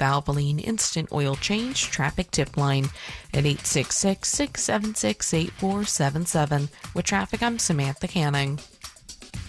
Valvoline Instant Oil Change traffic tip line at 866-676-8477. With traffic, I'm Samantha Canning.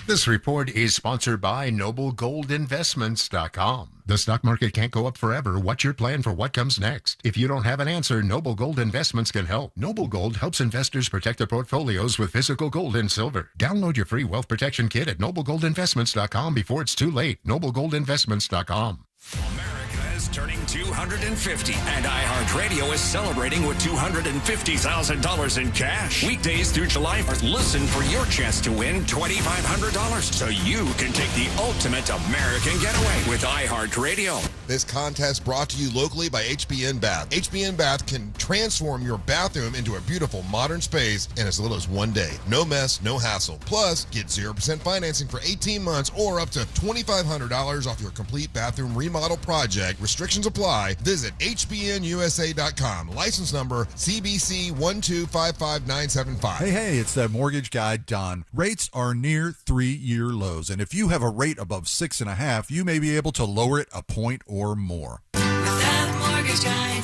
This report is sponsored by NobleGoldInvestments.com. The stock market can't go up forever. What's your plan for what comes next? If you don't have an answer, Noble Gold Investments can help. Noble Gold helps investors protect their portfolios with physical gold and silver. Download your free wealth protection kit at NobleGoldInvestments.com before it's too late. NobleGoldInvestments.com. America is turning 250, and iHeartRadio is celebrating with $250,000 in cash. Weekdays through July 1st, listen for your chance to win $2,500 so you can take the ultimate American getaway with iHeartRadio. This contest brought to you locally by HBN Bath. HBN Bath can transform your bathroom into a beautiful modern space in as little as 1 day. No mess, no hassle. Plus, get 0% financing for 18 months or up to $2,500 off your complete bathroom remodel project. Restrictions apply. Visit hbnusa.com. License number CBC 1255975. Hey, it's that mortgage guy, Don. Rates are near 3-year lows, and if you have a rate above 6.5, you may be able to lower it a point or more. With that mortgage guy,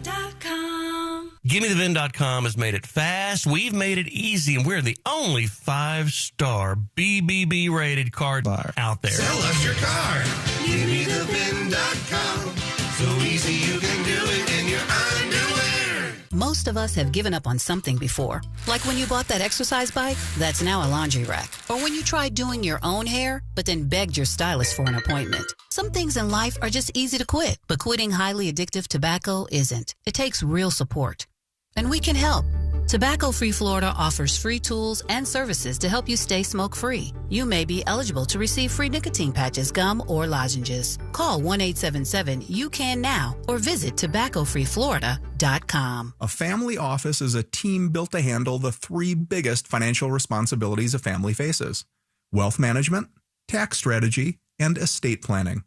Don.com. GimmeTheVin.com has made it fast. We've made it easy, and we're the only 5-star BBB rated card buyer out there. Sell us your car. GimmeTheVin.com. So easy you can do it in your underwear. Most of us have given up on something before. Like when you bought that exercise bike that's now a laundry rack. Or when you tried doing your own hair, but then begged your stylist for an appointment. Some things in life are just easy to quit, but quitting highly addictive tobacco isn't. It takes real support. And we can help. Tobacco Free Florida offers free tools and services to help you stay smoke-free. You may be eligible to receive free nicotine patches, gum, or lozenges. Call 1-877-YOU-CAN-NOW or visit tobaccofreeflorida.com. A family office is a team built to handle the 3 biggest financial responsibilities a family faces: wealth management, tax strategy, and estate planning.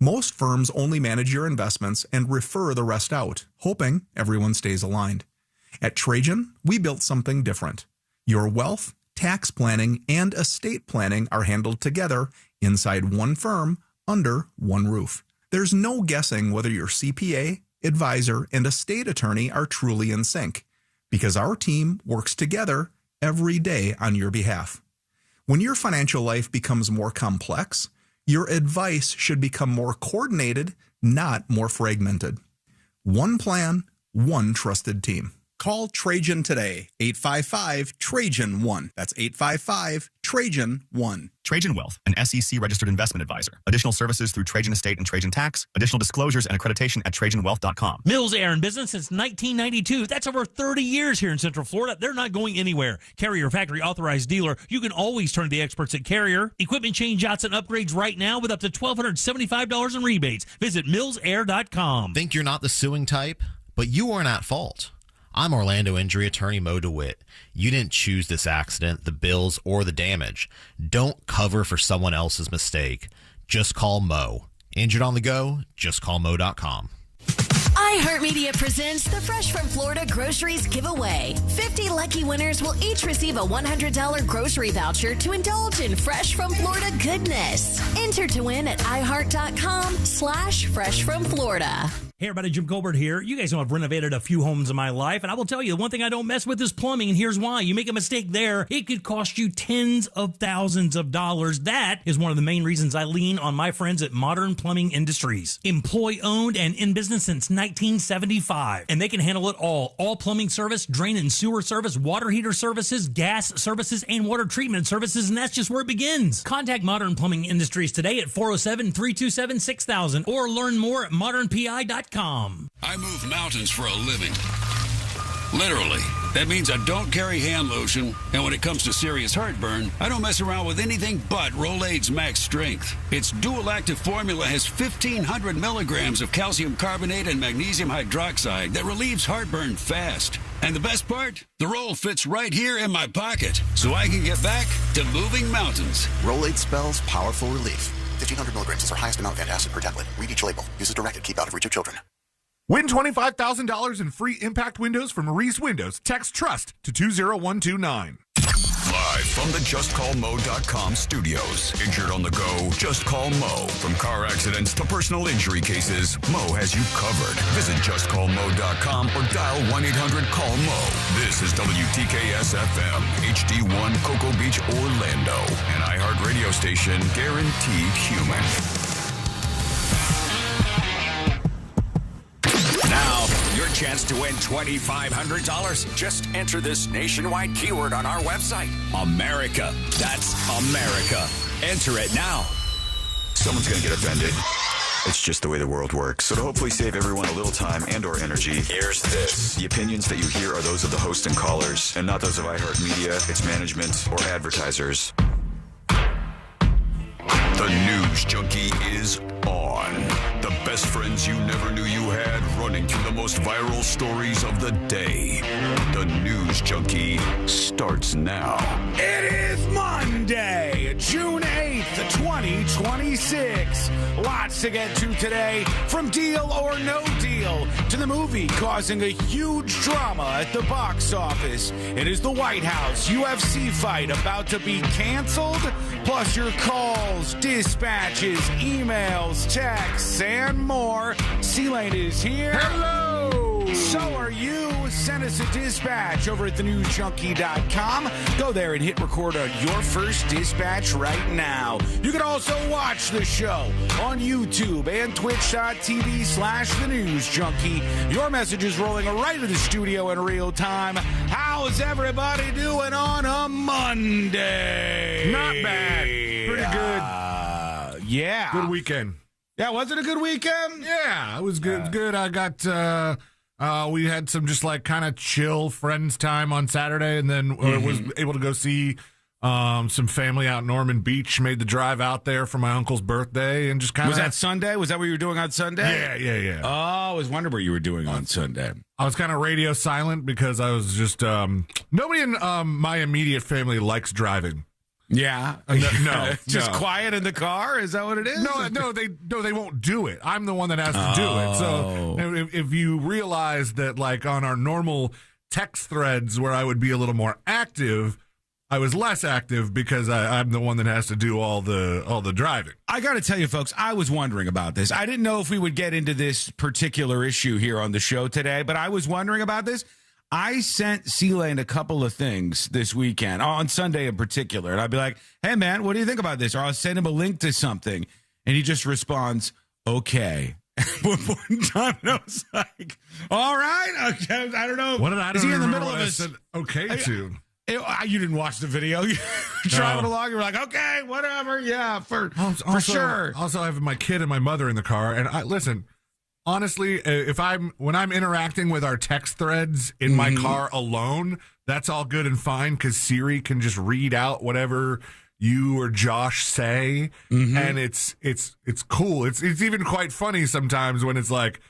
Most firms only manage your investments and refer the rest out, hoping everyone stays aligned. At Trajan, we built something different. Your wealth, tax planning, and estate planning are handled together inside one firm under one roof. There's no guessing whether your CPA, advisor, and estate attorney are truly in sync, because our team works together every day on your behalf. When your financial life becomes more complex, your advice should become more coordinated, not more fragmented. One plan, one trusted team. Call Trajan today, 855-TRAJAN-1. That's 855-TRAJAN-1. Trajan Wealth, an SEC-registered investment advisor. Additional services through Trajan Estate and Trajan Tax. Additional disclosures and accreditation at TrajanWealth.com. Mills Air in business since 1992. That's over 30 years here in Central Florida. They're not going anywhere. Carrier factory authorized dealer. You can always turn to the experts at Carrier. Equipment change-outs and upgrades right now with up to $1,275 in rebates. Visit millsair.com. Think you're not the suing type? But you aren't at fault. I'm Orlando injury attorney Mo DeWitt. You didn't choose this accident, the bills, or the damage. Don't cover for someone else's mistake. Just call Mo. Injured on the go? Just call Mo.com. iHeartMedia presents the Fresh from Florida Groceries Giveaway. 50 lucky winners will each receive a $100 grocery voucher to indulge in Fresh from Florida goodness. Enter to win at iHeart.com/freshfromflorida. Hey everybody, Jim Colbert here. You guys know I've renovated a few homes in my life, and I will tell you, the one thing I don't mess with is plumbing, and here's why. You make a mistake there, it could cost you tens of thousands of dollars. That is one of the main reasons I lean on my friends at Modern Plumbing Industries. Employee-owned and in business since 1975, and they can handle it all. All plumbing service, drain and sewer service, water heater services, gas services, and water treatment services, and that's just where it begins. Contact Modern Plumbing Industries today at 407-327-6000 or learn more at modernpi.com. I move mountains for a living. Literally. That means I don't carry hand lotion, and when it comes to serious heartburn, I don't mess around with anything but Rolaids Max Strength. Its dual-active formula has 1,500 milligrams of calcium carbonate and magnesium hydroxide that relieves heartburn fast. And the best part? The roll fits right here in my pocket, so I can get back to moving mountains. Rolaids spells powerful relief. 1,500 milligrams is our highest amount of antacid per tablet. Read each label. Use as directed. Keep out of reach of children. Win $25,000 in free impact windows from Maurice Windows. Text TRUST to 20129. Live from the JustCallMo.com studios. Injured on the go? Just call Mo. From car accidents to personal injury cases, Mo has you covered. Visit JustCallMo.com or dial 1-800-CALL-MO. This is WTKS-FM, HD1 Cocoa Beach, Orlando. An iHeart radio station guaranteed human. Now, your chance to win $2,500. Just enter this nationwide keyword on our website. America. That's America. Enter it now. Someone's going to get offended. It's just the way the world works. So to hopefully save everyone a little time and or energy, here's this. The opinions that you hear are those of the host and callers, and not those of iHeartMedia, its management, or advertisers. The News Junkie is on. The best friends you never knew you had, running through the most viral stories of the day. The News Junkie starts now. It is Monday, June 8th, 2026. Lots to get to today, from Deal or No Deal to the movie causing a huge drama at the box office. It is the White House UFC fight about to be canceled, plus your calls, dispatches, emails, texts, and more. C-Lane is here. Hello! So are you. Send us a dispatch over at thenewsjunkie.com. Go there and hit record on your first dispatch right now. You can also watch the show on YouTube and twitch.tv/thenewsjunkie. Your message is rolling right to the studio in real time. How's everybody doing on a Monday? Not bad. Pretty good. Yeah. Good weekend. Yeah, was it a good weekend? Yeah, it was good. Good. I got, we had some just like kind of chill friends time on Saturday, and then was able to go see some family out in Norman Beach. Made the drive out there for my uncle's birthday, and just kind of. Was that Sunday? Was that what you were doing on Sunday? Yeah. Oh, I was wondering what you were doing on Sunday. I was kind of radio silent because I was just nobody in my immediate family likes driving. Yeah, no, just quiet in the car. Is that what it is? No, they won't do it. I'm the one that has to do it. So if you realize that, like on our normal text threads where I would be a little more active, I was less active because I'm the one that has to do all the driving. I got to tell you, folks, I was wondering about this. I didn't know if we would get into this particular issue here on the show today, but I was wondering about this. I sent C-Lane a couple of things this weekend, on Sunday in particular, and I'd be like, hey, man, what do you think about this? Or I'll send him a link to something, and he just responds, okay. One point in time, and I was like, all right, okay, I don't know. What did I do? Is he in the middle of said okay to? You didn't watch the video. You driving along, you were like, okay, whatever, yeah, for sure. Also, I have my kid and my mother in the car, and listen. Honestly, when I'm interacting with our text threads in my car alone, that's all good and fine because Siri can just read out whatever you or Josh say, and it's cool. It's even quite funny sometimes when it's like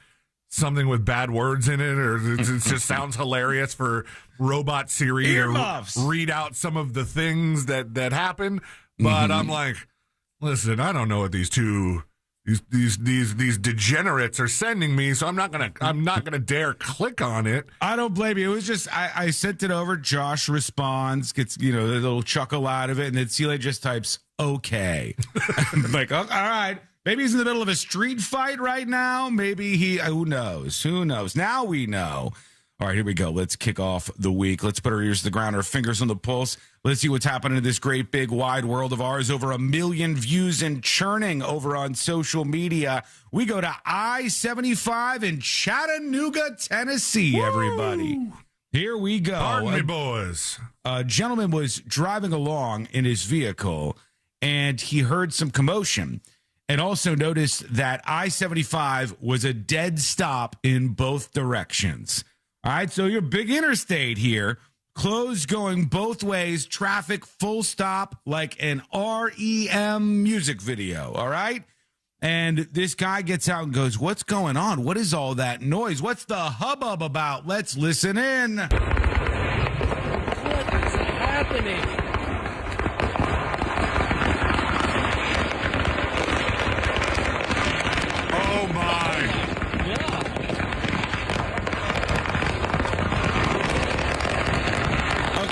something with bad words in it, or it just sounds hilarious for robot Siri to read out some of the things that happen. But I'm like, listen, I don't know what these degenerates are sending me, so I'm not gonna dare click on it. I don't blame you. It was just I sent it over. Josh responds, gets a little chuckle out of it, and then C-Lane just types okay. Like, oh, all right, maybe he's in the middle of a street fight right now. Maybe who knows? Now we know. All right, here we go. Let's kick off the week. Let's put our ears to the ground, our fingers on the pulse. Let's see what's happening in this great, big, wide world of ours. Over 1 million views and churning over on social media. We go to I-75 in Chattanooga, Tennessee, everybody. Here we go. Pardon me, boys. A gentleman was driving along in his vehicle, and he heard some commotion. And also noticed that I-75 was a dead stop in both directions. All right, so your big interstate here, closed going both ways, traffic full stop like an REM music video, all right? And this guy gets out and goes, what's going on? What is all that noise? What's the hubbub about? Let's listen in. What is happening? Oh, my.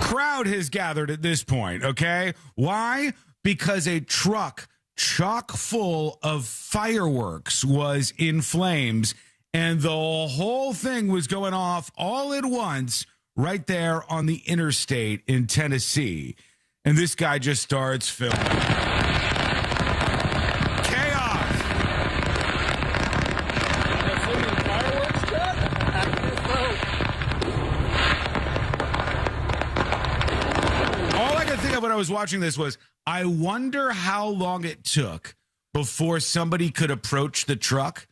Crowd crowd has gathered at this point, okay? Why? Because a truck chock full of fireworks was in flames, and the whole thing was going off all at once right there on the interstate in Tennessee. And this guy just starts filming. Chaos! All I could think of when I was watching this was, I wonder how long it took before somebody could approach the truck.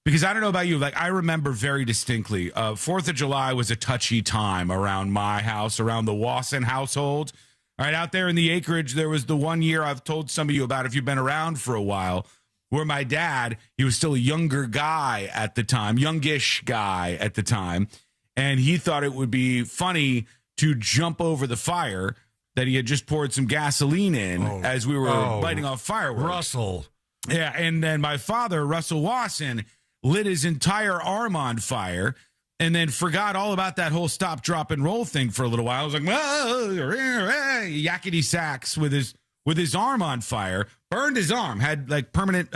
Because I don't know about you, like I remember very distinctly, 4th of July was a touchy time around my house, around the Wasson household. All right, out there in the acreage, there was the one year I've told some of you about if you've been around for a while, where my dad, he was still a younger guy at the time, youngish guy at the time, and he thought it would be funny to jump over the fire that he had just poured some gasoline in as we were lighting off fireworks. Russell. Yeah, and then my father, Russell Wasson, lit his entire arm on fire and then forgot all about that whole stop, drop, and roll thing for a little while. I was like, yakety sax with his arm on fire, burned his arm, had like permanent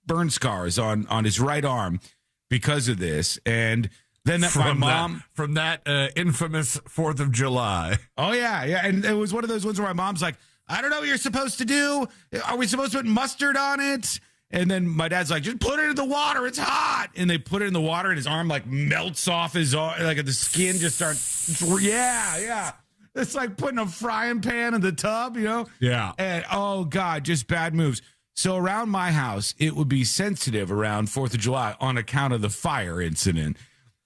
burn scars on his right arm because of this. And then my mom... From that infamous 4th of July. Oh, yeah. And it was one of those ones where my mom's like, I don't know what you're supposed to do. Are we supposed to put mustard on it? And then my dad's like, just put it in the water. It's hot. And they put it in the water, and his arm like melts off his arm. Like the skin just starts. Yeah. It's like putting a frying pan in the tub, you know? Yeah. And oh, God, just bad moves. So around my house, it would be sensitive around 4th of July on account of the fire incident.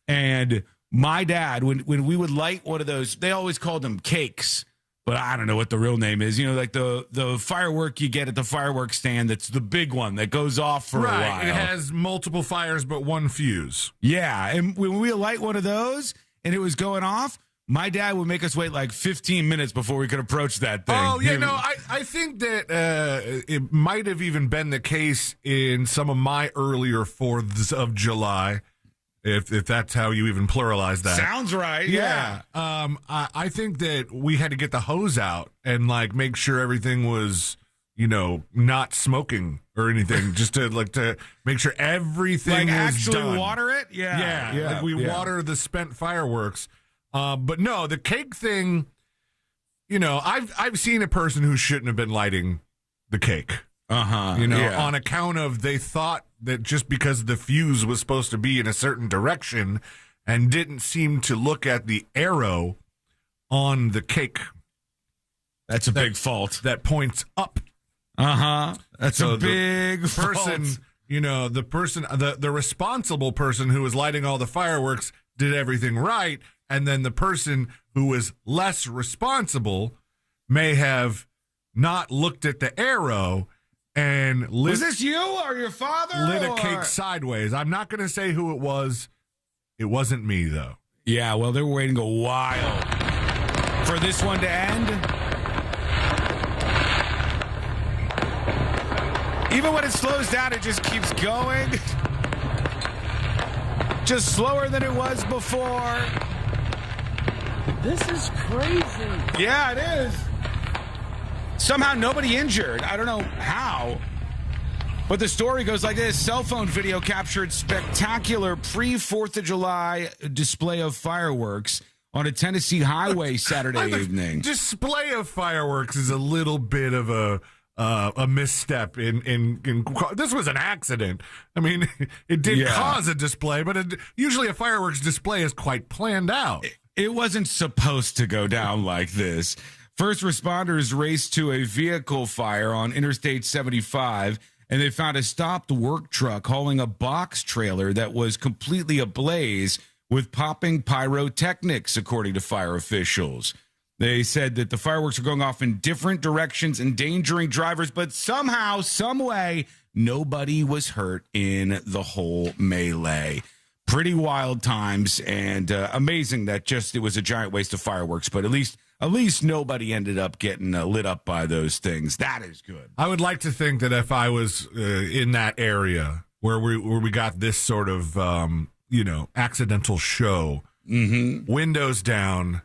And my dad, when we would light one of those, they always called them cakes. But I don't know what the real name is. You know, like the firework you get at the fireworks stand, that's the big one that goes off for a while. It has multiple fires but one fuse. Yeah, and when we light one of those and it was going off, my dad would make us wait like 15 minutes before we could approach that thing. Oh, yeah, no, I think that it might have even been the case in some of my earlier 4ths of July. If that's how you even pluralize that. Sounds right. Yeah. I think that we had to get the hose out and like make sure everything was, not smoking or anything, just to make sure everything like was actually done. Water it. Yeah. Like we water the spent fireworks. But no, the cake thing. I've seen a person who shouldn't have been lighting the cake. On account of they thought that just because the fuse was supposed to be in a certain direction and didn't seem to look at the arrow on the cake. That's a big fault. That points up. That's so a big person, fault. The responsible person who was lighting all the fireworks did everything right. And then the person who was less responsible may have not looked at the arrow and was this you or your father? Lit a cake sideways. I'm not going to say who it was. It wasn't me, though. Yeah, well, they were waiting a while for this one to end. Even when it slows down, it just keeps going. Just slower than it was before. This is crazy. Yeah, it is. Somehow nobody injured. I don't know how. But the story goes like this. Cell phone video captured spectacular pre-4th of July display of fireworks on a Tennessee highway Saturday evening. Display of fireworks is a little bit of a misstep in this was an accident. I mean, it did cause a display, but usually a fireworks display is quite planned out. It wasn't supposed to go down like this. First responders raced to a vehicle fire on Interstate 75, and they found a stopped work truck hauling a box trailer that was completely ablaze with popping pyrotechnics, according to fire officials. They said that the fireworks are going off in different directions, endangering drivers, but somehow, some way, nobody was hurt in the whole melee. Pretty wild times, and amazing that it was a giant waste of fireworks, but at least nobody ended up getting lit up by those things. That is good. I would like to think that if I was in that area where we got this sort of accidental show, windows down,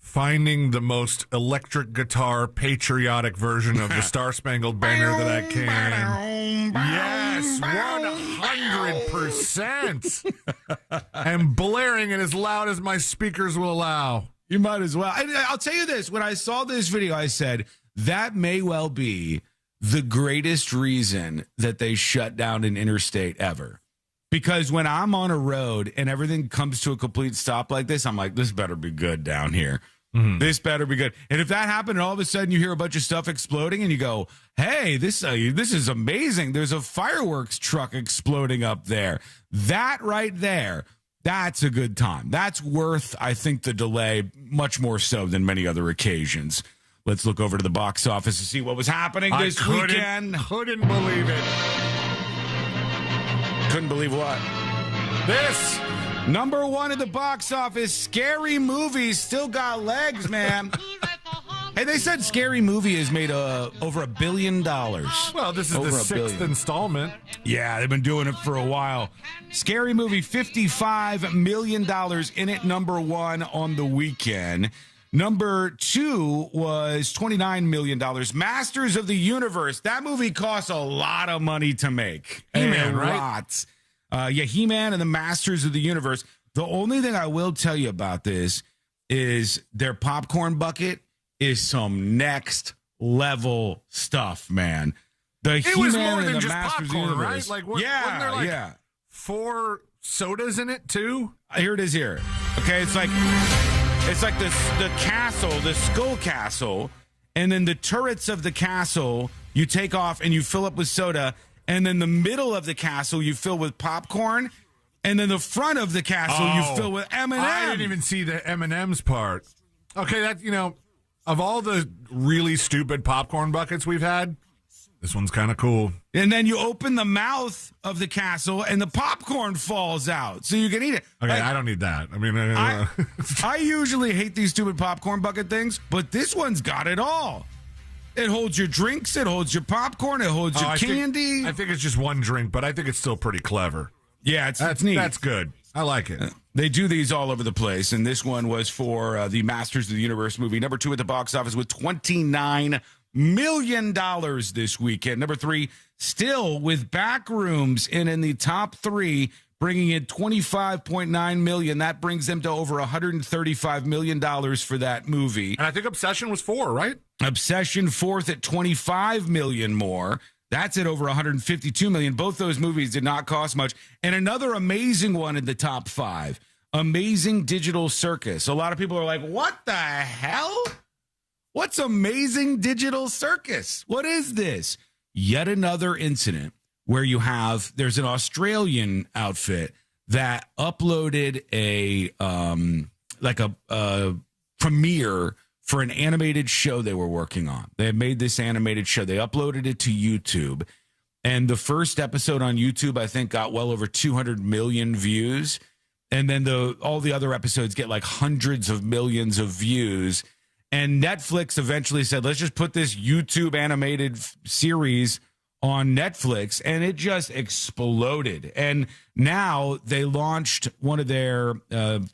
finding the most electric guitar patriotic version of the Star Spangled Banner that I can. Yes, 100%. And blaring it as loud as my speakers will allow. You might as well. I'll tell you this. When I saw this video, I said, that may well be the greatest reason that they shut down an interstate ever. Because when I'm on a road and everything comes to a complete stop like this, I'm like, this better be good down here. Mm-hmm. This better be good. And if that happened and all of a sudden you hear a bunch of stuff exploding and you go, hey, this is amazing. There's a fireworks truck exploding up there. That right there, that's a good time. That's worth, I think, the delay much more so than many other occasions. Let's look over to the box office to see what was happening this weekend. Couldn't believe it. Couldn't believe what? This. Number one at the box office, Scary Movie still got legs, man. Hey, they said Scary Movie has made over $1 billion. Well, this is the sixth installment. Yeah, they've been doing it for a while. Scary Movie, $55 million in it, number one on the weekend. Number two was $29 million. Masters of the Universe. That movie costs a lot of money to make. He-Man, right? Lots. He-Man and the Masters of the Universe. The only thing I will tell you about this is their popcorn bucket is some next level stuff, man. The it He-Man was more and than the just Masters popcorn, of the Universe. right? Wasn't there like 4 sodas in it too? Here it is here. Okay, it's like the castle, the skull castle, and then the turrets of the castle you take off and you fill up with soda, and then the middle of the castle you fill with popcorn, and then the front of the castle you fill with M&Ms. I didn't even see the M&Ms part. Okay, that, of all the really stupid popcorn buckets we've had, this one's kind of cool. And then you open the mouth of the castle and the popcorn falls out so you can eat it. Okay, I don't need that. I mean, I usually hate these stupid popcorn bucket things, but this one's got it all. It holds your drinks, it holds your popcorn, it holds your candy. I think it's just one drink, but I think it's still pretty clever. Yeah, it's neat. That's good. I like it. They do these all over the place, and this one was for the Masters of the Universe movie. Number two at the box office with $29 million this weekend. Number three, still with Backrooms in the top three, bringing in $25.9 million. That brings them to over $135 million for that movie. And I think Obsession was 4, right? Obsession fourth at $25 million more. That's at over $152 million. Both those movies did not cost much. And another amazing one in the top 5, Amazing Digital Circus. A lot of people are like, what the hell? What's Amazing Digital Circus? What is this? Yet another incident where there's an Australian outfit that uploaded a premiere for an animated show they were working on. They had made this animated show. They uploaded it to YouTube. And the first episode on YouTube, I think, got well over 200 million views. And then all the other episodes get like hundreds of millions of views. And Netflix eventually said, let's just put this YouTube animated series on Netflix. And it just exploded. And now they launched one of their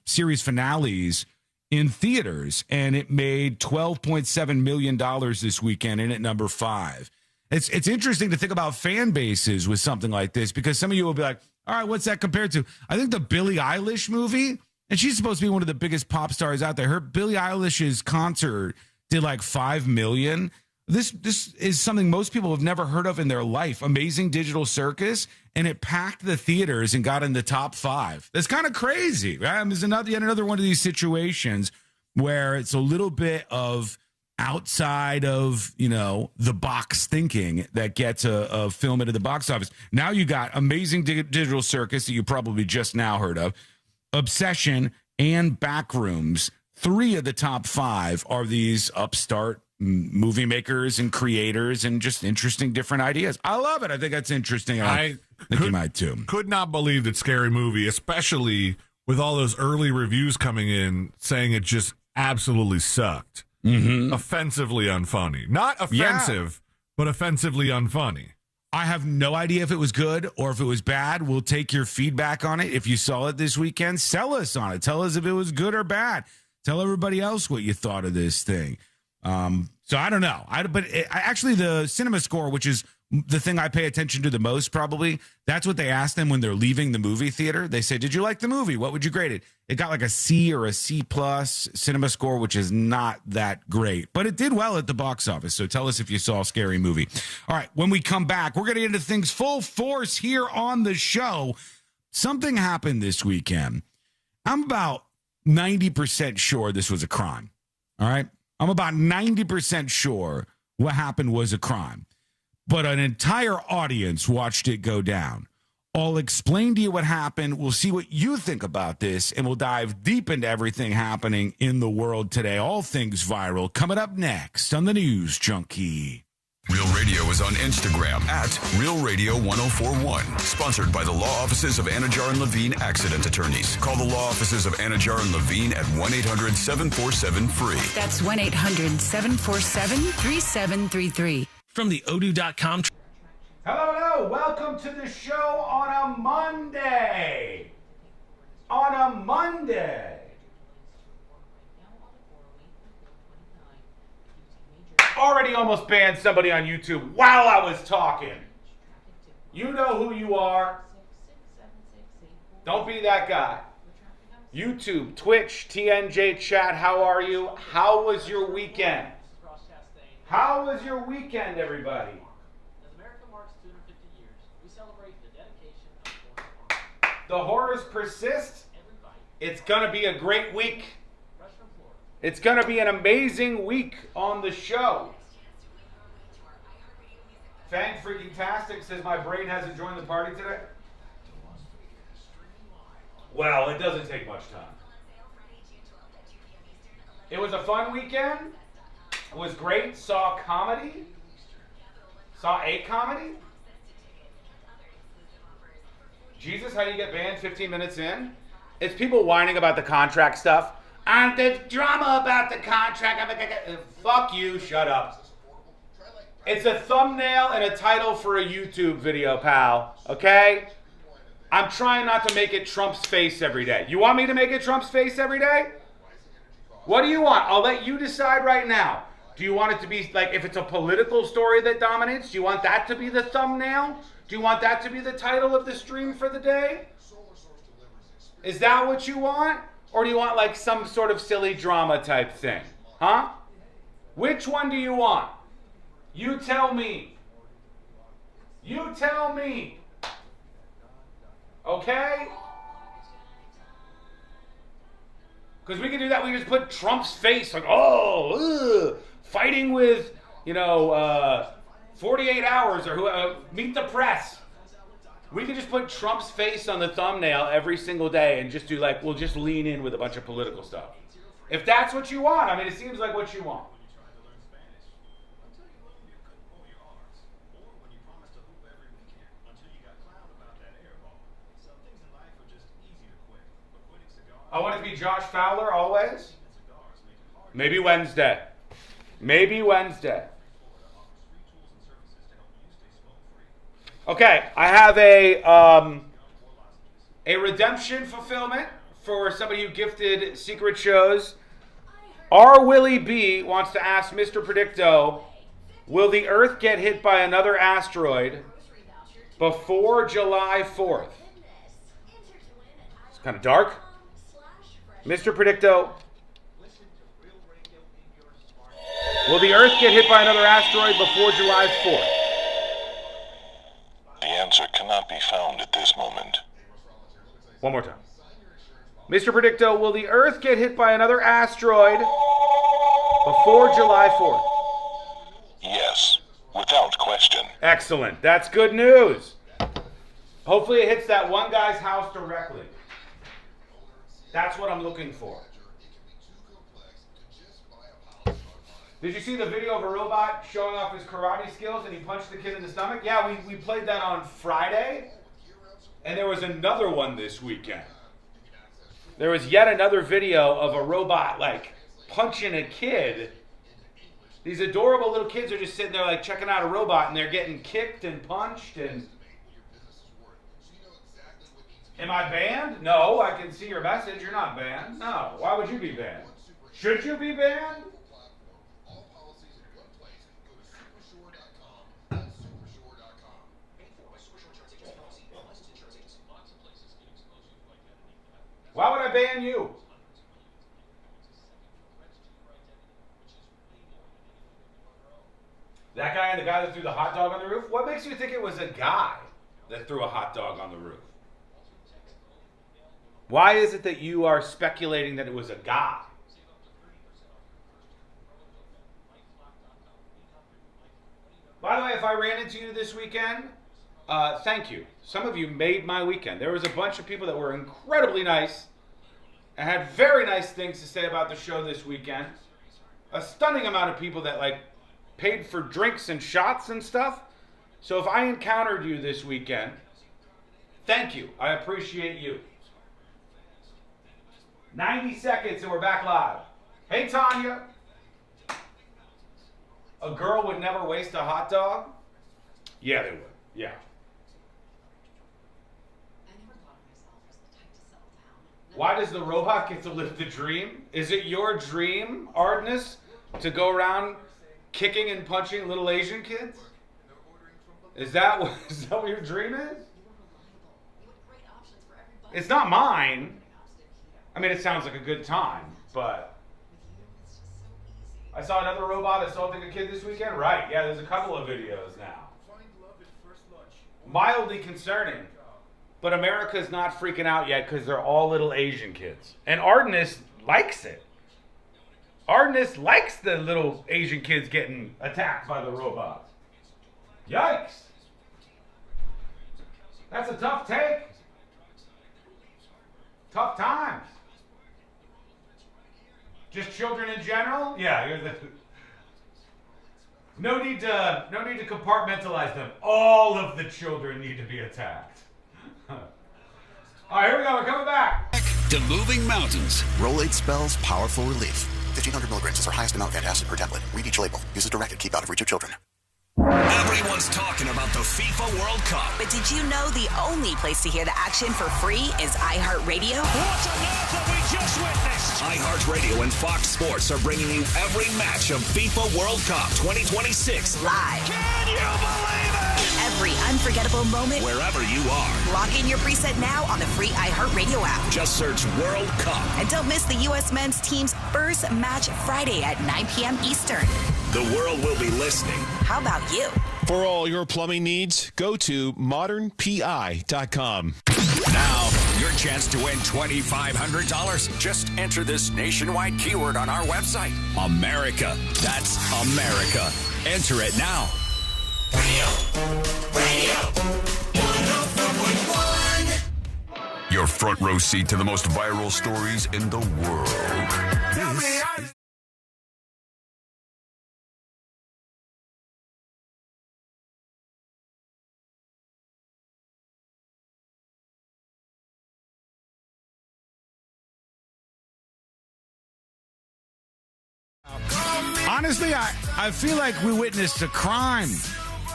series finales in theaters, and it made $12.7 million this weekend in at number 5. It's interesting to think about fan bases with something like this, because some of you will be like, all right, what's that compared to? I think the Billie Eilish movie, and she's supposed to be one of the biggest pop stars out there. Her Billie Eilish's concert did like $5 million. This is something most people have never heard of in their life. Amazing Digital Circus, and it packed the theaters and got in the top 5. That's kind of crazy, right? There's yet another one of these situations where it's a little bit of outside of the box thinking that gets a film into the box office. Now you got Amazing Digital Circus that you probably just now heard of, Obsession, and Backrooms. 3 of the top 5 are these upstart movie makers and creators and just interesting different ideas. I love it. I think that's interesting. I think you might too. Could not believe that Scary Movie, especially with all those early reviews coming in saying it just absolutely sucked. Mm-hmm. Offensively unfunny. Not offensive, but offensively unfunny. I have no idea if it was good or if it was bad. We'll take your feedback on it. If you saw it this weekend, sell us on it. Tell us if it was good or bad. Tell everybody else what you thought of this thing. So I don't know. Actually, the cinema score, which is the thing I pay attention to the most, probably, that's what they ask them when they're leaving the movie theater. They say, did you like the movie? What would you grade it? It got like a C or a C plus cinema score, which is not that great, but it did well at the box office. So tell us if you saw a scary movie. All right, when we come back, we're going to get into things full force here on the show. Something happened this weekend. I'm about 90% sure this was a crime. All right. I'm about 90% sure what happened was a crime, but an entire audience watched it go down. I'll explain to you what happened. We'll see what you think about this, and we'll dive deep into everything happening in the world today. All things viral coming up next on the News Junkie. Real Radio is on Instagram at Real Radio 1041. Sponsored by the law offices of Anajar and Levine Accident Attorneys. Call the law offices of Anajar and Levine at 1-800-747-FREE. That's 1-800-747-3733. From the Odoo.com. Hello. Welcome to the show on a Monday. Already almost banned somebody on YouTube while I was talking. You know who you are. Don't be that guy. YouTube, Twitch, TNJ chat, how are you? How was your weekend? How was your weekend, everybody? As America marks 250 years, we celebrate the dedication of the horrors persist. It's going to be a great week. It's going to be an amazing week on the show. Fang Freaking Tastic says my brain hasn't joined the party today. Well, it doesn't take much time. It was a fun weekend. It was great. Saw a comedy. Jesus, how do you get banned 15 minutes in? It's people whining about the contract stuff. And the drama about the contract. Fuck you, shut up. It's a thumbnail and a title for a YouTube video, pal. Okay? I'm trying not to make it Trump's face every day. You want me to make it Trump's face every day? What do you want? I'll let you decide right now. Do you want it to be, like, if it's a political story that dominates, do you want that to be the thumbnail? Do you want that to be the title of the stream for the day? Is that what you want? Or do you want, like, some sort of silly drama type thing? Huh? Which one do you want? You tell me. You tell me. Okay? Because we can do that. We can just put Trump's face, like, fighting with, 48 Hours or Meet the Press. We could just put Trump's face on the thumbnail every single day and just do, like, we'll just lean in with a bunch of political stuff. If that's what you want. I mean, it seems like what you want. I want it to be Josh Fowler always. Maybe Wednesday. Okay, I have a redemption fulfillment for somebody who gifted secret shows. R. Willie B wants to ask Mr. Predicto, will the Earth get hit by another asteroid before July 4th? It's kind of dark. Mr. Predicto, will the Earth get hit by another asteroid before July 4th? The answer cannot be found at this moment. One more time. Mr. Predicto, will the Earth get hit by another asteroid before July 4th? Yes, without question. Excellent. That's good news. Hopefully it hits that one guy's house directly. That's what I'm looking for. Did you see the video of a robot showing off his karate skills and he punched the kid in the stomach? Yeah, we played that on Friday. And there was another one this weekend. There was yet another video of a robot, like, punching a kid. These adorable little kids are just sitting there, like, checking out a robot, and they're getting kicked and punched. And am I banned? No, I can see your message. You're not banned. No. Why would you be banned? Should you be banned? Why would I ban you? That guy and the guy that threw the hot dog on the roof? What makes you think it was a guy that threw a hot dog on the roof? Why is it that you are speculating that it was a guy? By the way, if I ran into you this weekend, thank you. Some of you made my weekend. There was a bunch of people that were incredibly nice and had very nice things to say about the show this weekend. A stunning amount of people that paid for drinks and shots and stuff. So if I encountered you this weekend, thank you. I appreciate you. 90 seconds and we're back live. Hey, Tanya. A girl would never waste a hot dog? Yeah, they would. Yeah. Why does the robot get to live the dream? Is it your dream, Ardenus, to go around kicking and punching little Asian kids? Is that what your dream is? It's not mine. I mean, it sounds like a good time, but I saw another robot assaulting a kid this weekend. Right, yeah, there's a couple of videos now. Mildly concerning. But America's not freaking out yet because they're all little Asian kids. And Ardenus likes it. Ardenus likes the little Asian kids getting attacked by the robots. Yikes. That's a tough take. Tough times. Just children in general? Yeah. No need to compartmentalize them. All of the children need to be attacked. All right, here we go. We're coming back. To moving mountains. Rolade spells powerful relief. 1,500 milligrams is our highest amount of antacid per tablet. Read each label. Use as directed. Keep out of reach of children. Everyone's talking about the FIFA World Cup. But did you know the only place to hear the action for free is iHeartRadio? What on earth have we just witnessed? iHeartRadio and Fox Sports are bringing you every match of FIFA World Cup 2026 live. Can you believe it? Every unforgettable moment, wherever you are. Lock in your preset now on the free iHeartRadio app. Just search World Cup. And don't miss the U.S. men's team's first match Friday at 9 p.m. Eastern. The world will be listening. How about you? For all your plumbing needs, go to modernpi.com. Now, your chance to win $2,500. Just enter this nationwide keyword on our website. America. That's America. Enter it now. Radio 104.1. Your front row seat to the most viral stories in the world. This is Honestly, I feel like we witnessed a crime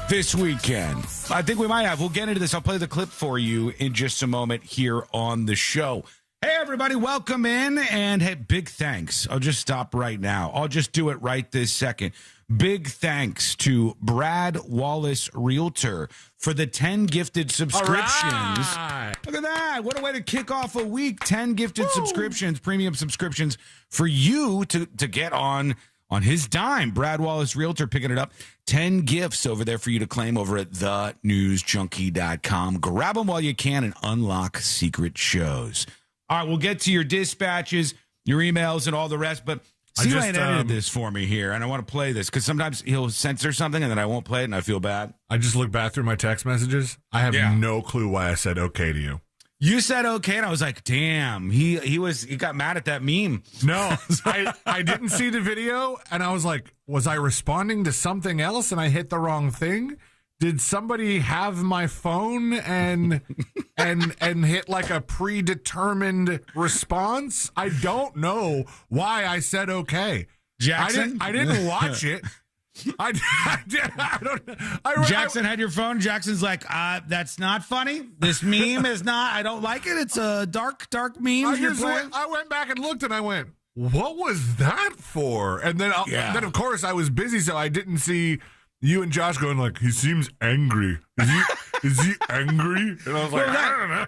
this weekend. I think we might have. We'll get into this. I'll play the clip for you in just a moment here on the show. Hey, everybody, welcome in. And hey, big thanks. I'll just stop right now. I'll just do it right this second. Big thanks to Brad Wallace Realtor for the 10 gifted subscriptions. Right. Look at that. What a way to kick off a week. 10 gifted subscriptions, premium subscriptions for you to get on his dime. Brad Wallace Realtor picking it up. 10 gifts over there for you to claim over at thenewsjunkie.com. Grab them while you can and unlock secret shows. All right, we'll get to your dispatches, your emails, and all the rest, but C-Lane edited this for me here, and I want to play this because sometimes he'll censor something and then I won't play it and I feel bad. I just looked back through my text messages. I have no clue why I said okay to you. You said okay, and I was like, damn, he got mad at that meme. No, I didn't see the video, and I was like, was I responding to something else and I hit the wrong thing? Did somebody have my phone and hit like a predetermined response? I don't know why I said okay. Jackson? I didn't watch it. Jackson had your phone. Jackson's like, that's not funny. This meme is not. I don't like it. It's a dark meme. I went back and looked, and I went, what was that for? And then, then of course, I was busy, so I didn't see you and Josh going like, he seems angry. Is he angry? And I was like, I don't know.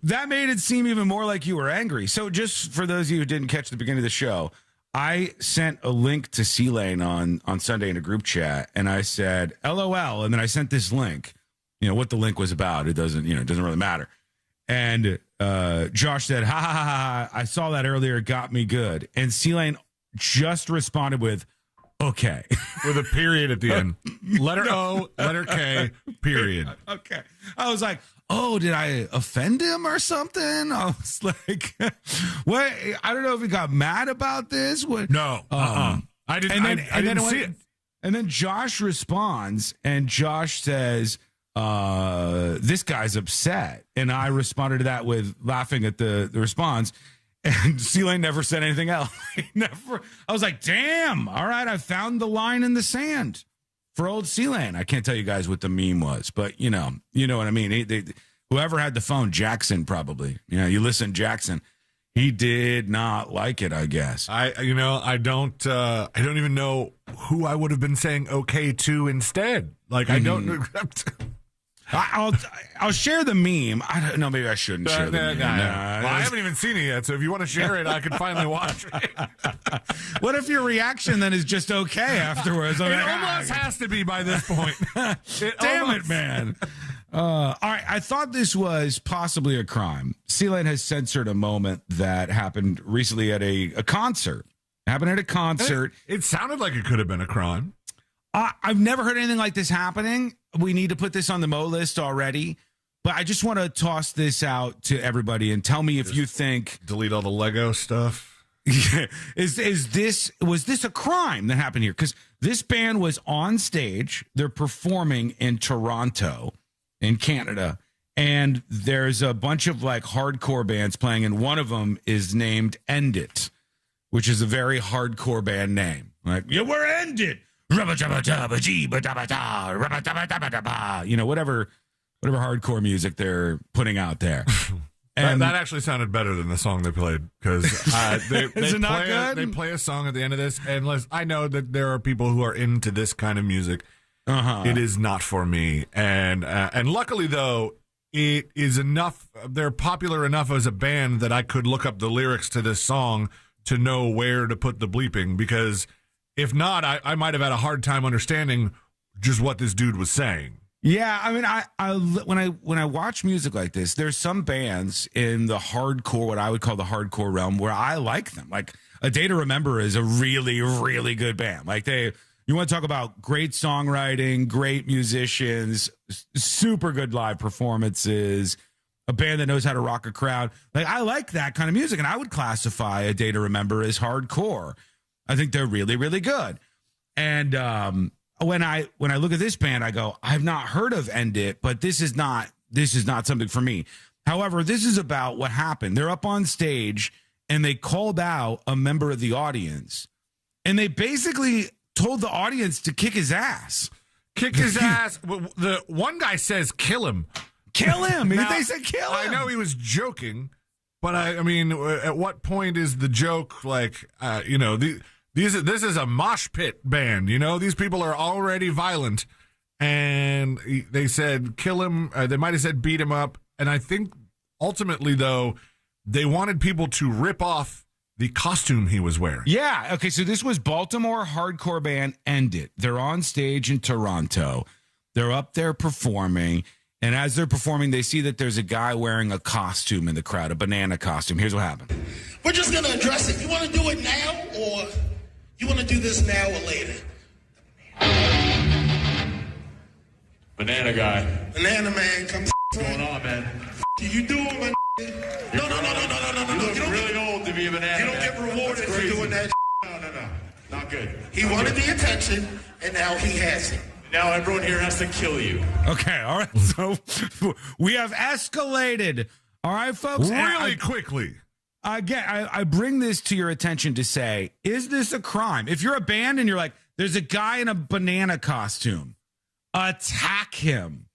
That made it seem even more like you were angry. So just for those of you who didn't catch the beginning of the show, I sent a link to C-Lane on Sunday in a group chat, and I said, LOL, and then I sent this link. You know, what the link was about. It doesn't really matter. And Josh said, ha, ha, ha, ha, I saw that earlier. It got me good. And C-Lane just responded with, okay. With a period at the end. Letter O, letter K, period. Okay. I was like, oh, did I offend him or something? I was like, what? I don't know if he got mad about this. What? No. I didn't, I didn't see it. And then Josh responds, and Josh says, this guy's upset. And I responded to that with laughing at the response. And C-Lane never said anything else. Never. I was like, damn. All right, I found the line in the sand for old C-Lane. I can't tell you guys what the meme was, but you know what I mean. Whoever had the phone, Jackson probably. You listen, Jackson. He did not like it, I guess. I don't even know who I would have been saying okay to instead. Like, I don't. I'll share the meme. I don't know. Maybe I shouldn't share the meme. Well, I haven't even seen it yet, so if you want to share it, I can finally watch it. What if your reaction then is just okay afterwards? It almost has to be by this point. Damn it, man. All right, I thought this was possibly a crime. C-Lane has censored a moment that happened recently at a concert. It happened at a concert. It sounded like it could have been a crime. I've never heard anything like this happening. We need to put this on the Mo list already. But I just want to toss this out to everybody and tell me if you think... Delete all the Lego stuff. Was this a crime that happened here? Because this band was on stage. They're performing in Toronto, in Canada. And there's a bunch of like hardcore bands playing. And one of them is named End It, which is a very hardcore band name. Like, yeah, we're End It. Whatever hardcore music they're putting out there. And that actually sounded better than the song they played, because they play a song at the end of this, and I know that there are people who are into this kind of music. It is not for me, and luckily though, it is enough. They're popular enough as a band that I could look up the lyrics to this song to know where to put the bleeping, because if not, I might have had a hard time understanding just what this dude was saying. Yeah, I mean, when I watch music like this, there's some bands in the hardcore, what I would call the hardcore realm, where I like them. Like A Day to Remember is a really, really good band. Like you want to talk about great songwriting, great musicians, super good live performances, a band that knows how to rock a crowd. Like, I like that kind of music, and I would classify A Day to Remember as hardcore. I think they're really, really good. And when I look at this band, I go, I've not heard of End It, but this is not something for me. However, this is about what happened. They're up on stage and they called out a member of the audience, and they basically told the audience to kick his ass. Kick his ass. The one guy says, "Kill him." Kill him. Now, they said kill him. I know he was joking, but I mean, at what point is the joke like? This is a mosh pit band. These people are already violent, and they said kill him. They might have said beat him up, and I think ultimately though, they wanted people to rip off the costume he was wearing. Yeah. Okay. So this was Baltimore hardcore band End It. They're on stage in Toronto. They're up there performing. And as they're performing, they see that there's a guy wearing a costume in the crowd, a banana costume. Here's what happened. We're just going to address it. You want to do it now, or you want to do this now or later? Banana guy. Banana man, come What's going on, man? You doing, man? No. You look really old to be a banana. You don't get rewarded for doing that. No. Not good. He wanted the attention, and now he has it. Now everyone here has to kill you. Okay, all right. So we have escalated. All right, folks. Really quickly. I bring this to your attention to say, is this a crime? If you're a band and you're like, there's a guy in a banana costume, attack him.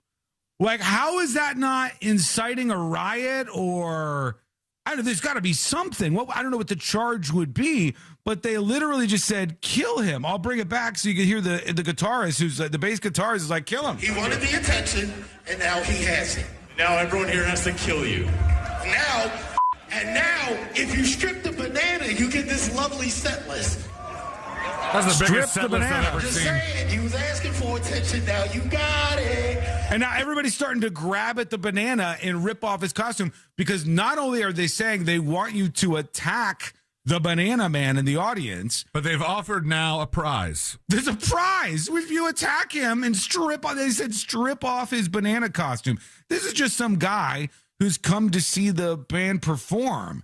Like, how is that not inciting a riot? Or I know there's got to be something. Well, I don't know what the charge would be, but they literally just said, kill him. I'll bring it back so you can hear the guitarist, who's the bass guitarist, is like, kill him. He wanted the attention, and now he has it. Now everyone here has to kill you. Now, if you strip the banana, you get this lovely set list. That's the biggest set list I've ever Just seen. saying, he was asking for attention. Now you got it. And now everybody's starting to grab at the banana and rip off his costume, because not only are they saying they want you to attack the banana man in the audience, but they've offered now a prize. There's a prize if you attack him and strip off his banana costume. This is just some guy who's come to see the band perform.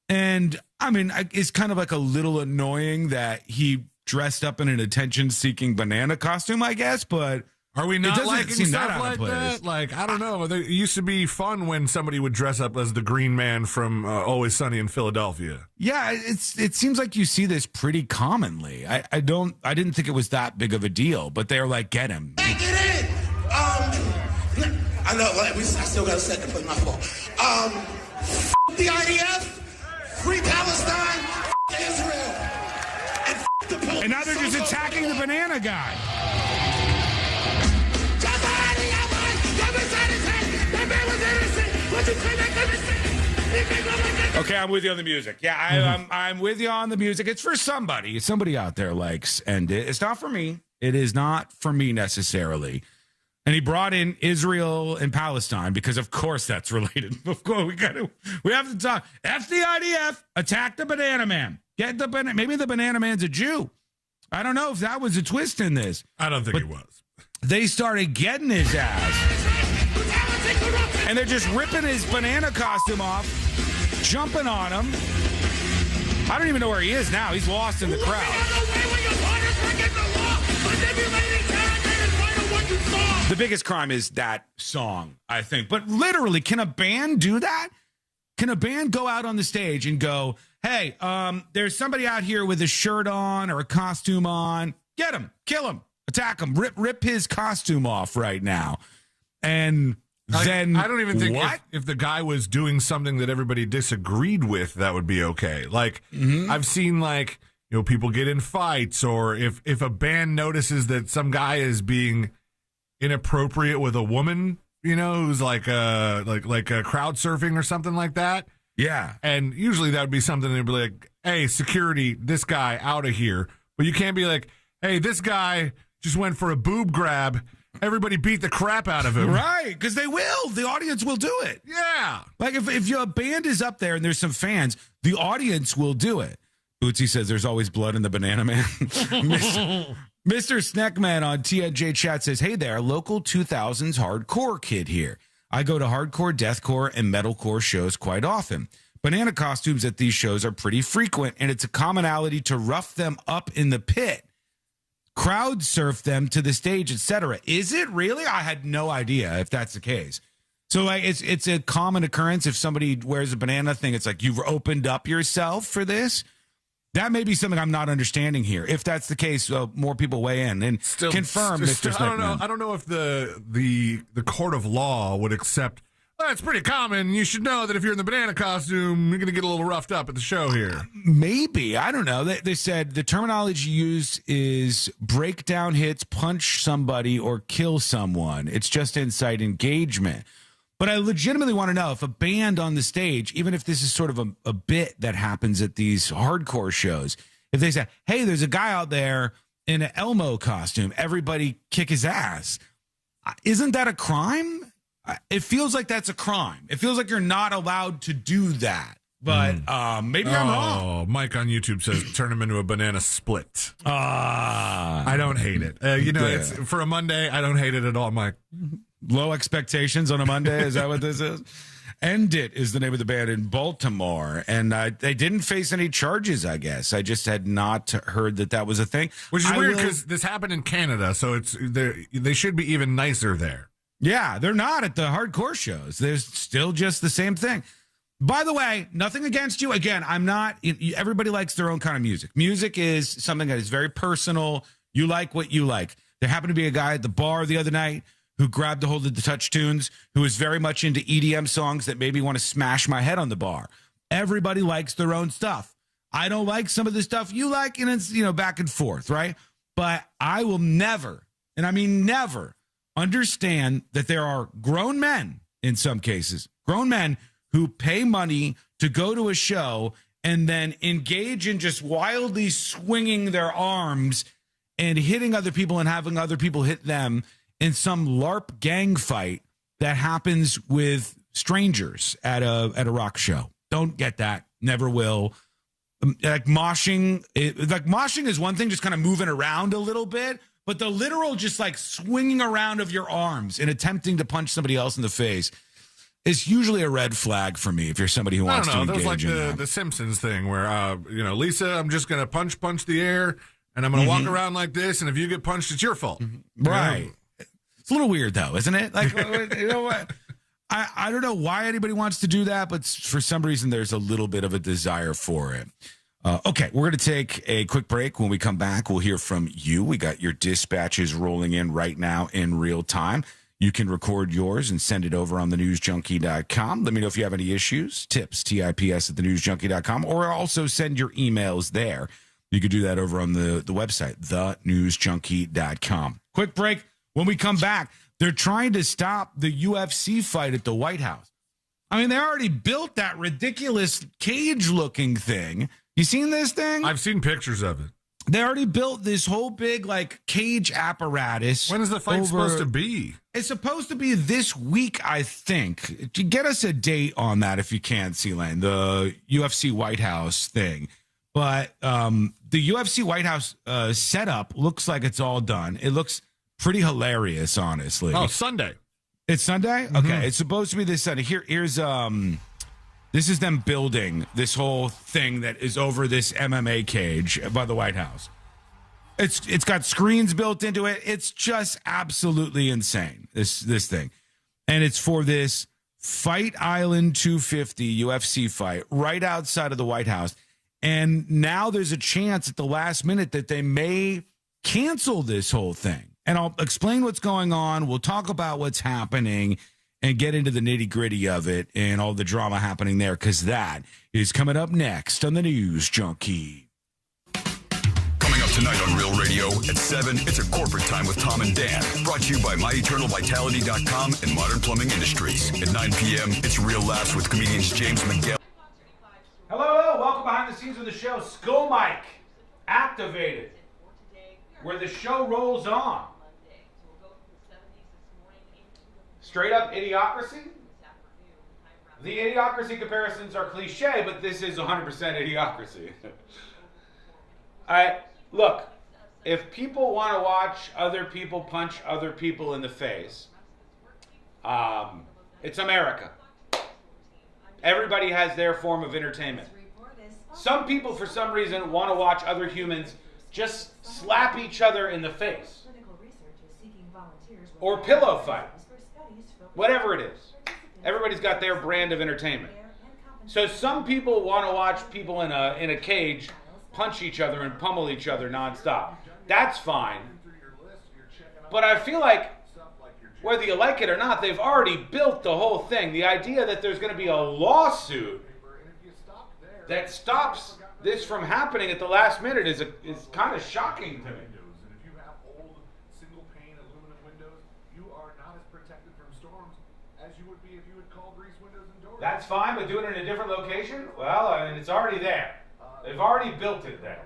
And I mean, it's kind of like a little annoying that he dressed up in an attention-seeking banana costume, I guess, but are we not liking seem stuff that like that? Like, I don't know. It used to be fun when somebody would dress up as the Green Man from Always Sunny in Philadelphia. Yeah, it seems like you see this pretty commonly. I didn't think it was that big of a deal, but they're like, get him. Hey, get in. I know. I still got a second, but my fault. The IDF, free Palestine, Israel, and now they're just attacking the banana guy. Okay, I'm with you on the music. Yeah, I'm with you on the music. It's for somebody. Somebody out there likes, and it's not for me. It is not for me necessarily. And he brought in Israel and Palestine because, of course, that's related. Of course, we have to talk. F the IDF, attack the banana man. Get the banana. Maybe the banana man's a Jew. I don't know if that was a twist in this. I don't think it was. They started getting his ass. And they're just ripping his banana costume off, jumping on him. I don't even know where he is now. He's lost in the crowd. The biggest crime is that song, I think. But literally, can a band do that? Can a band go out on the stage and go, hey, there's somebody out here with a shirt on or a costume on. Get him, kill him, attack him, rip his costume off right now. And then I don't even think if the guy was doing something that everybody disagreed with, that would be okay. Like, I've seen, like, you know, people get in fights, or if a band notices that some guy is being inappropriate with a woman, you know, who's like a crowd surfing or something like that. Yeah. And usually that would be something they'd be like, hey, security, this guy out of here. But you can't be like, hey, this guy just went for a boob grab. Everybody beat the crap out of him. Right, because they will. The audience will do it. Yeah. Like if your band is up there and there's some fans, the audience will do it. Bootsy says there's always blood in the banana man. Mr. Snackman on TNJ chat says, hey there, local 2000s hardcore kid here. I go to hardcore, deathcore, and metalcore shows quite often. Banana costumes at these shows are pretty frequent, and it's a commonality to rough them up in the pit, crowd surf them to the stage, etc. Is it really? I had no idea if that's the case. So like it's a common occurrence if somebody wears a banana thing. It's like you've opened up yourself for this. That may be something I'm not understanding here. If that's the case, more people weigh in and confirm, Mr. Snackman. I don't know if the court of law would accept. Well, it's pretty common. You should know that if you're in the banana costume, you're going to get a little roughed up at the show here. Maybe. I don't know. They said the terminology used is break down hits, punch somebody, or kill someone. It's just inside engagement. But I legitimately want to know if a band on the stage, even if this is sort of a bit that happens at these hardcore shows, if they say, hey, there's a guy out there in an Elmo costume, everybody kick his ass. Isn't that a crime? It feels like that's a crime. It feels like you're not allowed to do that. But maybe I'm wrong. Oh, Mike on YouTube says turn him into a banana split. I don't hate it. It's for a Monday. I don't hate it at all, Mike. Low expectations on a Monday. Is that what this is? End It is the name of the band in Baltimore. And they didn't face any charges, I guess. I just had not heard that was a thing. Which is weird because this happened in Canada. So they should be even nicer there. Yeah, they're not at the hardcore shows. They're still just the same thing. By the way, nothing against you. Again, I'm not. Everybody likes their own kind of music. Music is something that is very personal. You like what you like. There happened to be a guy at the bar the other night who grabbed a hold of the Touch Tunes, who is very much into EDM songs that made me want to smash my head on the bar. Everybody likes their own stuff. I don't like some of the stuff you like, and it's, back and forth, right? But I will never, and I mean never, understand that there are grown men, in some cases, grown men who pay money to go to a show and then engage in just wildly swinging their arms and hitting other people and having other people hit them in some LARP gang fight that happens with strangers at a rock show. Don't get that. Never will. Moshing is one thing, just kind of moving around a little bit, but the literal just like swinging around of your arms and attempting to punch somebody else in the face is usually a red flag for me if you're somebody who wants to engage that was like in the Simpsons thing where, Lisa, I'm just going to punch the air and I'm going to walk around like this. And if you get punched, it's your fault. Right. It's a little weird though, isn't it? Like, you know what? I don't know why anybody wants to do that, but for some reason there's a little bit of a desire for it. Okay, we're going to take a quick break. When we come back, we'll hear from you. We got your dispatches rolling in right now in real time. You can record yours and send it over on thenewsjunkie.com. Let me know if you have any issues. Tips, TIPS at thenewsjunkie.com, or also send your emails there. You could do that over on the website, thenewsjunkie.com. Quick break. When we come back, they're trying to stop the UFC fight at the White House. I mean, they already built that ridiculous cage-looking thing. You seen this thing? I've seen pictures of it. They already built this whole big, cage apparatus. When is the fight supposed to be? It's supposed to be this week, I think. Get us a date on that if you can, C-Lane, the UFC White House thing. But the UFC White House setup looks like it's all done. It looks pretty hilarious, honestly. Oh, Sunday. It's Sunday? Mm-hmm. Okay, it's supposed to be this Sunday. Here's this is them building this whole thing that is over this MMA cage by the White House. It's got screens built into it. It's just absolutely insane, this thing. And it's for this Fight Island 250 UFC fight right outside of the White House. And now there's a chance at the last minute that they may cancel this whole thing. And I'll explain what's going on. We'll talk about what's happening and get into the nitty-gritty of it and all the drama happening there, because that is coming up next on the News Junkie. Coming up tonight on Real Radio at 7, it's a corporate time with Tom and Dan. Brought to you by MyEternalVitality.com and Modern Plumbing Industries. At 9 p.m., it's Real Laughs with comedians James Miguel. Hello, welcome behind the scenes of the show. Skull Mike activated, where the show rolls on. Straight up idiocracy? The idiocracy comparisons are cliche, but this is 100% idiocracy. Look, if people want to watch other people punch other people in the face, it's America. Everybody has their form of entertainment. Some people, for some reason, want to watch other humans just slap each other in the face. Or pillow fight. Whatever it is. Everybody's got their brand of entertainment. So some people want to watch people in a cage punch each other and pummel each other nonstop. That's fine. But I feel like, whether you like it or not, they've already built the whole thing. The idea that there's going to be a lawsuit that stops this from happening at the last minute is kind of shocking to me. That's fine, but doing it in a different location? Well, I mean, it's already there. They've already built it there.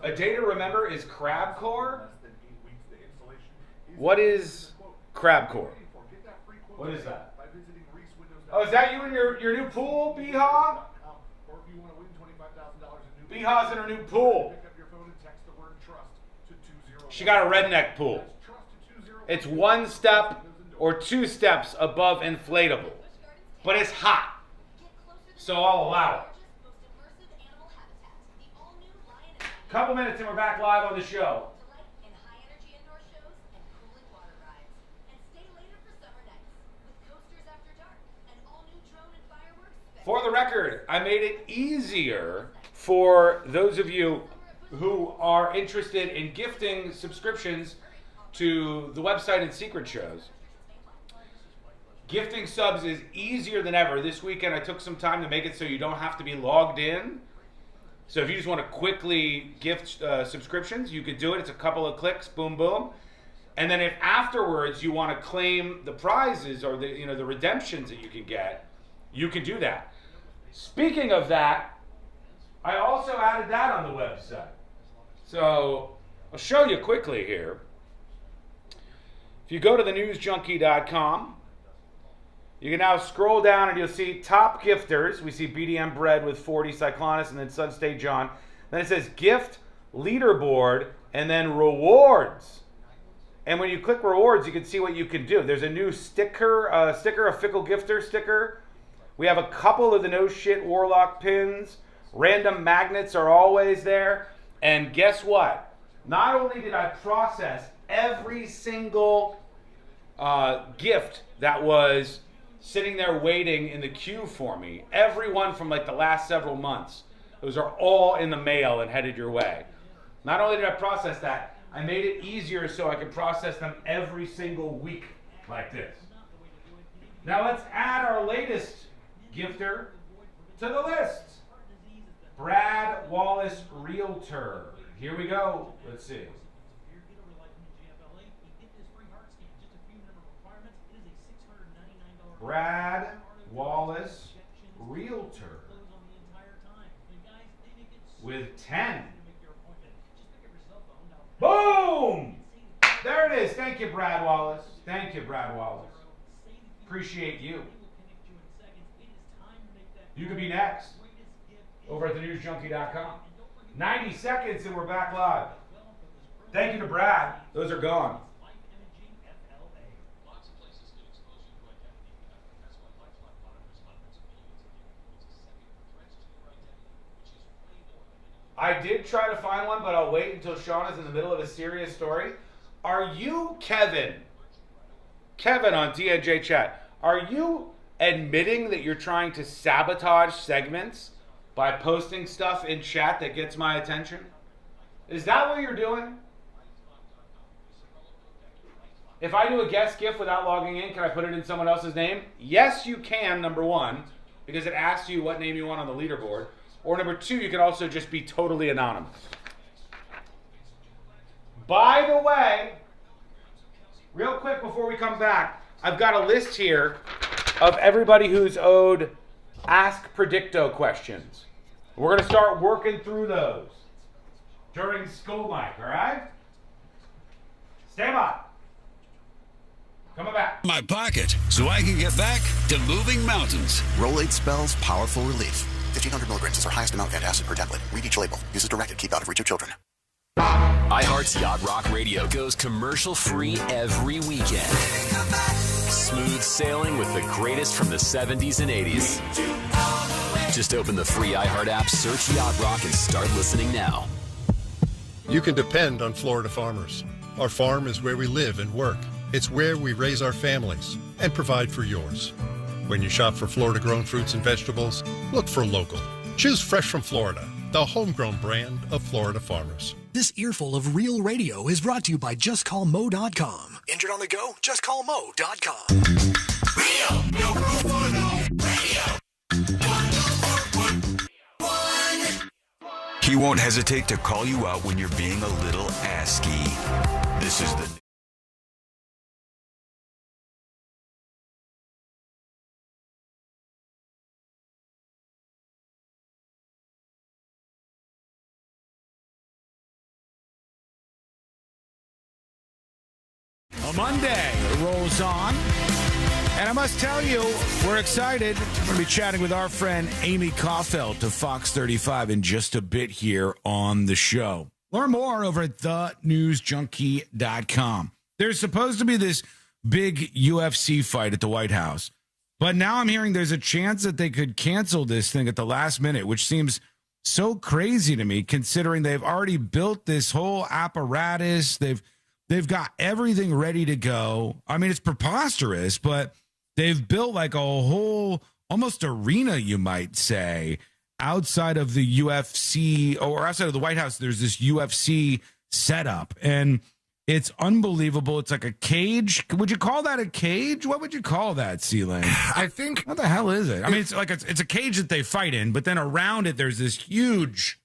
A day to remember is crabcore? What is crabcore? What is that? Oh, is that you in your new pool, Beehaw? Beehaw's in her new pool. She got a redneck pool. It's one step or two steps above inflatable. But it's hot. So I'll allow it. Couple minutes and we're back live on the show. For the record, I made it easier for those of you who are interested in gifting subscriptions to the website and secret shows. Gifting subs is easier than ever. This weekend I took some time to make it so you don't have to be logged in. So if you just want to quickly gift subscriptions, you could do it. It's a couple of clicks, boom, boom. And then if afterwards you want to claim the prizes or the redemptions that you can get, you can do that. Speaking of that, I also added that on the website. So I'll show you quickly here. If you go to thenewsjunkie.com, you can now scroll down and you'll see top gifters. We see BDM Bread with 40, Cyclonus, and then Sun State John. Then it says gift, leaderboard, and then rewards. And when you click rewards, you can see what you can do. There's a new sticker, a Fickle Gifter sticker. We have a couple of the No Shit Warlock pins. Random magnets are always there. And guess what? Not only did I process every single gift that was sitting there waiting in the queue for me, every one from like the last several months, those are all in the mail and headed your way. Not only did I process that, I made it easier so I could process them every single week like this. Now let's add our latest gifter to the list. Brad Wallace, Realtor. Here we go. Let's see. Brad Wallace, Realtor. With 10. Boom! There it is. Thank you, Brad Wallace. Thank you, Brad Wallace. Appreciate you. You could be next over at thenewsjunkie.com. 90 seconds and we're back live. Thank you to Brad. Those are gone. I did try to find one, but I'll wait until Shawn is in the middle of a serious story. Are you Kevin? Kevin on DNJ chat. Are you admitting that you're trying to sabotage segments by posting stuff in chat that gets my attention? Is that what you're doing? If I do a guest gift without logging in, can I put it in someone else's name? Yes, you can, number one, because it asks you what name you want on the leaderboard. Or number two, you can also just be totally anonymous. By the way, real quick before we come back, I've got a list here of everybody who's owed Ask Predicto questions. We're going to start working through those during school night, all right? Stand by. Coming back. My pocket, so I can get back to moving mountains. Rolade spells powerful relief. 1,500 milligrams is our highest amount of acid per tablet. Read each label. Use as directed. Keep out of reach of children. iHeart's Yacht Rock Radio goes commercial-free every weekend. Smooth sailing with the greatest from the 70s and 80s. Just open the free iHeart app, search Yacht Rock, and start listening now. You can depend on Florida farmers. Our farm is where we live and work. It's where we raise our families and provide for yours. When you shop for Florida-grown fruits and vegetables, look for local. Choose Fresh from Florida, the homegrown brand of Florida farmers. This earful of real radio is brought to you by JustCallMo.com. Injured on the go? JustCallMo.com. Real, no radio. He won't hesitate to call you out when you're being a little asky. This is the A Monday rolls on, and I must tell you, we're excited. We're going to be chatting with our friend Amy Caulfield to Fox 35 in just a bit here on the show. Learn more over at thenewsjunkie.com. There's supposed to be this big UFC fight at the White House, but now I'm hearing there's a chance that they could cancel this thing at the last minute, which seems so crazy to me considering they've already built this whole apparatus. They've got everything ready to go. I mean, it's preposterous, but they've built like a whole almost arena, you might say, outside of the UFC or outside of the White House. There's this UFC setup. And It's unbelievable. It's like a cage. Would you call that a cage? What would you call that, C-Lane? I think. What the hell is it? I mean, it's like it's a cage that they fight in, but then around it there's this huge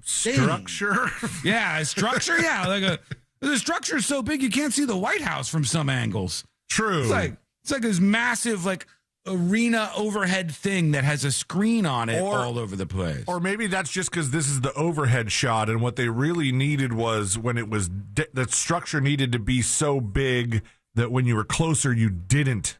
structure. Yeah, a structure. Yeah, like the structure is so big you can't see the White House from some angles. True. It's like this massive like arena overhead thing that has a screen on it all over the place. Or maybe that's just because this is the overhead shot, and what they really needed was when it was the structure needed to be so big that when you were closer, you didn't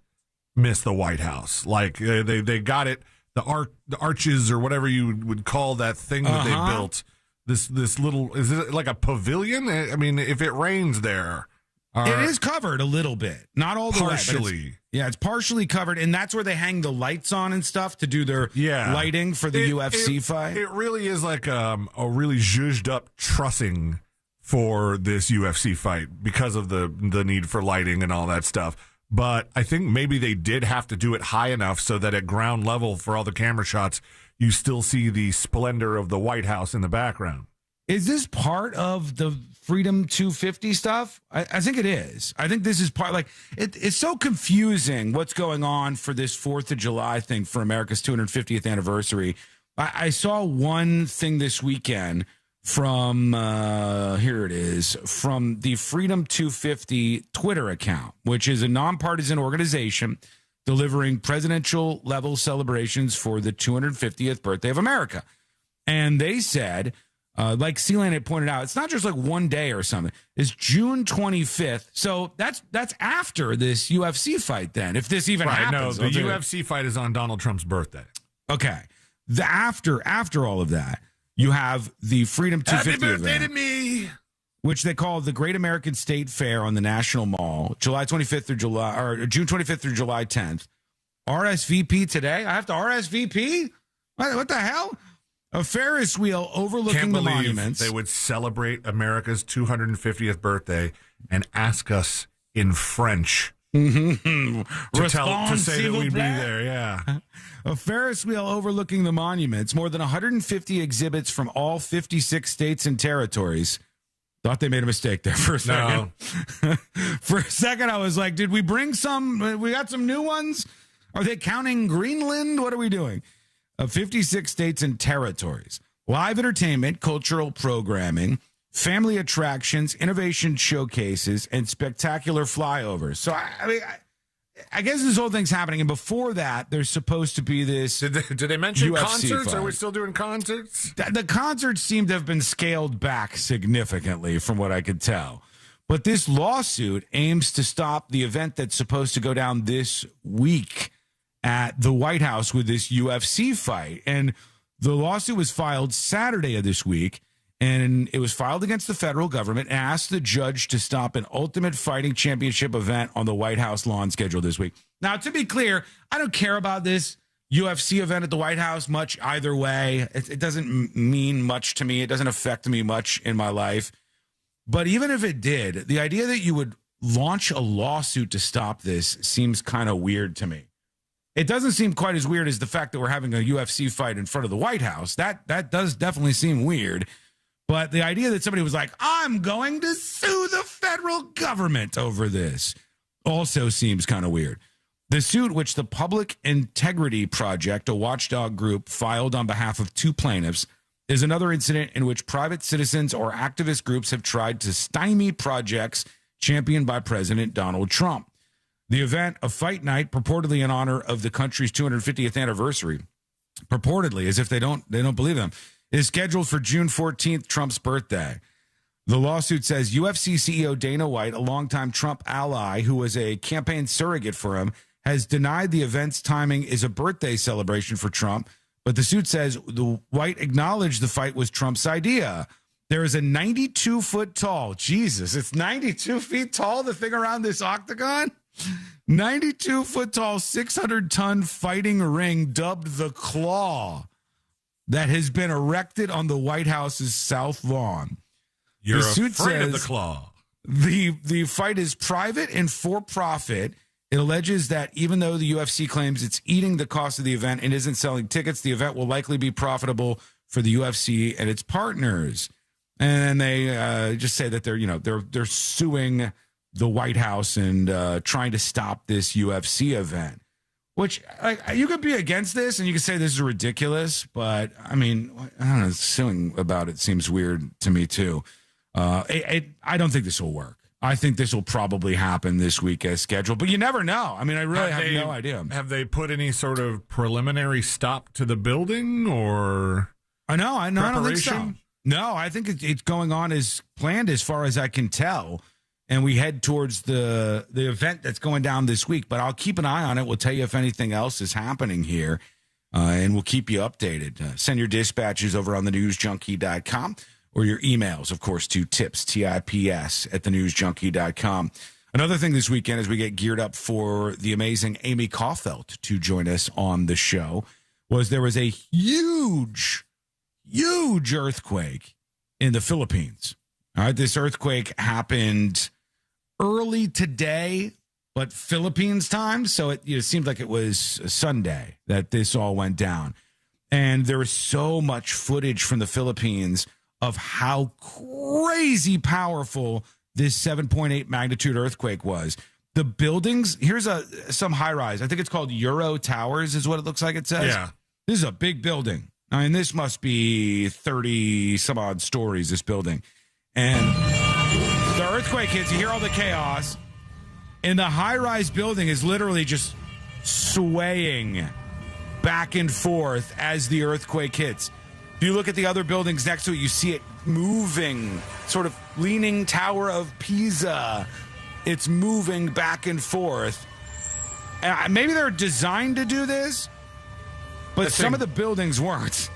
miss the White House. Like they got it, the arches or whatever you would call that thing that they built. This little, is it like a pavilion? I mean, if it rains there. It is covered a little bit, not all the partially. way. It's partially covered, and that's where they hang the lights on and stuff to do their lighting for the UFC fight. It really is like a really zhuzhed up trussing for this UFC fight because of the need for lighting and all that stuff. But I think maybe they did have to do it high enough so that at ground level for all the camera shots, you still see the splendor of the White House in the background. Is this part of the Freedom 250 stuff? I think it is. I think this is part, like, it's so confusing what's going on for this 4th of July thing for America's 250th anniversary. I saw one thing this weekend from, here it is, from the Freedom 250 Twitter account, which is a nonpartisan organization delivering presidential level celebrations for the 250th birthday of America. And they said, like C-Lane had pointed out, it's not just like one day or something. It's June 25th. So that's after this UFC fight then, if this even happens. No, the UFC fight is on Donald Trump's birthday. Okay. After all of that, you have the Freedom 250 Happy birthday event, to me. which they call the Great American State Fair on the National Mall, July 25th through June 25th through July 10th. RSVP today? I have to RSVP? What the hell? A Ferris wheel overlooking the monuments. They would celebrate America's 250th birthday and ask us in French to say that we'd be there. Yeah. A Ferris wheel overlooking the monuments. More than 150 exhibits from all 56 states and territories. Thought they made a mistake there for a second. No. For a second, I was like, did we bring some? We got some new ones? Are they counting Greenland? What are we doing? Of 56 states and territories, live entertainment, cultural programming, family attractions, innovation showcases, and spectacular flyovers. So, I guess this whole thing's happening. And before that, there's supposed to be this. Did they mention UFC concerts? fight. Are we still doing concerts? The concerts seem to have been scaled back significantly from what I could tell. But this lawsuit aims to stop the event that's supposed to go down this week at the White House with this UFC fight. And the lawsuit was filed Saturday of this week, and it was filed against the federal government and asked the judge to stop an Ultimate Fighting Championship event on the White House lawn scheduled this week. Now, to be clear, I don't care about this UFC event at the White House much either way. It doesn't mean much to me. It doesn't affect me much in my life. But even if it did, the idea that you would launch a lawsuit to stop this seems kind of weird to me. It doesn't seem quite as weird as the fact that we're having a UFC fight in front of the White House. That does definitely seem weird. But the idea that somebody was like, I'm going to sue the federal government over this also seems kind of weird. The suit, which the Public Integrity Project, a watchdog group, filed on behalf of two plaintiffs, is another incident in which private citizens or activist groups have tried to stymie projects championed by President Donald Trump. The event, a fight night purportedly in honor of the country's 250th anniversary, purportedly, as if they don't believe them, is scheduled for June 14th, Trump's birthday. The lawsuit says UFC CEO Dana White, a longtime Trump ally who was a campaign surrogate for him, has denied the event's timing is a birthday celebration for Trump. But the suit says the White acknowledged the fight was Trump's idea. There is a 92-foot tall, Jesus, it's 92 feet tall, the thing around this octagon? 92-foot tall, 600-ton fighting ring dubbed the Claw that has been erected on the White House's south lawn. You're the suit afraid of says the Claw. The fight is private and for profit. It alleges that even though the UFC claims it's eating the cost of the event and isn't selling tickets, the event will likely be profitable for the UFC and its partners. And they just say that they're suing the White House and trying to stop this UFC event. Which you could be against this and you could say this is ridiculous, but I mean, I don't know, suing about it seems weird to me too. I don't think this will work. I think this will probably happen this week as scheduled, but you never know. I mean, I really have no idea. Have they put any sort of preliminary stop to the building or? I don't think so. No, I think it's going on as planned as far as I can tell. And we head towards the event that's going down this week, but I'll keep an eye on it. We'll tell you if anything else is happening here, and we'll keep you updated. Send your dispatches over on thenewsjunkie.com or your emails, of course, to tips, at thenewsjunkie.com. Another thing this weekend as we get geared up for the amazing Amy Caulfield to join us on the show was there was a huge earthquake in the Philippines. All right, this earthquake happened early today, but Philippines time. So it seemed like it was Sunday that this all went down. And there was so much footage from the Philippines of how crazy powerful this 7.8 magnitude earthquake was. The buildings, here's some high rise. I think it's called Euro Towers is what it looks like it says. Yeah. This is a big building. I mean, this must be 30 some odd stories, this building. And the earthquake hits, you hear all the chaos, and the high-rise building is literally just swaying back and forth as the earthquake hits. If you look at the other buildings next to it, you see it moving, sort of leaning Tower of Pisa. It's moving back and forth. And maybe they're designed to do this, but some of the buildings weren't.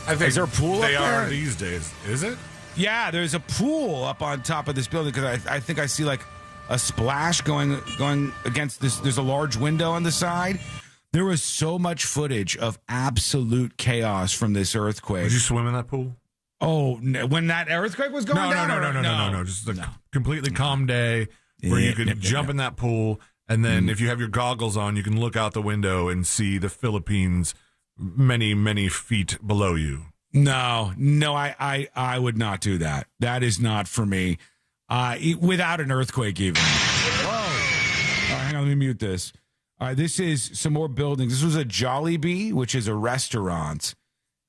I think is there a pool they up there? are these days. Is it? Yeah, there's a pool up on top of this building because I think I see like a splash going against this. There's a large window on the side. There was so much footage of absolute chaos from this earthquake. Did you swim in that pool? Oh, when that earthquake was going down? No. Just a completely calm day where you could jump in that pool, and then if you have your goggles on, you can look out the window and see the Philippines many, many feet below you. No, I would not do that. That is not for me. Without an earthquake, even. Whoa! All right, hang on, let me mute this. All right, this is some more buildings. This was a Jollibee, which is a restaurant.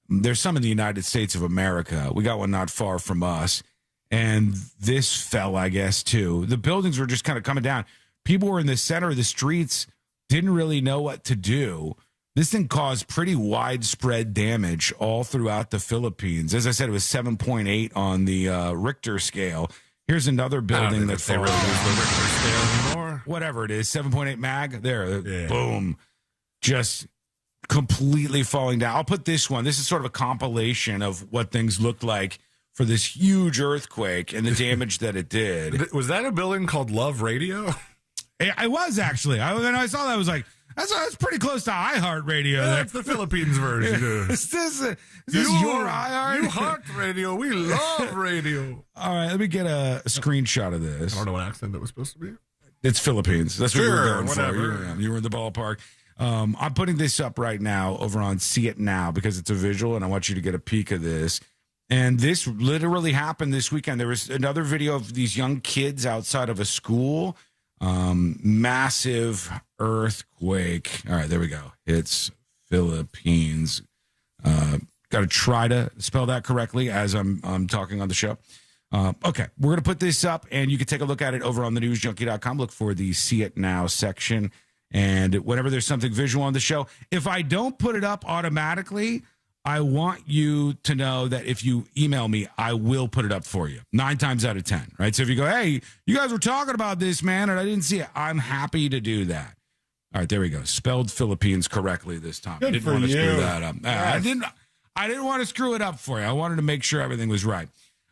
There's some in the United States of America. We got one not far from us. And this fell, I guess, too. The buildings were just kind of coming down. People were in the center of the streets, didn't really know what to do. This thing caused pretty widespread damage all throughout the Philippines. As I said, it was 7.8 on the Richter scale. Here's another building that they really use the Richter scale anymore. Whatever it is, 7.8 mag. There, boom. Just completely falling down. I'll put this one. This is sort of a compilation of what things looked like for this huge earthquake and the damage that it did. Was that a building called Love Radio? I was actually. When I saw that, I was like, that's pretty close to iHeartRadio. Yeah, that's the Philippines version. Is this your iHeart? You heart radio. We love radio. All right, let me get a screenshot of this. I don't know what accent that was supposed to be. It's Philippines. That's what you were going whatever. for. You were in the ballpark. I'm putting this up right now over on See It Now because it's a visual, and I want you to get a peek of this. And this literally happened this weekend. There was another video of these young kids outside of a school. Massive earthquake. All right, there we go. It's Philippines. Got to try to spell that correctly as I'm talking on the show. Okay, we're going to put this up, and you can take a look at it over on thenewsjunkie.com. Look for the See It Now section. And whenever there's something visual on the show, if I don't put it up automatically, I want you to know that if you email me, I will put it up for you 9 times out of 10, right? So if you go, hey, you guys were talking about this, man, and I didn't see it, I'm happy to do that. All right, there we go. Spelled Philippines correctly this time. Good I didn't for want to you. screw that up. Yes. I didn't want to screw it up for you. I wanted to make sure everything was right.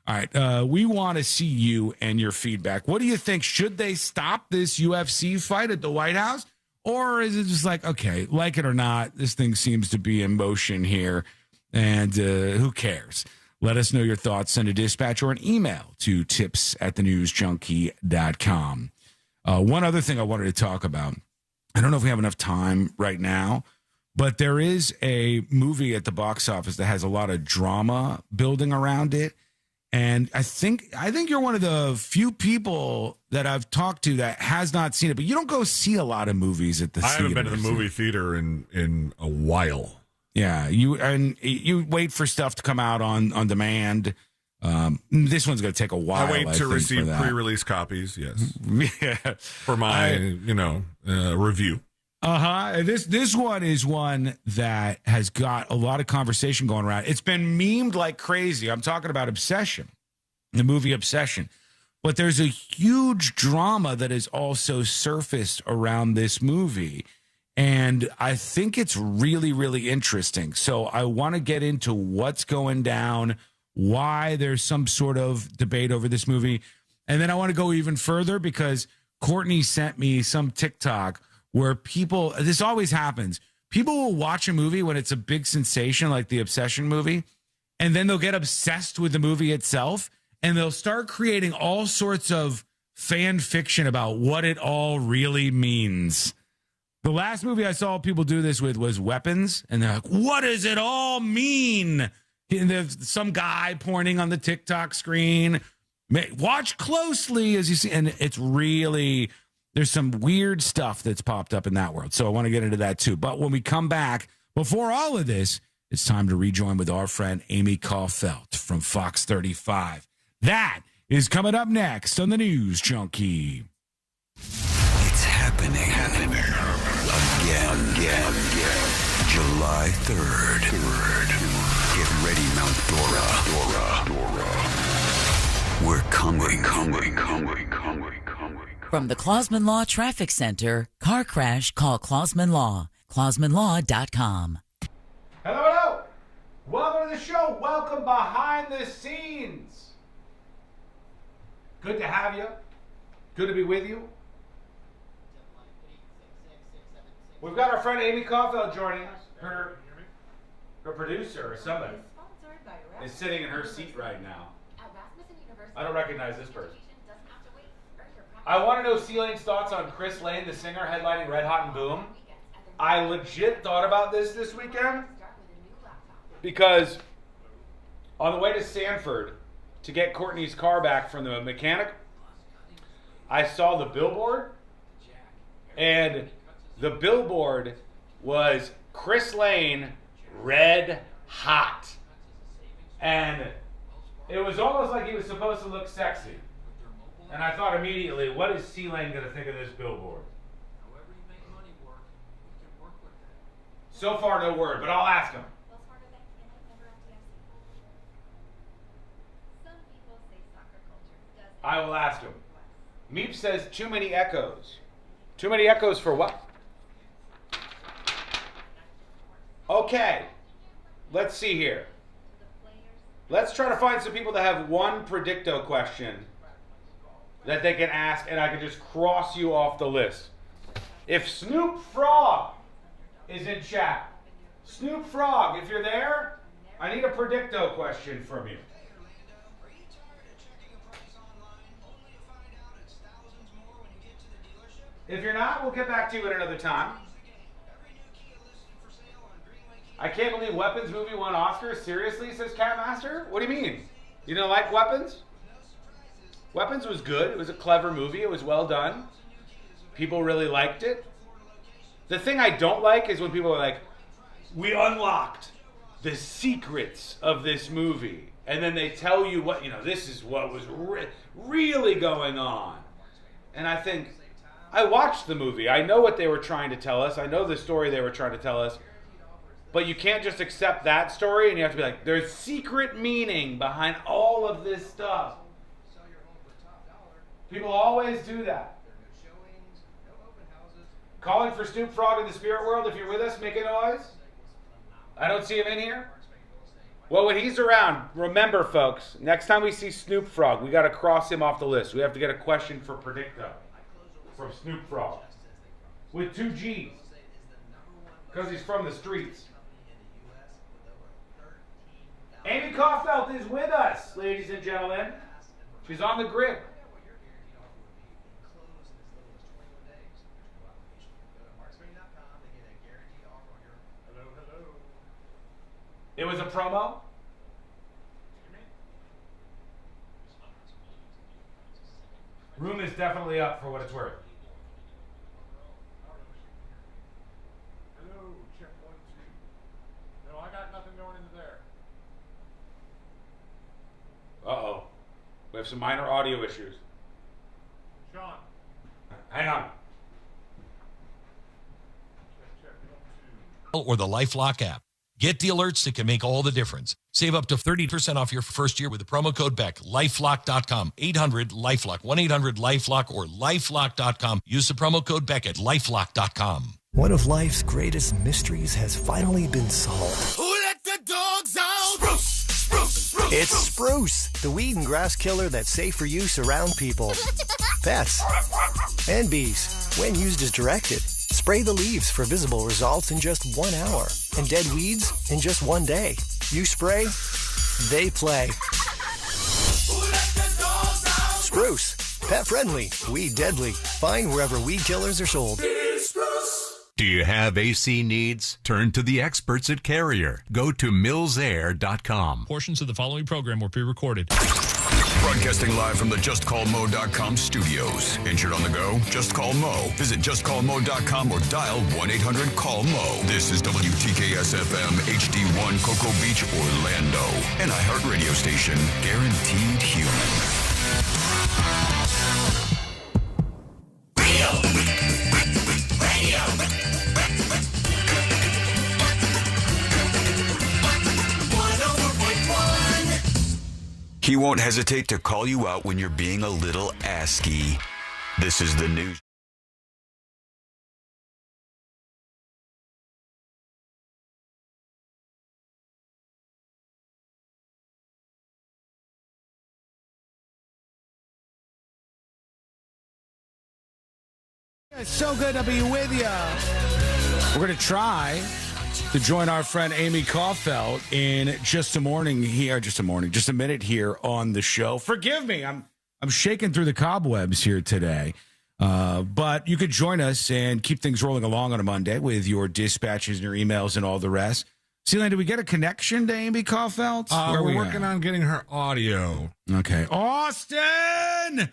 All right, we want to see you and your feedback. What do you think? Should they stop this UFC fight at the White House? Or is it just like, okay, like it or not, this thing seems to be in motion here, and who cares? Let us know your thoughts. Send a dispatch or an email to tips@thenewsjunkie.com. One other thing I wanted to talk about. I don't know if we have enough time right now, but there is a movie at the box office that has a lot of drama building around it. And I think you're one of the few people that I've talked to that has not seen it. But you don't go see a lot of movies at the theater. I haven't been to the movie theater in a while. Yeah, you wait for stuff to come out on demand. This one's going to take a while. I wait to receive pre-release copies. Yes, yeah, for my review. This one is one that has got a lot of conversation going around. It's been memed like crazy. I'm talking about Obsession, the movie Obsession. But there's a huge drama that has also surfaced around this movie. And I think it's really, really interesting. So I want to get into what's going down, why there's some sort of debate over this movie. And then I want to go even further because Courtney sent me some TikTok where people, this always happens. People will watch a movie when it's a big sensation, like the Obsession movie, and then they'll get obsessed with the movie itself, and they'll start creating all sorts of fan fiction about what it all really means. The last movie I saw people do this with was Weapons, and they're like, what does it all mean? And there's some guy pointing on the TikTok screen. Watch closely as you see, and it's really... There's some weird stuff that's popped up in that world. So I want to get into that too. But when we come back, before all of this, it's time to rejoin with our friend Amy Caulfield from Fox 35. That is coming up next on the News Junkie. It's happening. Again. July 3rd. Get ready, Mount Dora. We're coming. From the Clausman Law Traffic Center, car crash, call Clausman Law. ClausmanLaw.com. Hello. Welcome to the show. Welcome behind the scenes. Good to have you. Good to be with you. We've got our friend Amy Caulfield joining us. Her producer or somebody is sitting in her seat right now. I don't recognize this person. I want to know Ceiling's thoughts on Chris Lane, the singer, headlining Red Hot and Boom. I legit thought about this weekend because on the way to Sanford to get Courtney's car back from the mechanic, I saw the billboard, and the billboard was Chris Lane, Red Hot. And it was almost like he was supposed to look sexy. And I thought immediately, what is C-Lane going to think of this billboard? So far, no word, but I'll ask him. I will ask him. Meep says too many echoes. Too many echoes for what? Okay, let's see here. Let's try to find some people that have one Predicto question that they can ask, and I can just cross you off the list. If Snoop Frog is in chat, Snoop Frog, if you're there, I need a Predicto question from you. If you're not, we'll get back to you at another time. I can't believe Weapons movie won Oscars. Seriously, says Catmaster? What do you mean? You didn't like Weapons? Weapons was good. It was a clever movie. It was well done. People really liked it. The thing I don't like is when people are like, we unlocked the secrets of this movie. And then they tell you what, this is what was really going on. And I think, I watched the movie. I know what they were trying to tell us. I know the story they were trying to tell us. But you can't just accept that story, and you have to be like, there's secret meaning behind all of this stuff. People always do that. Calling for Snoop Frog in the spirit world. If you're with us, make a noise. I don't see him in here. Well, when he's around, remember, folks, next time we see Snoop Frog, we got to cross him off the list. We have to get a question for Predicto from Snoop Frog with 2 G's because he's from the streets. Amy Caulfield is with us, ladies and gentlemen. She's on the grid. It was a promo? Room is definitely up for what it's worth. Hello, check 1, 2. No, I got nothing going into there. Uh-oh. We have some minor audio issues. Shawn. Hang on. Or the LifeLock app. Get the alerts that can make all the difference. Save up to 30% off your first year with the promo code BECK. LifeLock.com. 800-LifeLock. 1-800-LifeLock or LifeLock.com. Use the promo code BECK at LifeLock.com. One of life's greatest mysteries has finally been solved. Who let the dogs out? Spruce, spruce, spruce. It's Spruce, the weed and grass killer that's safe for use around people, pets, and bees when used as directed. Spray the leaves for visible results in just 1 hour and dead weeds in just 1 day. You spray, they play. Spruce, pet friendly, weed deadly. Find wherever weed killers are sold. Do you have AC needs? Turn to the experts at Carrier. Go to millsair.com. Portions of the following program were pre-recorded. Broadcasting live from the JustCallMo.com studios. Injured on the go? Just call Mo. Visit JustCallMo.com or dial 1-800-CALL-MO. This is WTKS-FM HD1 Cocoa Beach, Orlando. An iHeartRadio station. Guaranteed human. He won't hesitate to call you out when you're being a little ASCII. This is the news. It's so good to be with you. We're going to try to join our friend Amy Caulfield in just a minute here on the show. Forgive me, I'm shaking through the cobwebs here today. But you could join us and keep things rolling along on a Monday with your dispatches and your emails and all the rest. Celine, did we get a connection to Amy Caulfield? We're working on getting her audio. Okay. Austin,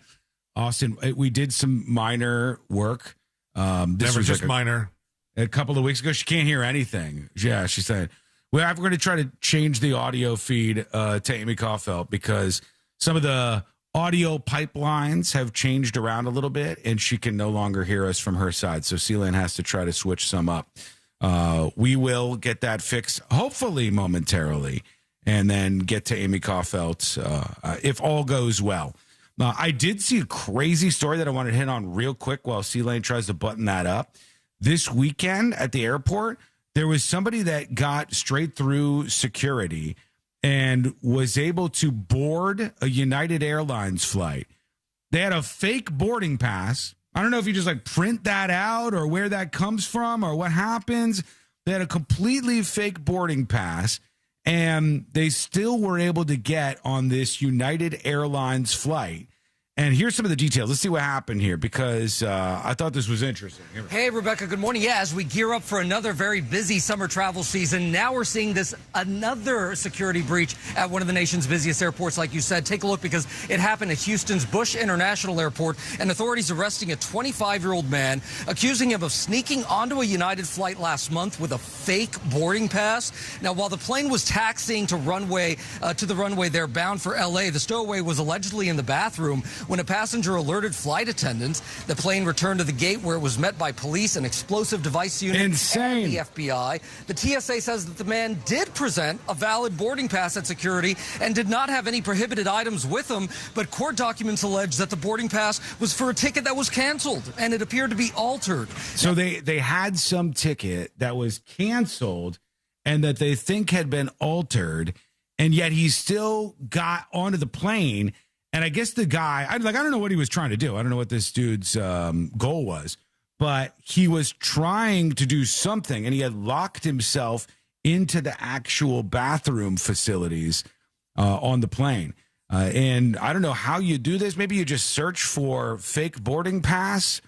we did some minor work. This Never was just like minor. A couple of weeks ago, she can't hear anything. Yeah, she said, we're going to try to change the audio feed to Amy Caulfield because some of the audio pipelines have changed around a little bit, and she can no longer hear us from her side. So Celine has to try to switch some up. We will get that fixed, hopefully momentarily, and then get to Amy Caulfield if all goes well. I did see a crazy story that I wanted to hit on real quick while Celine tries to button that up. This weekend at the airport, there was somebody that got straight through security and was able to board a United Airlines flight. They had a fake boarding pass. I don't know if you just like print that out or where that comes from or what happens. They had a completely fake boarding pass, and they still were able to get on this United Airlines flight. And here's some of the details. Let's see what happened here because I thought this was interesting. Hey, Rebecca, good morning. Yeah, as we gear up for another very busy summer travel season, now we're seeing another security breach at one of the nation's busiest airports, like you said. Take a look because it happened at Houston's Bush International Airport, and authorities arresting a 25-year-old man, accusing him of sneaking onto a United flight last month with a fake boarding pass. Now, while the plane was taxiing to the runway there bound for L.A., the stowaway was allegedly in the bathroom when a passenger alerted flight attendants. The plane returned to the gate where it was met by police and explosive device unit and the FBI. The TSA says that the man did present a valid boarding pass at security and did not have any prohibited items with him, but court documents allege that the boarding pass was for a ticket that was canceled and it appeared to be altered. So they had some ticket that was canceled and that they think had been altered, and yet he still got onto the plane. And I guess the guy, I don't know what he was trying to do. I don't know what this dude's goal was, but he was trying to do something, and he had locked himself into the actual bathroom facilities on the plane. And I don't know how you do this. Maybe you just search for fake boarding pass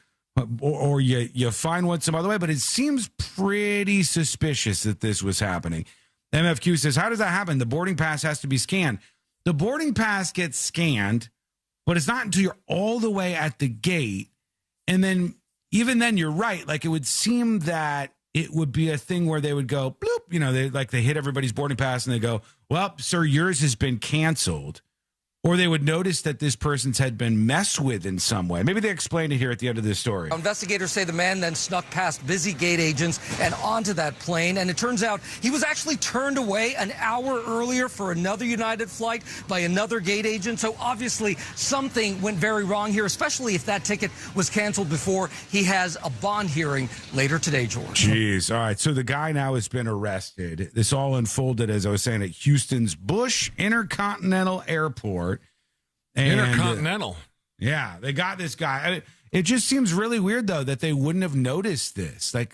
or you find one some other way, but it seems pretty suspicious that this was happening. MFQ says, how does that happen? The boarding pass has to be scanned. The boarding pass gets scanned, But it's not until you're all the way at the gate. And then, even then, you're right. Like, it would seem that it would be a thing where they would go, bloop, they hit everybody's boarding pass and they go, well, sir, yours has been canceled. Or they would notice that this person's had been messed with in some way. Maybe they explained it here at the end of this story. Investigators say the man then snuck past busy gate agents and onto that plane. And it turns out he was actually turned away an hour earlier for another United flight by another gate agent. So obviously something went very wrong here, especially if that ticket was canceled before. He has a bond hearing later today, George. Jeez. All right. So the guy now has been arrested. This all unfolded, as I was saying, at Houston's Bush Intercontinental Airport. And, Intercontinental. Yeah, they got this guy. It just seems really weird, though, that they wouldn't have noticed this. Like,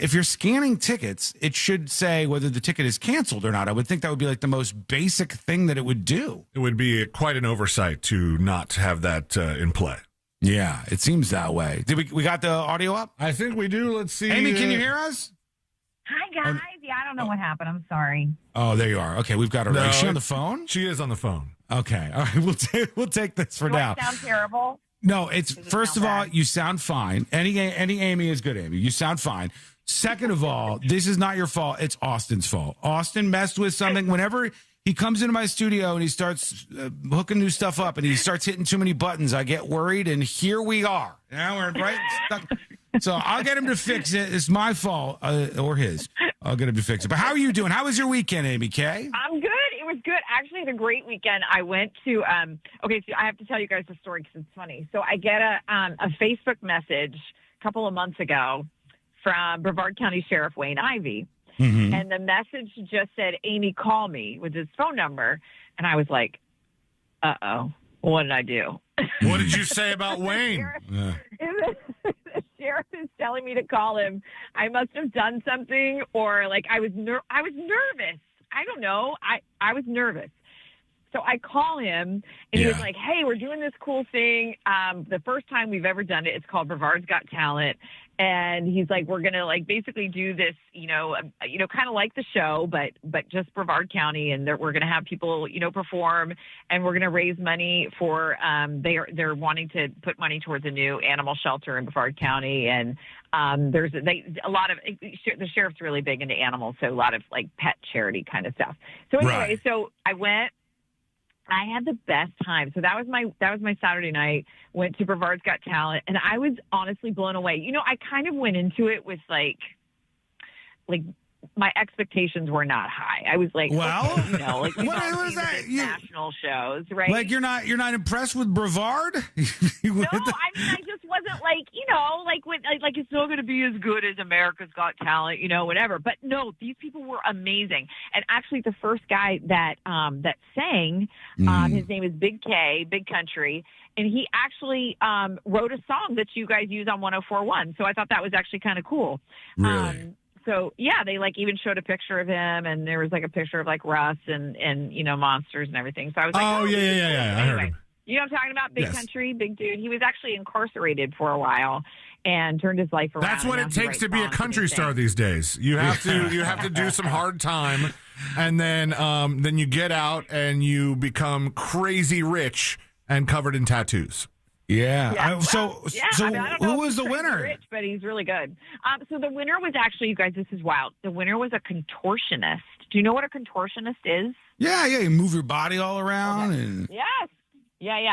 if you're scanning tickets, it should say whether the ticket is canceled or not. I would think that would be like the most basic thing that it would do. It would be quite an oversight to not have that in play. Yeah, it seems that way. Did we got the audio up? I think we do. Let's see. Amy, can you hear us? Hi, guys. Yeah, I don't know what happened. I'm sorry. Oh, there you are. Okay, we've got her. No, Is she on the phone? She is on the phone. Okay. All right. We'll take this for now. Do I sound terrible? No, it's first of all, you sound fine. Any Amy is good, Amy. You sound fine. Second of all, this is not your fault. It's Austin's fault. Austin messed with something. Whenever he comes into my studio and he starts hooking new stuff up and he starts hitting too many buttons, I get worried. And here we are. Now we're right stuck. So I'll get him to fix it. It's my fault or his. I'll get him to fix it. But how are you doing? How was your weekend, Amy K? I'm good. It was good. Actually, it's a great weekend. I went to, okay, so I have to tell you guys the story because it's funny. So I get a Facebook message a couple of months ago from Brevard County Sheriff Wayne Ivey. Mm-hmm. And the message just said, Amy, call me, with his phone number. And I was like, uh-oh, what did I do? What did you say about Wayne? The sheriff is telling me to call him. I must have done something, or like I was nervous. I don't know. I was nervous. So I call him, and he was like, hey, we're doing this cool thing. The first time we've ever done it, it's called Brevard's Got Talent. And he's like, we're going to like basically do this, kind of like the show, but just Brevard County. And we're going to have people, perform, and we're going to raise money for, they're wanting to put money towards a new animal shelter in Brevard County. And there's a lot of, the sheriff's really big into animals. So a lot of like pet charity kind of stuff. So anyway, So I went. I had the best time. So that was my Saturday night. Went to Brevard's Got Talent, and I was honestly blown away. I kind of went into it with like my expectations were not high. I was like, well, okay, like what was that? National shows, right? Like you're not impressed with Brevard? No, I mean I just wasn't like it's not going to be as good as America's Got Talent, whatever. But no, these people were amazing. And actually, the first guy that sang, his name is Big K, Big Country, and he actually wrote a song that you guys use on 104.1. So I thought that was actually kind of cool. Really. So yeah, they like even showed a picture of him, and there was like a picture of like Russ and monsters and everything. So I was like, yeah. Anyway, I heard him. You know what I'm talking about? Big Country, big dude. He was actually incarcerated for a while and turned his life around. That's what it takes to be a country star these days. You have to do some hard time, and then you get out and you become crazy rich and covered in tattoos. Yeah. So who was the winner? Rich, but he's really good. So the winner was actually, you guys, this is wild. The winner was a contortionist. Do you know what a contortionist is? Yeah. You move your body all around. Okay. And yes. Yeah.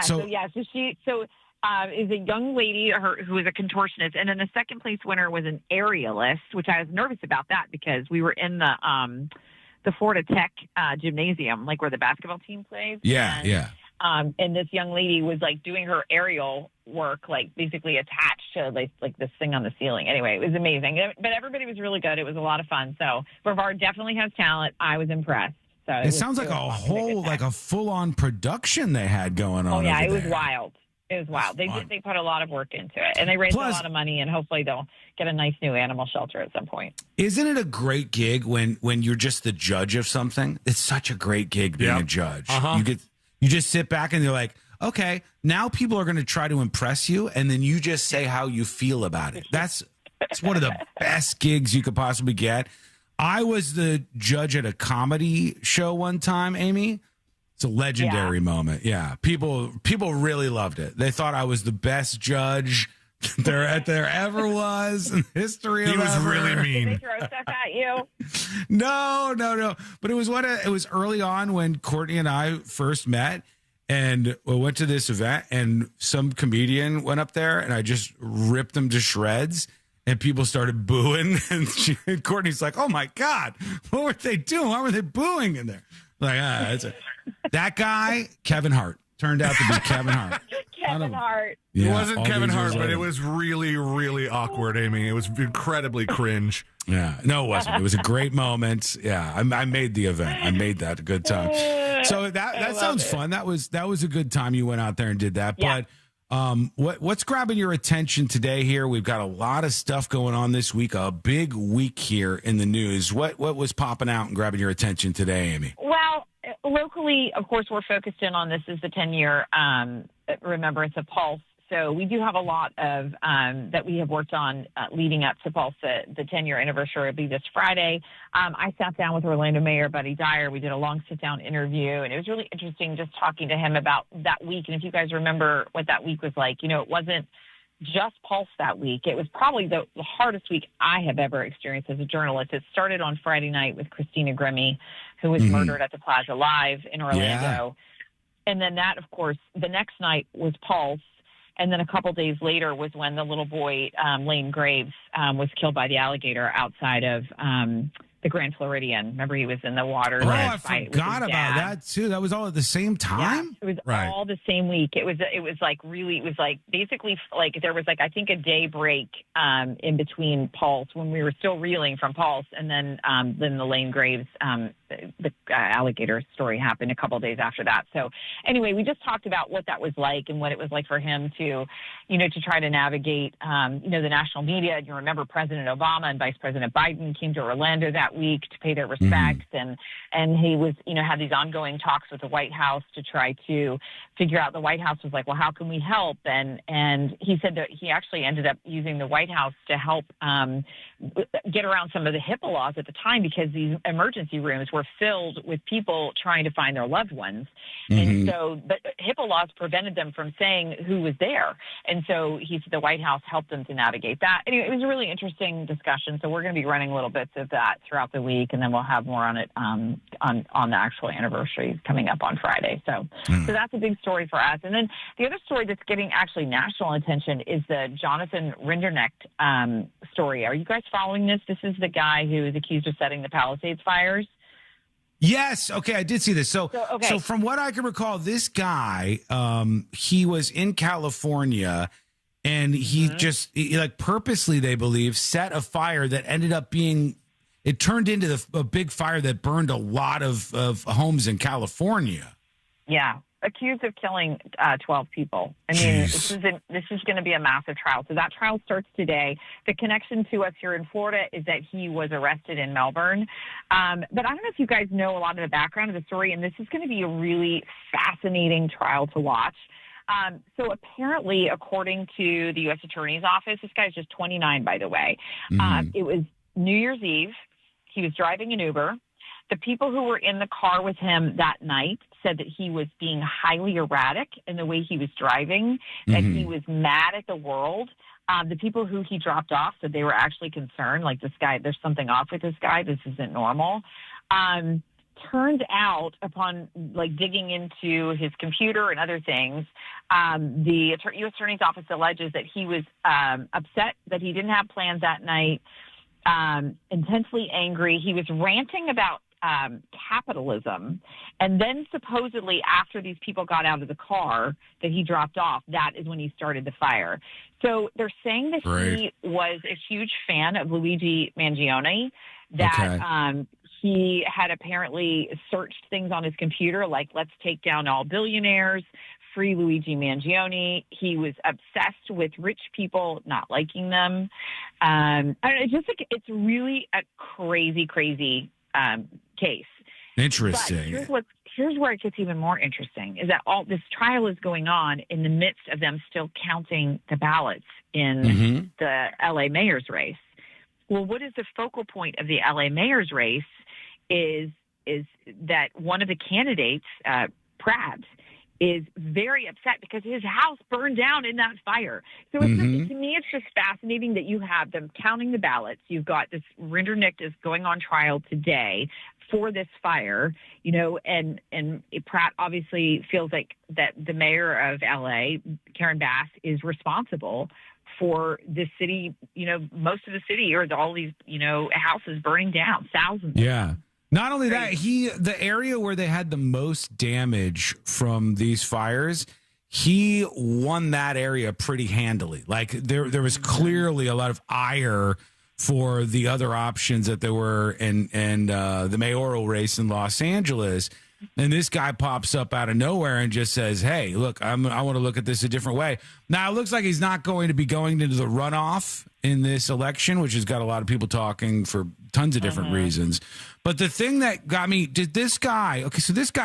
So she is a young lady who is a contortionist, and then the second place winner was an aerialist, which I was nervous about that because we were in the Florida Tech gymnasium, like where the basketball team plays. Yeah. And this young lady was like doing her aerial work, like basically attached to like this thing on the ceiling. Anyway, it was amazing. But everybody was really good. It was a lot of fun. So Brevard definitely has talent. I was impressed. So it sounds like a full-on production they had going on. Oh yeah, it was wild. It was wild. They put a lot of work into it, and they raised a lot of money, and hopefully they'll get a nice new animal shelter at some point. Isn't it a great gig when you're just the judge of something? It's such a great gig being a judge. Uh-huh. You just sit back and you're like, okay, now people are going to try to impress you, and then you just say how you feel about it. It's one of the best gigs you could possibly get. I was the judge at a comedy show one time, Amy, It's a legendary moment. Yeah. People really loved it. They thought I was the best judge there ever was in the history of He was ever. really mean. Did they throw stuff at you? No. But it was early on when Courtney and I first met, and we went to this event, and some comedian went up there, and I just ripped them to shreds, and people started booing, and Courtney's like, "Oh my God, what were they doing? Why were they booing in there?" Like, that guy, Kevin Hart, turned out to be Kevin Hart. Kevin Hart. Yeah, it wasn't all Kevin these Hart, years but later. it was really, really awkward, Amy. It was incredibly cringe. Yeah, no, it wasn't. It was a great moment. Yeah, I made the event. I made that a good time. So that sounds fun. That was a good time. You went out there and did that. Yeah. But what's grabbing your attention today? Here, we've got a lot of stuff going on this week. A big week here in the news. What was popping out and grabbing your attention today, Amy? Well, locally, of course, we're focused in on this is the 10-year remembrance of Pulse. So we do have a lot of that we have worked on leading up to Pulse. The 10-year anniversary will be this Friday. I sat down with Orlando Mayor Buddy Dyer. We did a long sit-down interview, and it was really interesting just talking to him about that week. And if you guys remember what that week was like, it wasn't just Pulse that week. It was probably the hardest week I have ever experienced as a journalist. It started on Friday night with Christina Grimmie, who was murdered at the Plaza Live in Orlando. Yeah. And then that, of course, the next night was Pulse. And then a couple days later was when the little boy, Lane Graves, was killed by the alligator outside of the Grand Floridian. Remember, he was in the water. Oh, I forgot about that too. That was all at the same time. Yeah, it was all the same week. It was basically like there was I think a day break in between Pulse when we were still reeling from Pulse, and then the Lane Graves the alligator story happened a couple days after that. So anyway, we just talked about what that was like and what it was like for him to, to try to navigate, the national media. You remember President Obama and Vice President Biden came to Orlando that week to pay their respects. And he was, had these ongoing talks with the White House to try to figure out. The White House was like, well, how can we help? And he said that he actually ended up using the White House to help get around some of the HIPAA laws at the time, because these emergency rooms were filled with people trying to find their loved ones. And so, but HIPAA laws prevented them from saying who was there. And so he said the White House helped them to navigate that. Anyway, it was a really interesting discussion. So we're going to be running little bits of that throughout the week, and then we'll have more on it on the actual anniversary coming up on Friday. So that's a big story for us. And then the other story that's getting actually national attention is the Jonathan Rinderknecht story. Are you guys following this? This is the guy who is accused of setting the Palisades fires. Yes. Okay. I did see this. So from what I can recall, this guy, he was in California, and he purposely, they believe, set a fire that ended up being, it turned into a big fire that burned a lot of homes in California. Yeah. Accused of killing 12 people. I mean, this is going to be a massive trial. So that trial starts today. The connection to us here in Florida is that he was arrested in Melbourne. But I don't know if you guys know a lot of the background of the story, and this is going to be a really fascinating trial to watch. So apparently, according to the U.S. Attorney's Office, this guy's just 29, by the way. It was New Year's Eve. He was driving an Uber. The people who were in the car with him that night said that he was being highly erratic in the way he was driving, that he was mad at the world. The people who he dropped off said they were actually concerned, like, this guy, there's something off with this guy. This isn't normal. Turns out, upon digging into his computer and other things, the U.S. Attorney's Office alleges that he was upset that he didn't have plans that night, intensely angry. He was ranting about capitalism. And then supposedly after these people got out of the car that he dropped off, that is when he started the fire. So they're saying that he was a huge fan of Luigi Mangione, that he had apparently searched things on his computer, like, let's take down all billionaires, free Luigi Mangione. He was obsessed with rich people, not liking them. It's really a crazy case. Interesting. But here's where it gets even more interesting, is that all this trial is going on in the midst of them still counting the ballots in the LA mayor's race. Well, what is the focal point of the LA mayor's race is that one of the candidates, Pratt is very upset because his house burned down in that fire. So it's just, to me, it's just fascinating that you have them counting the ballots. You've got this Rinderknecht is going on trial today for this fire, you know, and Pratt obviously feels like that the mayor of LA, Karen Bass, is responsible for the city, you know, most of the city or all these, you know, houses burning down, thousands. Yeah. Not only that, the area where they had the most damage from these fires, he won that area pretty handily. Like there was clearly a lot of ire for the other options that there were in the mayoral race in Los Angeles. And this guy pops up out of nowhere and just says, hey, look, I want to look at this a different way. Now, it looks like he's not going to be going into the runoff in this election, which has got a lot of people talking for tons of different reasons. But the thing that got me, this guy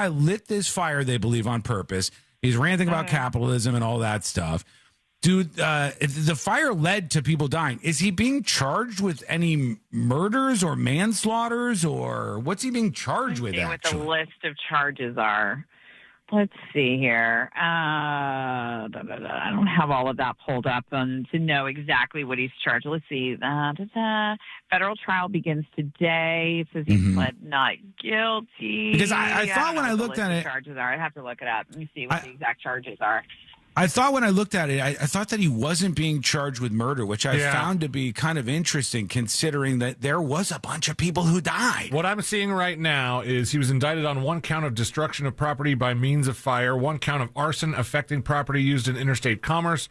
lit this fire, they believe, on purpose. He's ranting about capitalism and all that stuff. Dude, if the fire led to people dying, is he being charged with any murders or manslaughters, or what's he being charged with? What the list of charges are. Let's see here. I don't have all of that pulled up to know exactly what he's charged. Let's see. Federal trial begins today. It says he pled not guilty. Because I thought when I looked at it, charges are. I'd have to look it up. Let me see what the exact charges are. I thought when I looked at it, I thought that he wasn't being charged with murder, which I found to be kind of interesting considering that there was a bunch of people who died. What I'm seeing right now is he was indicted on 1 count of destruction of property by means of fire, 1 count of arson affecting property used in interstate commerce,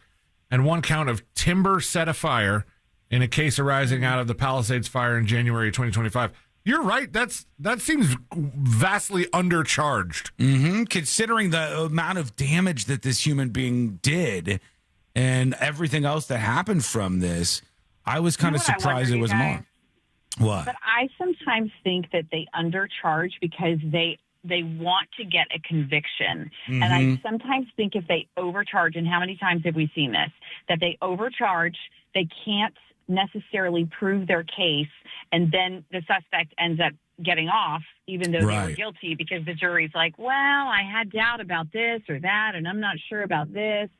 and 1 count of timber set afire in a case arising out of the Palisades fire in January 2025. You're right. That seems vastly undercharged. Considering the amount of damage that this human being did and everything else that happened from this, I was kind of surprised it was more. What? But I sometimes think that they undercharge because they want to get a conviction. And I sometimes think if they overcharge, and how many times have we seen this, that they overcharge, they can't necessarily prove their case, and then the suspect ends up getting off even though they were guilty because the jury's like, well, I had doubt about this or that, and I'm not sure about this.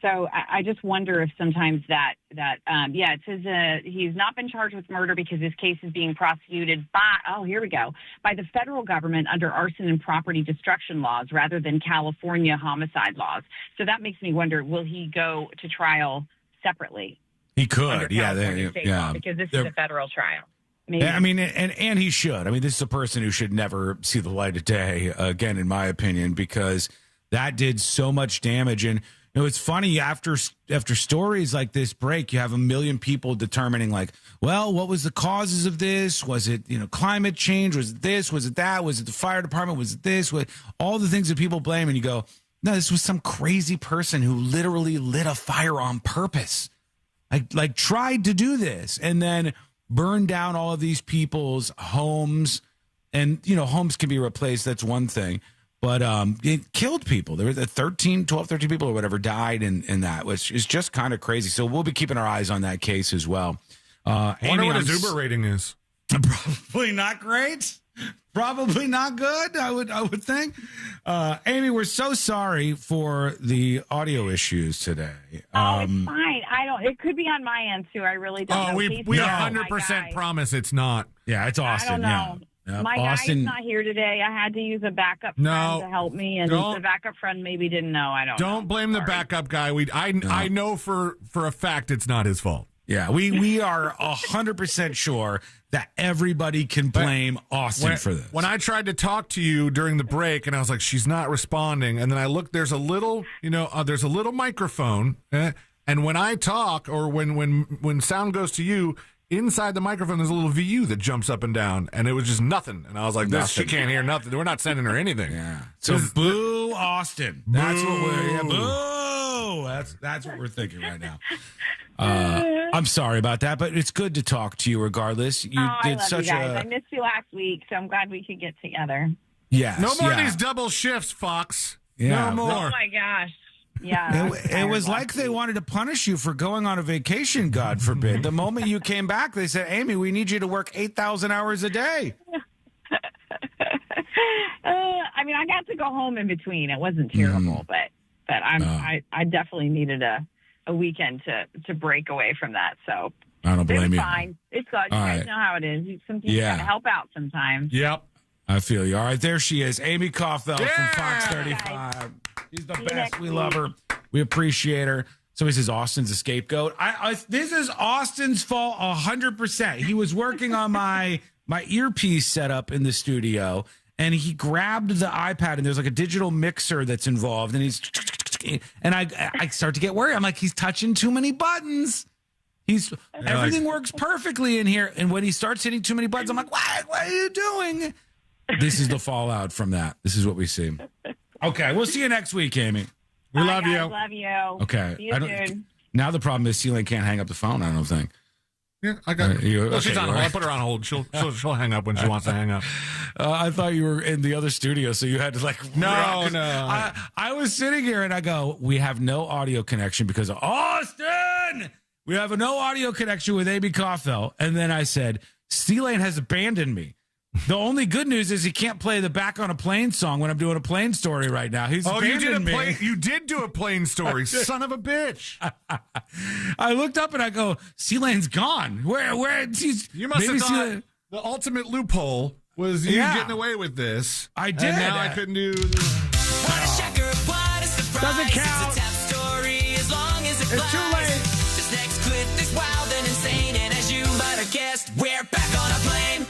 So I just wonder if sometimes it says he's not been charged with murder because his case is being prosecuted by the federal government under arson and property destruction laws rather than California homicide laws. So that makes me wonder, will he go to trial separately? He could, because this is a federal trial. Maybe. I mean, and he should. I mean, this is a person who should never see the light of day again, in my opinion, because that did so much damage. And you know, it's funny after stories like this break, you have a million people determining, like, well, what was the causes of this? Was it climate change? Was it this? Was it that? Was it the fire department? Was it this? All the things that people blame, and you go, no, this was some crazy person who literally lit a fire on purpose. Like tried to do this and then burned down all of these people's homes. And, homes can be replaced. That's one thing. But it killed people. There were 13 people or whatever died in that, which is just kind of crazy. So we'll be keeping our eyes on that case as well. I wonder what his Uber rating is. Probably not great. Probably not good, I would think. Amy, we're so sorry for the audio issues today. It's fine. It could be on my end too. I really don't know. We 100% promise it's not. Yeah, it's Austin. I don't know. Yeah. My guy's not here today. I had to use a backup friend to help me, and the backup friend maybe didn't know. I don't know. Don't blame the backup guy. I know for a fact it's not his fault. Yeah, we are 100% sure that everybody can blame Austin for this. When I tried to talk to you during the break, and I was like, she's not responding, and then I looked, there's a little microphone, and when I talk or when sound goes to you, inside the microphone there's a little VU that jumps up and down, and it was just nothing, and I was like, she can't hear nothing. We're not sending her anything. Yeah. So boo Austin. That's what we're boo. That's what we're thinking right now. I'm sorry about that, but it's good to talk to you regardless. I love you guys. I missed you last week, so I'm glad we could get together. Yes. No more of these double shifts, Fox. Yeah. No more. Oh my gosh. Yeah. It was like they wanted to punish you for going on a vacation, God forbid. The moment you came back, they said, Amy, we need you to work 8,000 hours a day. I mean, I got to go home in between. It wasn't terrible, but I definitely needed a weekend to break away from that. So I don't blame you. Fine. It's good. You guys know how it is. Some people gotta help out sometimes. Yep. I feel you. All right, there she is, Amy Kaufeld from Fox 35. She's the best. We love her. We appreciate her. Somebody says Austin's a scapegoat. This is Austin's fault 100%. He was working on my earpiece setup in the studio, and he grabbed the iPad, and there's like a digital mixer that's involved, and I start to get worried. I'm like, he's touching too many buttons. Everything works perfectly in here, and when he starts hitting too many buttons, I'm like, what are you doing? This is the fallout from that. This is what we see. Okay, we'll see you next week, Amy. We love you. Love you. Okay. See you soon. Now the problem is C-Lane can't hang up the phone, I don't think. Yeah, I got well, she's on hold. I put her on hold. She'll hang up when she wants to hang up. I thought you were in the other studio, so you had to No. I was sitting here and I go, we have no audio connection because of Austin. We have no audio connection with Amy Kaufeld. And then I said, C-Lane has abandoned me. The only good news is he can't play the Back on a Plane song when I'm doing a plane story right now. He's abandoned me. You did do a plane story, son of a bitch. I looked up and I go, C-Lane's gone. Where? You must have thought the ultimate loophole was you getting away with this. I did. And now I couldn't do Doesn't count. It's too late. This next clip is wild and insane, and as you might have guessed, we're back on a plane.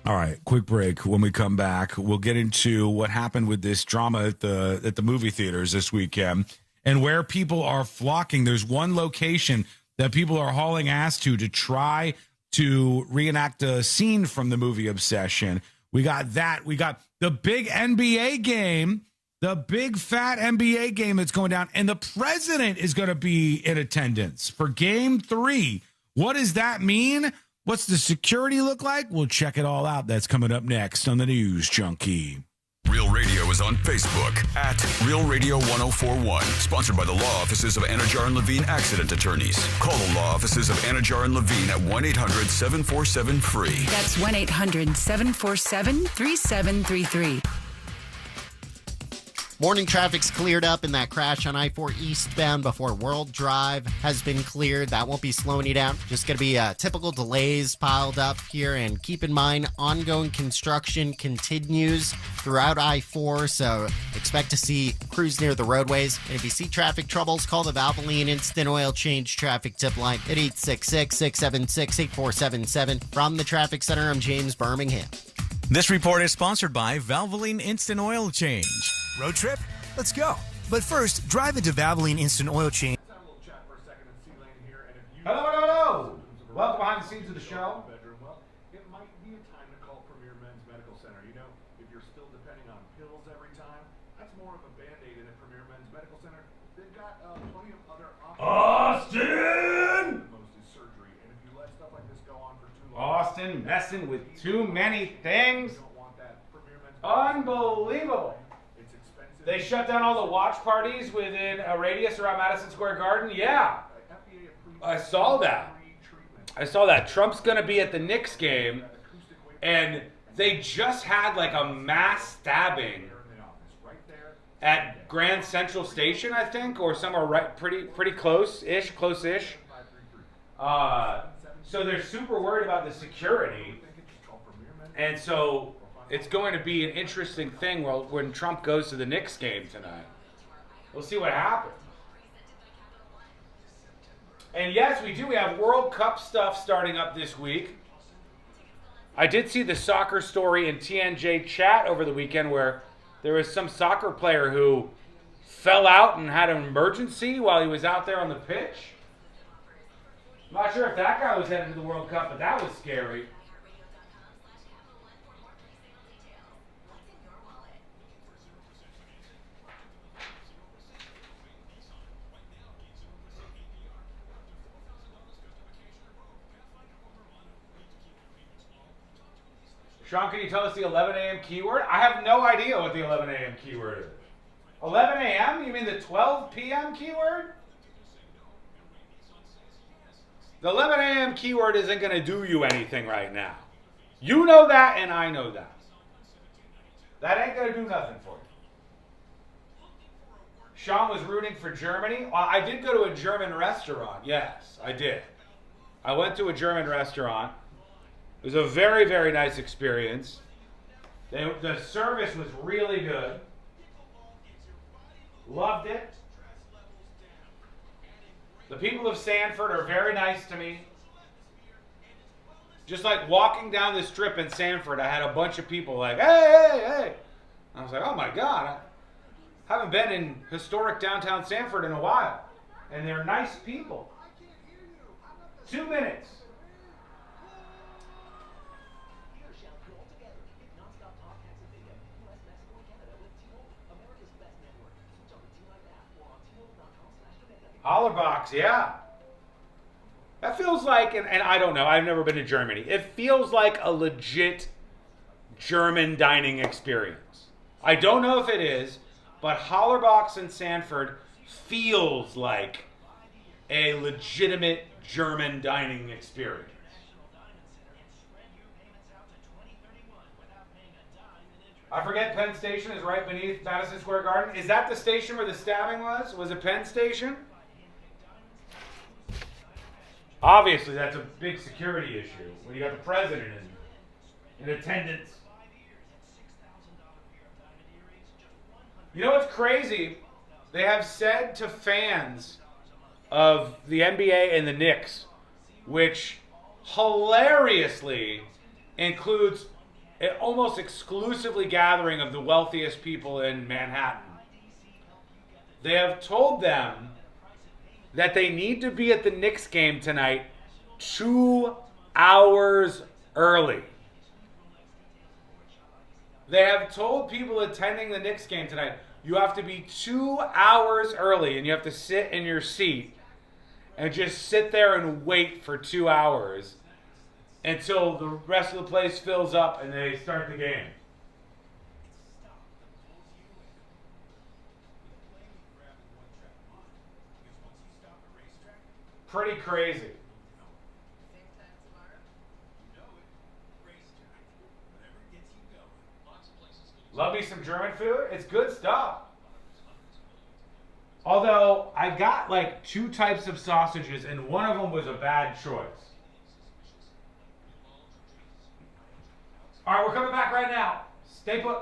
All right, quick break. When we come back, we'll get into what happened with this drama at the movie theaters this weekend and where people are flocking. There's one location that people are hauling ass to try to reenact a scene from the movie Obsession. We got that. We got the big NBA game, the big fat NBA game that's going down, and the president is going to be in attendance for Game 3. What does that mean? What's the security look like? We'll check it all out. That's coming up next on the News Junkie. Real Radio is on Facebook at Real Radio 1041. Sponsored by the law offices of Anajar and Levine Accident Attorneys. Call the law offices of Anajar and Levine at 1-800-747-FREE. That's 1-800-747-3733. Morning traffic's cleared up in that crash on I-4 eastbound before World Drive has been cleared. That won't be slowing you down. Just going to be typical delays piled up here. And keep in mind, ongoing construction continues throughout I-4, so expect to see crews near the roadways. And if you see traffic troubles, call the Valvoline Instant Oil Change Traffic Tip Line at 866-676-8477. From the Traffic Center, I'm James Birmingham. This report is sponsored by Valvoline Instant Oil Change. Road trip? Let's go. But first, drive into Valvoline Instant Oil Change. Hello. Welcome behind the scenes of the show. It might be a time to call Premier Men's Medical Center. You know, if you're still depending on pills every time, that's more of a Band-Aid in a Premier Men's Medical Center. They've got plenty of other options. Austin! Most is surgery, and if you let stuff like this go on for too long, Austin messing with too many things. Unbelievable. They shut down all the watch parties within a radius around Madison Square Garden. Yeah, I saw that. Trump's going to be at the Knicks game, and they just had like a mass stabbing at Grand Central Station, I think, or somewhere right pretty close-ish. So they're super worried about the security, and so it's going to be an interesting thing when Trump goes to the Knicks game tonight. We'll see what happens. And yes, we do. We have World Cup stuff starting up this week. I did see the soccer story in TNJ chat over the weekend where there was some soccer player who fell out and had an emergency while he was out there on the pitch. I'm not sure if that guy was headed to the World Cup, but that was scary. Shawn, can you tell us the 11 a.m. keyword? I have no idea what the 11 a.m. keyword is. 11 a.m.? You mean the 12 p.m. keyword? The 11 a.m. keyword isn't going to do you anything right now. You know that, and I know that. That ain't going to do nothing for you. Shawn was rooting for Germany. I did go to a German restaurant. Yes, I did. I went to a German restaurant. It was a very, very nice experience. The service was really good. Loved it. The people of Sanford are very nice to me. Just like walking down the strip in Sanford, I had a bunch of people like, hey, hey, hey. I was like, oh my God, I haven't been in historic downtown Sanford in a while. And they're nice people. 2 minutes. Hollerbox, yeah. That feels like, and I don't know, I've never been to Germany. It feels like a legit German dining experience. I don't know if it is, but Hollerbox in Sanford feels like a legitimate German dining experience. I forget Penn Station is right beneath Madison Square Garden. Is that the station where the stabbing was? Was it Penn Station? Obviously, that's a big security issue when you got the president in attendance. You know what's crazy? They have said to fans of the NBA and the Knicks, which hilariously includes an almost exclusively gathering of the wealthiest people in Manhattan. They have told them that they need to be at the Knicks game tonight 2 hours early. They have told people attending the Knicks game tonight, you have to be 2 hours early and you have to sit in your seat and just sit there and wait for 2 hours until the rest of the place fills up and they start the game. Pretty crazy. Love me some German food. It's good stuff. Although I got like 2 types of sausages and one of them was a bad choice. All right, we're coming back right now. Stay put.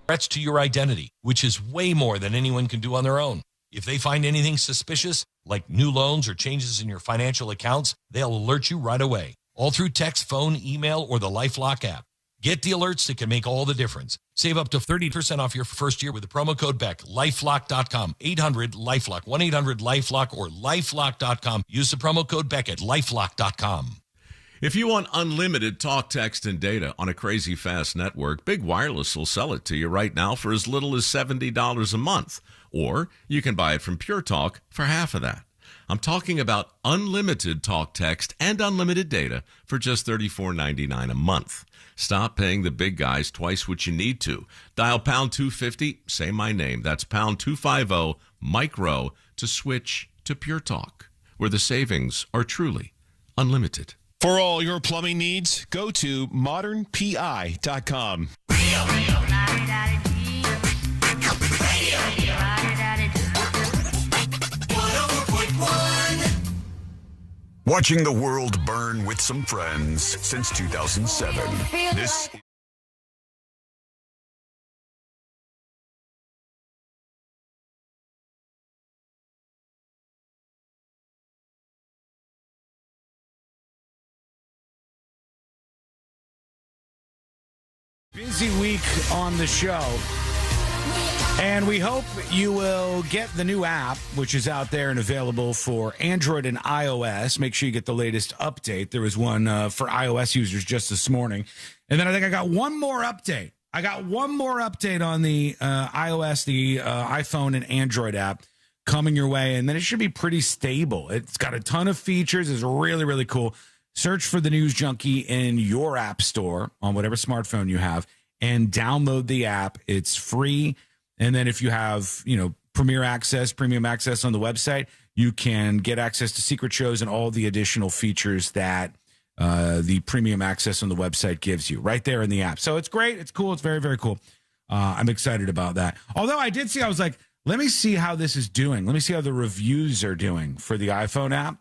Threats to your identity, which is way more than anyone can do on their own. If they find anything suspicious, like new loans or changes in your financial accounts, they'll alert you right away. All through text, phone, email, or the LifeLock app. Get the alerts that can make all the difference. Save up to 30% off your first year with the promo code BECK. LifeLock.com. 800-LifeLock. 1-800-LifeLock or LifeLock.com. Use the promo code BECK at LifeLock.com. If you want unlimited talk, text, and data on a crazy fast network, Big Wireless will sell it to you right now for as little as $70 a month. Or you can buy it from Pure Talk for half of that. I'm talking about unlimited talk, text, and unlimited data for just $34.99 a month. Stop paying the big guys twice what you need to. Dial pound 250, say my name. That's pound 250, micro, to switch to Pure Talk, where the savings are truly unlimited. For all your plumbing needs, go to modernpi.com. Watching the world burn with some friends since 2007. This busy week on the show. And we hope you will get the new app, which is out there and available for Android and iOS. Make sure you get the latest update. There was one for iOS users just this morning. And then I think I got one more update. I got one more update on the iOS, the iPhone and Android app coming your way. And then it should be pretty stable. It's got a ton of features. It's really, really cool. Search for the News Junkie in your app store on whatever smartphone you have and download the app. It's free. And then if you have, premium access on the website, you can get access to secret shows and all the additional features that the premium access on the website gives you right there in the app. So it's great. It's cool. It's very, very cool. I'm excited about that. Although I did see, I was like, let me see how this is doing. Let me see how the reviews are doing for the iPhone app.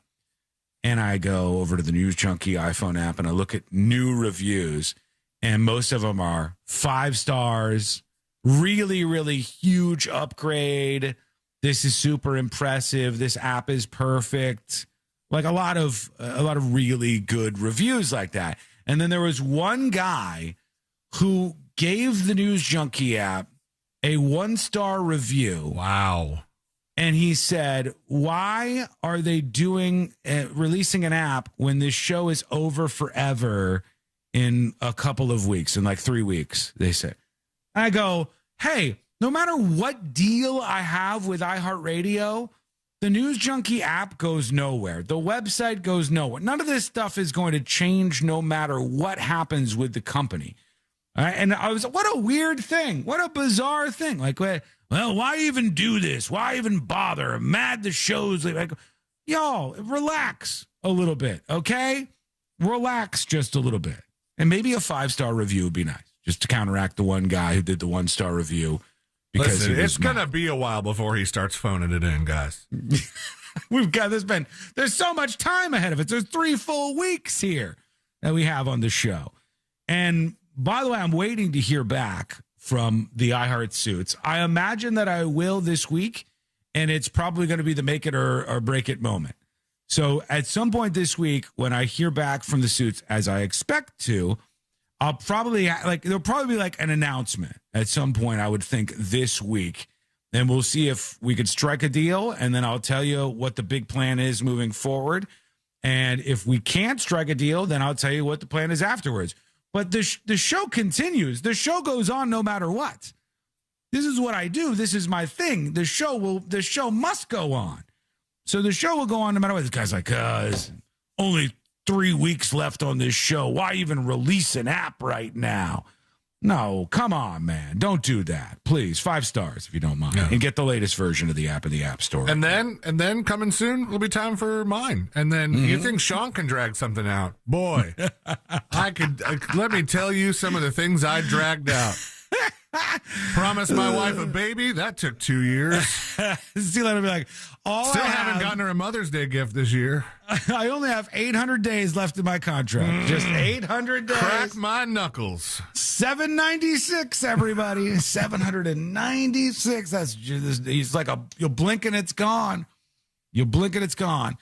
And I go over to the News Junkie iPhone app and I look at new reviews, and most of them are 5 stars, really, really huge upgrade. This is super impressive. This app is perfect. Like a lot of really good reviews like that. And then there was one guy who gave the News Junkie app a 1-star review. Wow. And he said, why are they releasing an app when this show is over forever in a couple of weeks, in like 3 weeks, they said. I go, hey, no matter what deal I have with iHeartRadio, the News Junkie app goes nowhere. The website goes nowhere. None of this stuff is going to change no matter what happens with the company. And I was, what a weird thing. What a bizarre thing. Like, well, why even do this? Why even bother? I'm mad the show's like, y'all, relax a little bit, okay? Relax just a little bit. And maybe a 5-star review would be nice, just to counteract the one guy who did the 1-star review. Because it's going to be a while before he starts phoning it in, guys. There's so much time ahead of it. There's 3 full weeks here that we have on the show. And by the way, I'm waiting to hear back from the iHeart suits. I imagine that I will this week, and it's probably going to be the make it or break it moment. So at some point this week, when I hear back from the suits, as I expect to, I'll probably there'll probably be like an announcement at some point, I would think, this week. And we'll see if we could strike a deal, and then I'll tell you what the big plan is moving forward. And if we can't strike a deal, then I'll tell you what the plan is afterwards. But the show continues. The show goes on no matter what. This is what I do. This is my thing. The show must go on. So the show will go on no matter what. This guy's like, there's only 3 weeks left on this show. Why even release an app right now? No, come on, man. Don't do that. Please, 5 stars if you don't mind. Yeah. And get the latest version of the app in the App Store. And then coming soon will be time for mine. And then you think Shawn can drag something out. Boy, let me tell you some of the things I dragged out. Promised my wife a baby. That took 2 years. Still haven't gotten her a Mother's Day gift this year. I only have 800 days left in my contract. Just 800 days. Crack my knuckles. 796, everybody. 796. That's just, he's like you'll blink and it's gone. You'll blink and it's gone.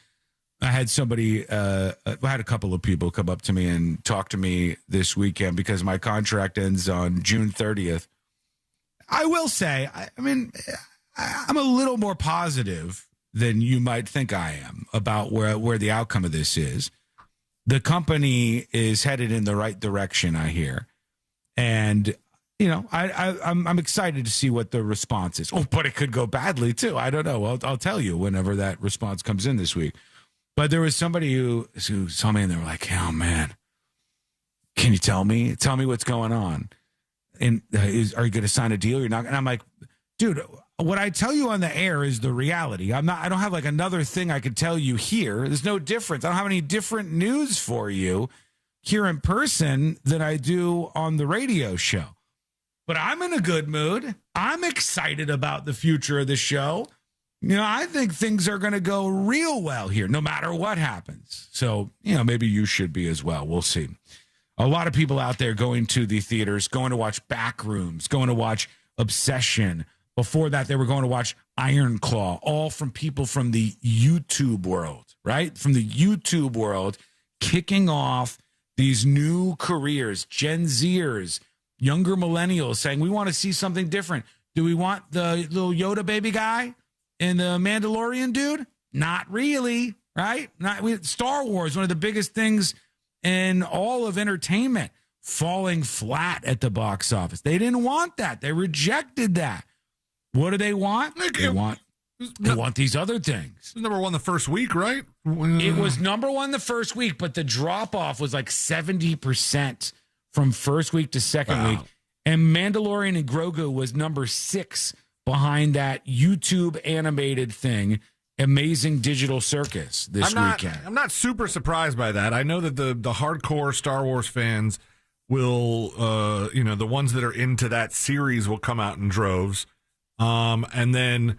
I had somebody, I had a couple of people come up to me and talk to me this weekend because my contract ends on June 30th. I will say, I'm a little more positive than you might think I am about where the outcome of this is. The company is headed in the right direction, I hear. And, I'm excited to see what the response is. Oh, but it could go badly, too. I don't know. I'll tell you whenever that response comes in this week. But there was somebody who saw me and they were like, oh, man, can you tell me? Tell me what's going on. And are you going to sign a deal? You're not. And I'm like, dude, what I tell you on the air is the reality. I don't have like another thing I could tell you here. There's no difference. I don't have any different news for you here in person than I do on the radio show. But I'm in a good mood. I'm excited about the future of the show. I think things are going to go real well here, no matter what happens. So, maybe you should be as well. We'll see. A lot of people out there going to the theaters, going to watch Backrooms, going to watch Obsession. Before that, they were going to watch Iron Claw, all from people from the YouTube world, right? From the YouTube world, kicking off these new careers, Gen Zers, younger millennials saying, we want to see something different. Do we want the little Yoda baby guy and the Mandalorian dude? Not really, right? Star Wars, one of the biggest things in all of entertainment, falling flat at the box office. They didn't want that. They rejected that. What do they want? They want these other things. It was number 1 the first week, right? It was number 1 the first week, but the drop-off was like 70% from first week to second week. And Mandalorian and Grogu was number 6 behind that YouTube animated thing, Amazing Digital Circus, this weekend. I'm not super surprised by that. I know that the hardcore Star Wars fans will, the ones that are into that series will come out in droves. And then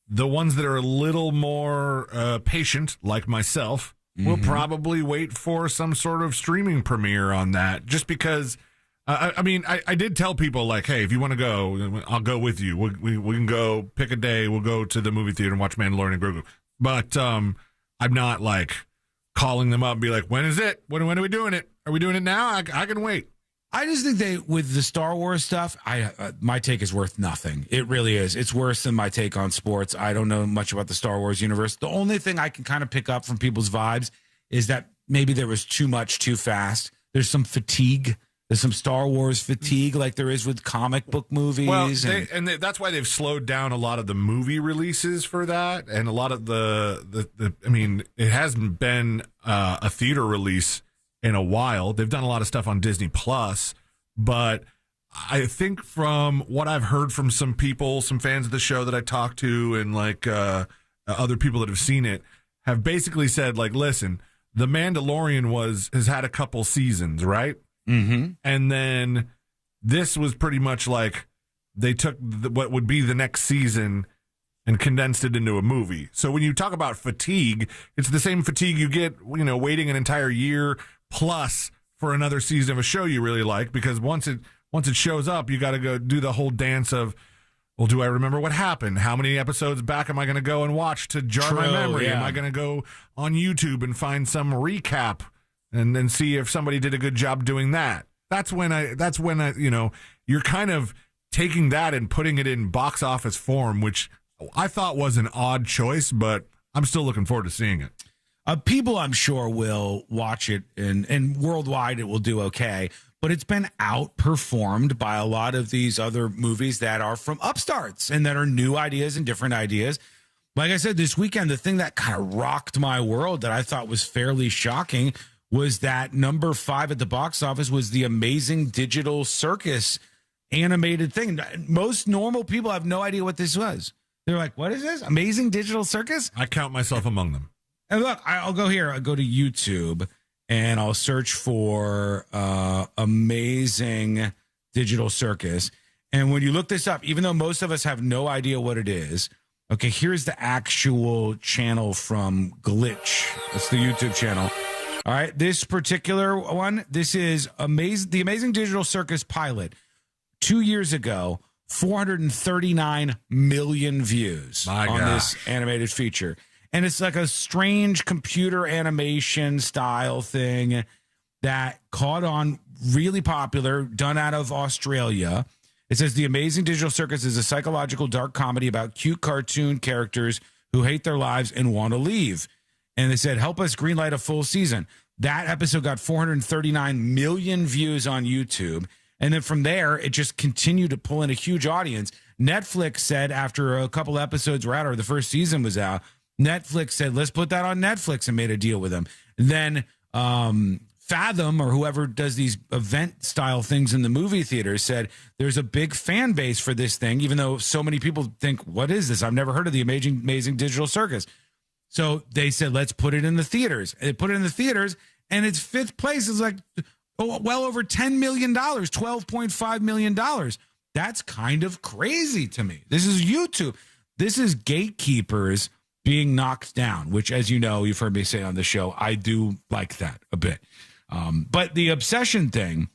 the ones that are a little more patient, like myself, will probably wait for some sort of streaming premiere on that, just because. I did tell people, like, hey, if you want to go, I'll go with you. We can go pick a day. We'll go to the movie theater and watch Mandalorian and Grogu. But I'm not, like, calling them up and be like, when is it? When are we doing it? Are we doing it now? I can wait. I just think with the Star Wars stuff, my take is worth nothing. It really is. It's worse than my take on sports. I don't know much about the Star Wars universe. The only thing I can kind of pick up from people's vibes is that maybe there was too much too fast. There's some fatigue. There's some Star Wars fatigue like there is with comic book movies. Well, that's why they've slowed down a lot of the movie releases for that. And a lot of it hasn't been a theater release in a while. They've done a lot of stuff on Disney Plus, but I think from what I've heard from some people, some fans of the show that I talked to, and like other people that have seen it, have basically said, like, listen, The Mandalorian has had a couple seasons, right? Mm-hmm. And then this was pretty much like they took what would be the next season and condensed it into a movie. So when you talk about fatigue, it's the same fatigue you get, waiting an entire year plus for another season of a show you really like, because once it shows up, you got to go do the whole dance of, well, do I remember what happened? How many episodes back am I going to go and watch to jar my memory? Yeah. Am I going to go on YouTube and find some recap and then see if somebody did a good job doing that? That's when you're kind of taking that and putting it in box office form, which I thought was an odd choice, but I'm still looking forward to seeing it. People, I'm sure, will watch it, and worldwide it will do okay, but it's been outperformed by a lot of these other movies that are from upstarts and that are new ideas and different ideas. Like I said, this weekend, the thing that kind of rocked my world that I thought was fairly shocking was that number 5 at the box office was the Amazing Digital Circus animated thing. Most normal people have no idea what this was. They're like, what is this? Amazing Digital Circus? I count myself among them. And look, I'll go here. I'll go to YouTube and I'll search for Amazing Digital Circus. And when you look this up, even though most of us have no idea what it is, okay, here's the actual channel from Glitch. That's the YouTube channel. All right, this particular one, this is the Amazing Digital Circus pilot. 2 years ago, 439 million views on this animated feature. And it's like a strange computer animation style thing that caught on, really popular, done out of Australia. It says The Amazing Digital Circus is a psychological dark comedy about cute cartoon characters who hate their lives and want to leave. And they said, help us greenlight a full season. That episode got 439 million views on YouTube. And then from there, it just continued to pull in a huge audience. Netflix said after a couple episodes were out, or the first season was out, Netflix said, let's put that on Netflix, and made a deal with them. And then Fathom, or whoever does these event style things in the movie theater, said there's a big fan base for this thing, even though so many people think, what is this? I've never heard of the Amazing Digital Circus. So they said, let's put it in the theaters. And they put it in the theaters, and it's 5th place. It's like well over $10 million, $12.5 million. That's kind of crazy to me. This is YouTube. This is gatekeepers being knocked down, which, as you know, you've heard me say on the show, I do like that a bit. But the obsession thing,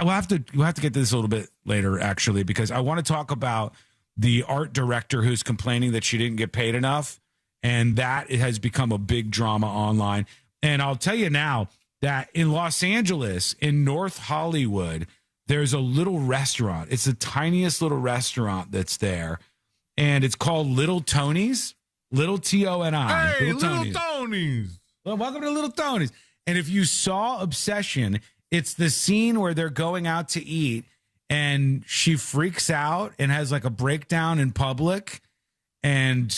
we'll have to get to this a little bit later, actually, because I want to talk about the art director who's complaining that she didn't get paid enough. And that it has become a big drama online. And I'll tell you now that in Los Angeles, in North Hollywood, there's a little restaurant. It's the tiniest little restaurant that's there. And it's called Little Tony's. Little T-O-N-I. Hey, Little Tony's. Well, welcome to Little Tony's. And if you saw Obsession, it's the scene where they're going out to eat and she freaks out and has like a breakdown in public. And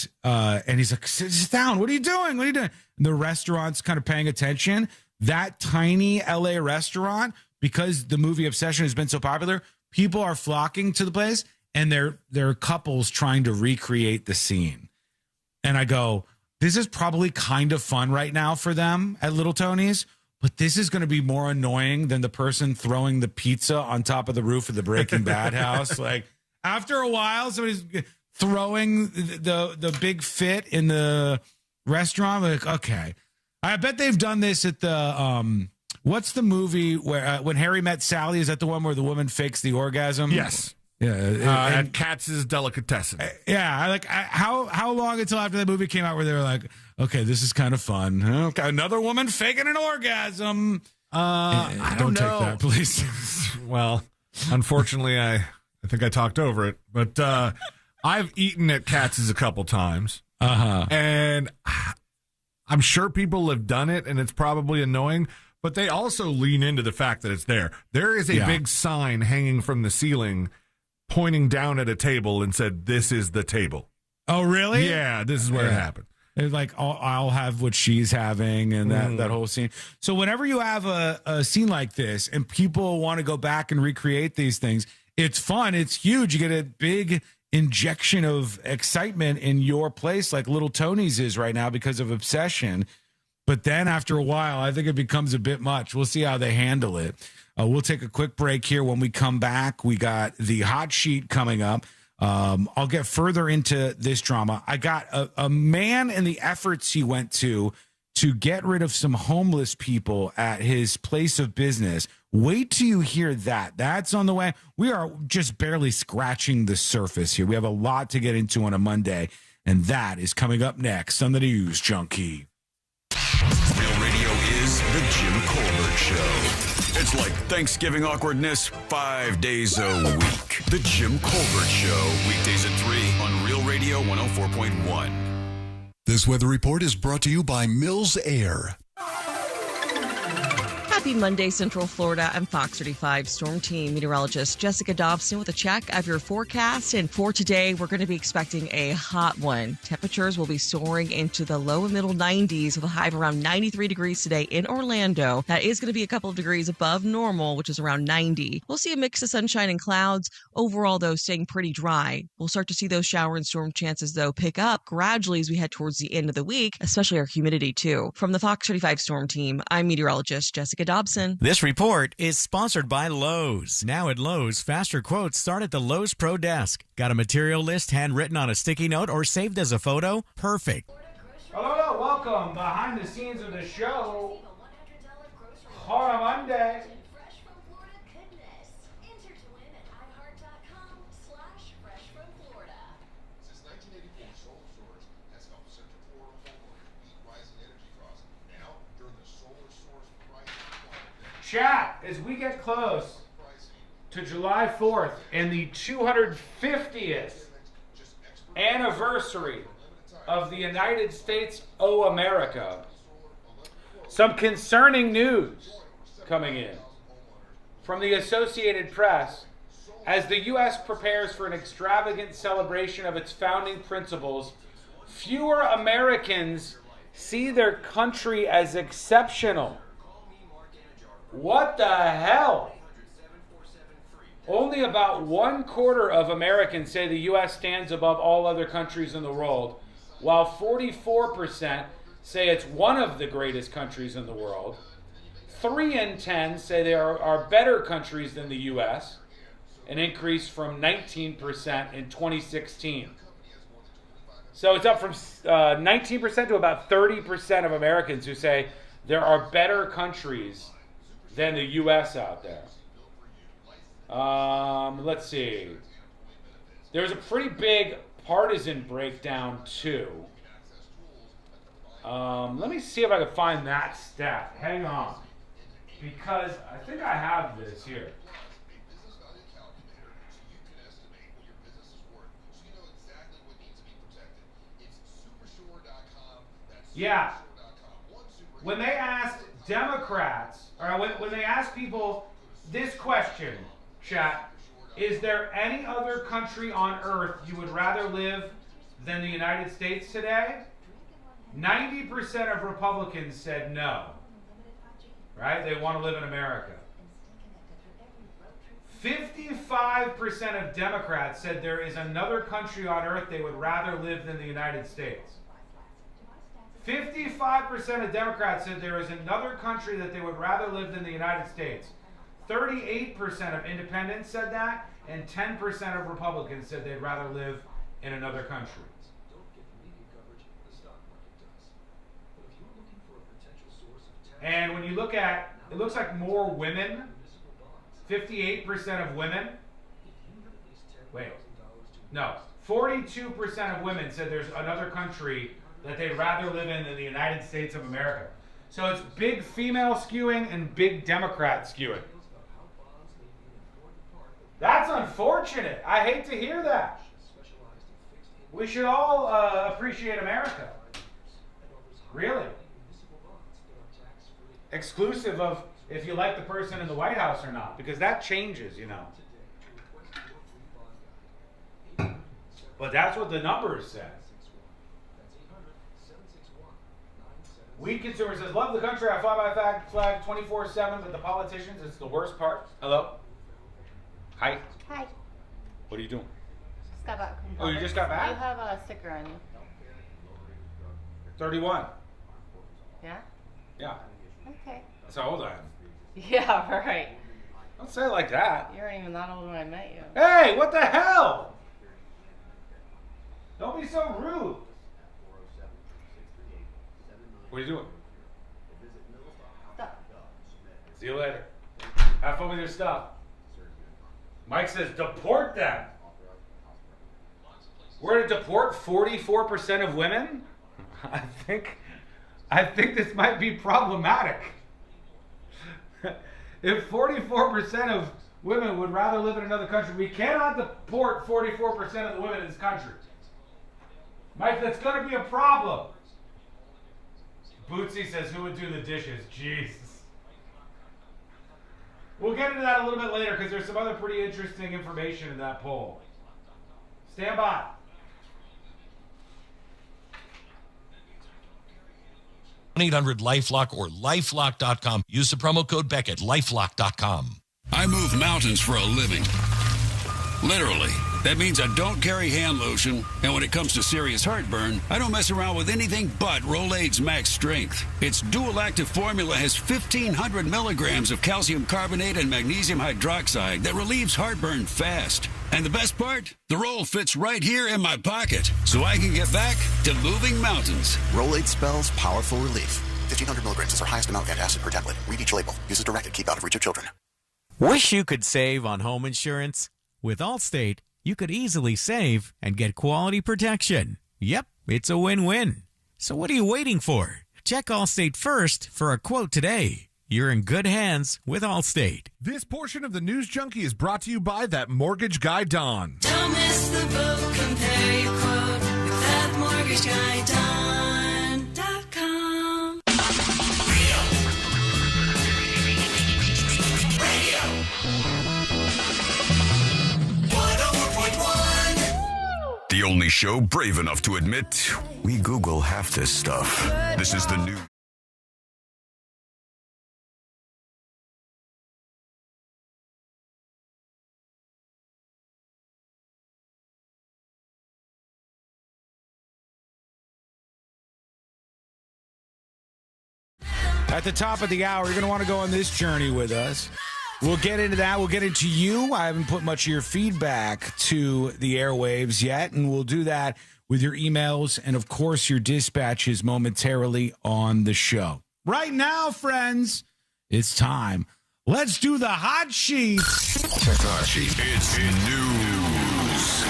he's like, sit down. What are you doing? What are you doing? And the restaurant's kind of paying attention. That tiny LA restaurant, because the movie Obsession has been so popular, people are flocking to the place, and there are couples trying to recreate the scene. And I go, this is probably kind of fun right now for them at Little Tony's, but this is going to be more annoying than the person throwing the pizza on top of the roof of the Breaking Bad house. Like, after a while, somebody's throwing the big fit in the restaurant. Like, okay. I bet they've done this at the, what's the movie where when Harry Met Sally? Is that the one where the woman fakes the orgasm? Yes. Yeah. At Katz's Delicatessen. Yeah. How long until after that movie came out where they were like, okay, this is kind of fun. Okay, another woman faking an orgasm. I don't know. Take that, please. Well, unfortunately, I think I talked over it, but I've eaten at Katz's a couple times. And I'm sure people have done it, and it's probably annoying, but they also lean into the fact that it's there. There is a big sign hanging from the ceiling pointing down at a table and said, "This is the table." Oh, really? Yeah, this is where it happened. It's like, I'll have what she's having, and that whole scene. So whenever you have a scene like this and people want to go back and recreate these things, it's fun. It's huge. You get a big injection of excitement in your place like Little Tony's is right now because of Obsession. But then after a while, I think it becomes a bit much. We'll see how they handle it. We'll take a quick break here. When we come back, we got the hot sheet coming up. I'll get further into this drama. I got a man and the efforts he went to get rid of some homeless people at his place of business. Wait till you hear that. That's on the way. We are just barely scratching the surface here. We have a lot to get into on a Monday, and that is coming up next on the News Junkie. Real Radio is the Jim Colbert Show. It's like Thanksgiving awkwardness 5 days a week. The Jim Colbert Show, weekdays at 3 on Real Radio 104.1. This weather report is brought to you by Mills Air. Happy Monday, Central Florida. I'm Fox 35 Storm Team meteorologist Jessica Dobson with a check of your forecast. And for today, we're going to be expecting a hot one. Temperatures will be soaring into the low and middle 90s with a high of around 93 degrees today in Orlando. That is going to be a couple of degrees above normal, which is around 90. We'll see a mix of sunshine and clouds. Overall, though, staying pretty dry. We'll start to see those shower and storm chances, though, pick up gradually as we head towards the end of the week, especially our humidity, too. From the Fox 35 Storm Team, I'm meteorologist Jessica Dobson. This report is sponsored by Lowe's. Now at Lowe's, faster quotes start at the Lowe's Pro Desk. Got a material list handwritten on a sticky note or saved as a photo? Perfect. Hello, welcome behind the scenes of the show. Horror Monday. Chat, as we get close to July 4th and the 250th anniversary of the United States o' America, some concerning news coming in from the Associated Press as the U.S. prepares for an extravagant celebration of its founding principles. Fewer Americans see their country as exceptional. What the hell? Only about 1/4 of Americans say the U.S. stands above all other countries in the world, while 44% say it's one of the greatest countries in the world. 3 in 10 say they are better countries than the U.S., an increase from 19% in 2016. So it's up from 19% to about 30% of Americans who say there are better countries than the U.S. out there. Let's see. There's a pretty big partisan breakdown, too. Let me see if I can find that stat. Hang on. Because I think I have this here. Yeah. When they asked Democrats, or when they ask people this question, chat, is there any other country on earth you would rather live than the United States today? 90% of Republicans said no. Right? They want to live in America. 55% of Democrats said there is another country on earth they would rather live than the United States. 55% of Democrats said there is another country that they would rather live than the United States. 38% of independents said that, and 10% of Republicans said they'd rather live in another country. And when you look at, it looks like more women, 58% of women, 42% of women said there's another country that they'd rather live in than the United States of America. So it's big female skewing and big Democrat skewing. That's unfortunate. I hate to hear that. We should all appreciate America. Really. Exclusive of if you like the person in the White House or not, because that changes, you know. But that's what the numbers say. Weed consumer says, love the country, I fly by flag 24/7, but the politicians, it's the worst part. Hello? Hi. Hi. What are you doing? Just got back. Oh, you just got back? You have a sticker on you. 31. Yeah? Yeah. Okay. That's how old I am. Yeah, right. Don't say it like that. You weren't even that old when I met you. Hey, what the hell? Don't be so rude. What are you doing? Stop. See you later. Have fun with your stuff. Mike says, deport them. We're to deport 44% of women? I think this might be problematic. If 44% of women would rather live in another country, we cannot deport 44% of the women in this country. Mike, that's going to be a problem. Bootsy says, who would do the dishes? Jesus. We'll get into that a little bit later because there's some other pretty interesting information in that poll. Stand by. $1-800-LifeLock or LifeLock.com. Use the promo code Beck at LifeLock.com. I move mountains for a living. Literally. That means I don't carry hand lotion, and when it comes to serious heartburn, I don't mess around with anything but Rolaids Max Strength. Its dual-active formula has 1,500 milligrams of calcium carbonate and magnesium hydroxide that relieves heartburn fast. And the best part? The roll fits right here in my pocket, so I can get back to moving mountains. Rolaids spells powerful relief. 1,500 milligrams is our highest amount of antacid per tablet. Read each label. Use as directed. Keep out of reach of children. Wish you could save on home insurance? With Allstate, you could easily save and get quality protection. Yep, it's a win-win. So what are you waiting for? Check Allstate first for a quote today. You're in good hands with Allstate. This portion of the News Junkie is brought to you by that mortgage guy, Don. Don't miss the boat. Compare your quote with that mortgage guy, Don.com. Radio. 101.1. The only show brave enough to admit we Google half this stuff. This is the new... At the top of the hour, you're going to want to go on this journey with us. We'll get into that. We'll get into you. I haven't put much of your feedback to the airwaves yet, and we'll do that with your emails and, of course, your dispatches momentarily on the show. Right now, friends, it's time. Let's do the hot sheet. Check the hot sheet. It's news.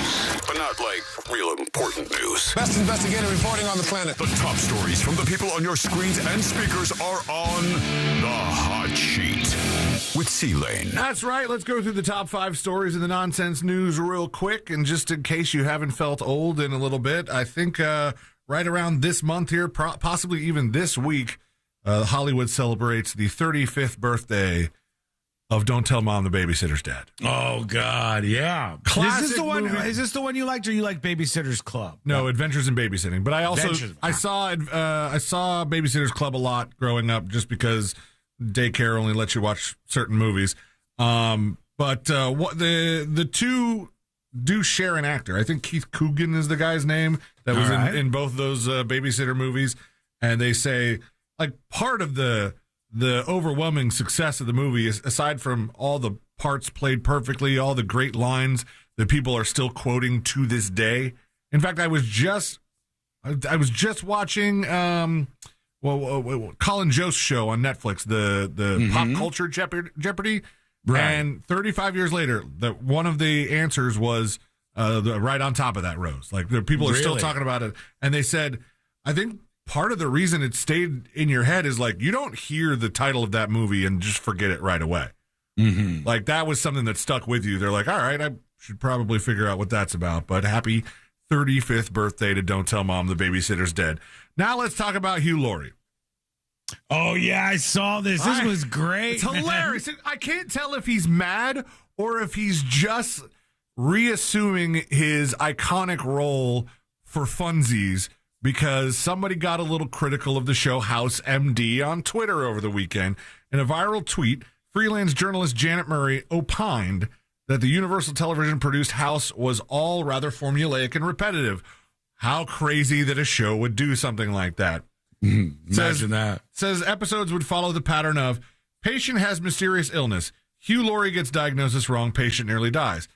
But not like real important news. Best investigative reporting on the planet. The top stories from the people on your screens and speakers are on the hot sheet with C-Lane. That's right. Let's go through the top 5 stories in the nonsense news real quick. And just in case you haven't felt old in a little bit, I think right around this month here, possibly even this week, Hollywood celebrates the 35th birthday of Don't Tell Mom the Babysitter's Dead. Oh, God, yeah. Classic is this the one? movie. Is this the one you liked, or you like Babysitter's Club? No, Adventures in Babysitting. But I also I saw Babysitter's Club a lot growing up, just because daycare only lets you watch certain movies. But what the two do share an actor. I think Keith Coogan is the guy's name that was in both those babysitter movies. and they say like part of the overwhelming success of the movie is, aside from all the parts played perfectly, all the great lines that people are still quoting to this day. In fact, I was just watching Colin Jost's show on Netflix, the Pop Culture Jeopardy. Right. And 35 years later, one of the answers was right on top of that, Rose. Like the people are still talking about it, and they said, I think part of the reason it stayed in your head is like you don't hear the title of that movie and just forget it right away. Mm-hmm. Like that was something that stuck with you. They're like, all right, I should probably figure out what that's about. But happy 35th birthday to Don't Tell Mom the Babysitter's Dead. Now let's talk about Hugh Laurie. Oh, yeah, I saw this. This was great. It's hilarious. I can't tell if he's mad or if he's just reassuming his iconic role for funsies because somebody got a little critical of the show House MD on Twitter over the weekend. In a viral tweet, freelance journalist Janet Murray opined that the Universal Television produced House was all rather formulaic and repetitive. How crazy that a show would do something like that. Imagine that. Says episodes would follow the pattern of patient has mysterious illness. Hugh Laurie gets diagnosis wrong. Patient nearly dies.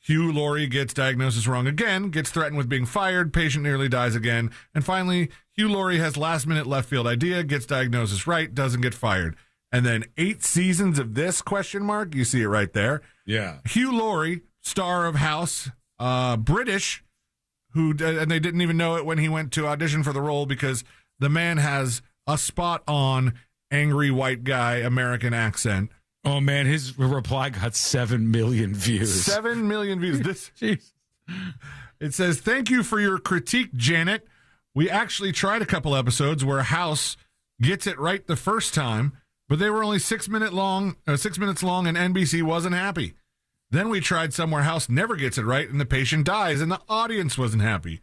Hugh Laurie gets diagnosis wrong again, gets threatened with being fired. Patient nearly dies again. And finally, Hugh Laurie has last minute left field idea, gets diagnosis right, doesn't get fired. And then 8 seasons of this ? You see it right there. Yeah. Hugh Laurie, star of House, British, and they didn't even know it when he went to audition for the role because the man has a spot-on angry white guy American accent. Oh, man, his reply got 7 million views. 7 million views. It says, thank you for your critique, Janet. We actually tried a couple episodes where House gets it right the first time, but they were only 6 minutes long, and NBC wasn't happy. Then we tried some where House never gets it right, and the patient dies, and the audience wasn't happy.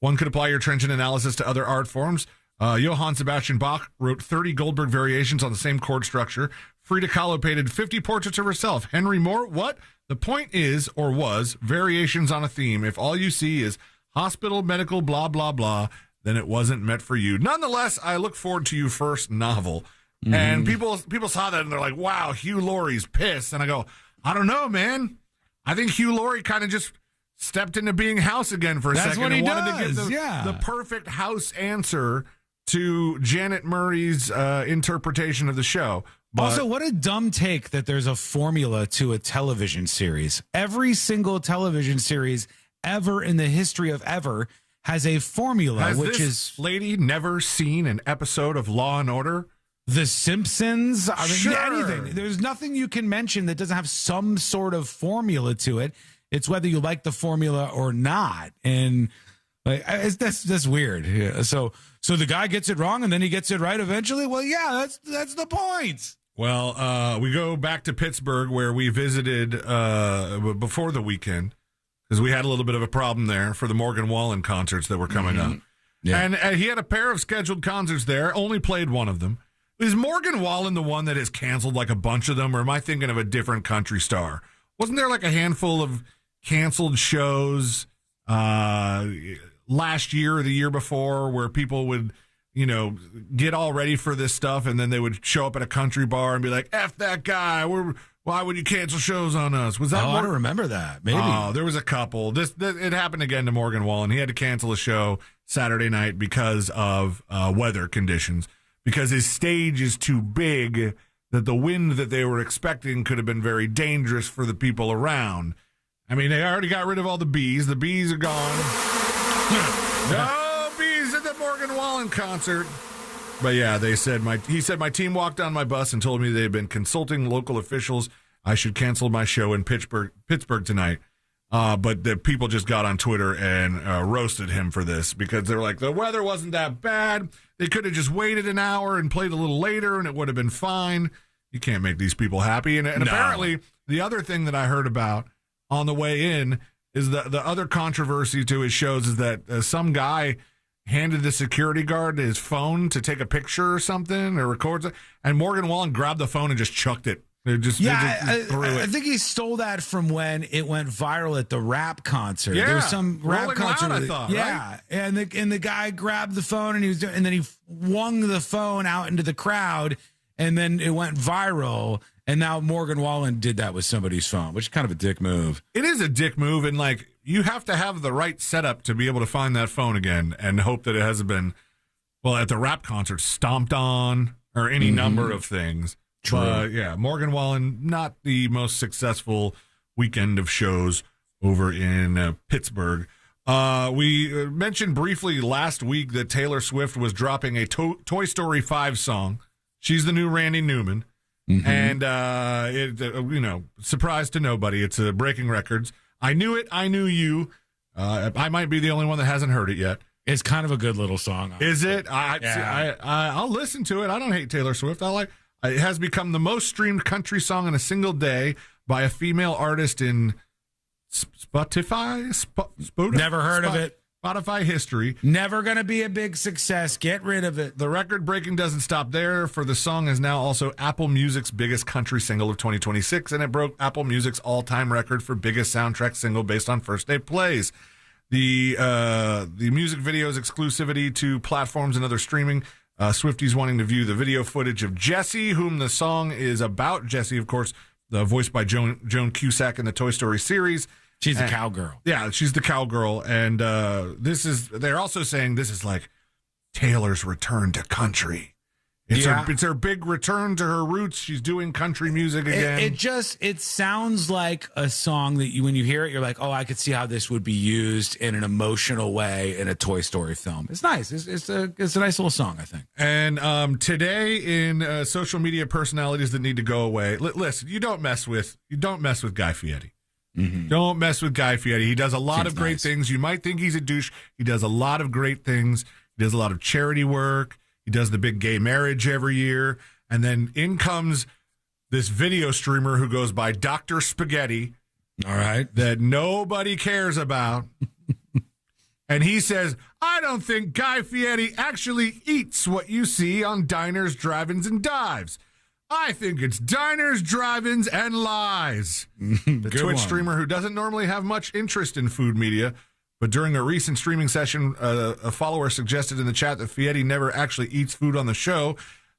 One could apply your trenchant analysis to other art forms. Johann Sebastian Bach wrote 30 Goldberg variations on the same chord structure. Frida Kahlo painted 50 portraits of herself. Henry Moore, what? The point is, or was, variations on a theme. If all you see is hospital, medical, blah, blah, blah, then it wasn't meant for you. Nonetheless, I look forward to your first novel. Mm-hmm. And people saw that and they're like, wow, Hugh Laurie's pissed. And I go, I don't know, man. I think Hugh Laurie kind of just stepped into being House again for a second. What he and wanted does. to give the perfect House answer to Janet Murray's interpretation of the show. But also, what a dumb take that there's a formula to a television series. Every single television series ever in the history of ever has a formula, has which this is lady never seen an episode of Law and Order? The Simpsons? I mean, Sure. anything. There's nothing you can mention that doesn't have some sort of formula to it. It's whether you like the formula or not. And like, that's weird. Yeah. So the guy gets it wrong and then he gets it right eventually. Well, yeah, that's the point. Well, we go back to Pittsburgh where we visited before the weekend because we had a little bit of a problem there for the Morgan Wallen concerts that were coming up. Yeah. And he had a pair of scheduled concerts there, only played one of them. Is Morgan Wallen the one that has canceled like a bunch of them, or am I thinking of a different country star? Wasn't there like a handful of canceled shows last year or the year before where people would, get all ready for this stuff and then they would show up at a country bar and be like, F that guy, why would you cancel shows on us? Was that I don't remember that. Maybe. Oh, there was a couple. It happened again to Morgan Wallen. He had to cancel a show Saturday night because of weather conditions. Because his stage is too big that the wind that they were expecting could have been very dangerous for the people around. I mean, they already got rid of all the bees. The bees are gone. No bees at the Morgan Wallen concert. But yeah, he said my team walked on my bus and told me they had been consulting local officials. I should cancel my show in Pittsburgh tonight. But the people just got on Twitter and roasted him for this because they're like, the weather wasn't that bad. They could have just waited an hour and played a little later and it would have been fine. You can't make these people happy. And apparently the other thing that I heard about on the way in is the other controversy to his shows is that some guy handed the security guard his phone to take a picture or something or record it, and Morgan Wallen grabbed the phone and just chucked it. They just threw I it. think he stole that from when it went viral at the rap concert. Yeah, There was some rap Rolling concert. Loud, I thought, yeah, right? and the guy grabbed the phone and then he flung the phone out into the crowd, and then it went viral. And now Morgan Wallen did that with somebody's phone, which is kind of a dick move. It is a dick move, and like you have to have the right setup to be able to find that phone again, and hope that it hasn't been, well, at the rap concert, stomped on or any number of things. True. But yeah, Morgan Wallen, not the most successful weekend of shows over in Pittsburgh. We mentioned briefly last week that Taylor Swift was dropping a Toy Story 5 song. She's the new Randy Newman. And, surprise to nobody. It's breaking records. I Knew It, I Knew You. I might be the only one that hasn't heard it yet. It's kind of a good little song. Is it? I'll listen to it. I don't hate Taylor Swift. It has become the most streamed country song in a single day by a female artist in Spotify. Never heard of it. Spotify history. Never going to be a big success. Get rid of it. The record breaking doesn't stop there, for the song is now also Apple Music's biggest country single of 2026, and it broke Apple Music's all-time record for biggest soundtrack single based on first-day plays. The music video's exclusivity to platforms and other streaming. Swifties wanting to view the video footage of Jessie, whom the song is about. Jessie, of course, voiced by Joan Cusack in the Toy Story series. She's the cowgirl. Yeah, she's the cowgirl. And they're also saying this is like Taylor's return to country. It's her big return to her roots. She's doing country music again. It sounds like a song that when you hear it, you're like, oh, I could see how this would be used in an emotional way in a Toy Story film. It's nice. It's a nice little song, I think. And today in social media personalities that need to go away. Listen, you don't mess with Guy Fieri. Mm-hmm. Don't mess with Guy Fieri. He does a lot of great things. You might think he's a douche. He does a lot of great things. He does a lot of charity work. He does the big gay marriage every year. And then in comes this video streamer who goes by Dr. Spaghetti. All right. That nobody cares about. And he says, I don't think Guy Fieri actually eats what you see on diners, drive-ins, and dives. I think it's diners, drive-ins, and lies. The Twitch streamer who doesn't normally have much interest in food media, but during a recent streaming session, a follower suggested in the chat that Fieri never actually eats food on the show.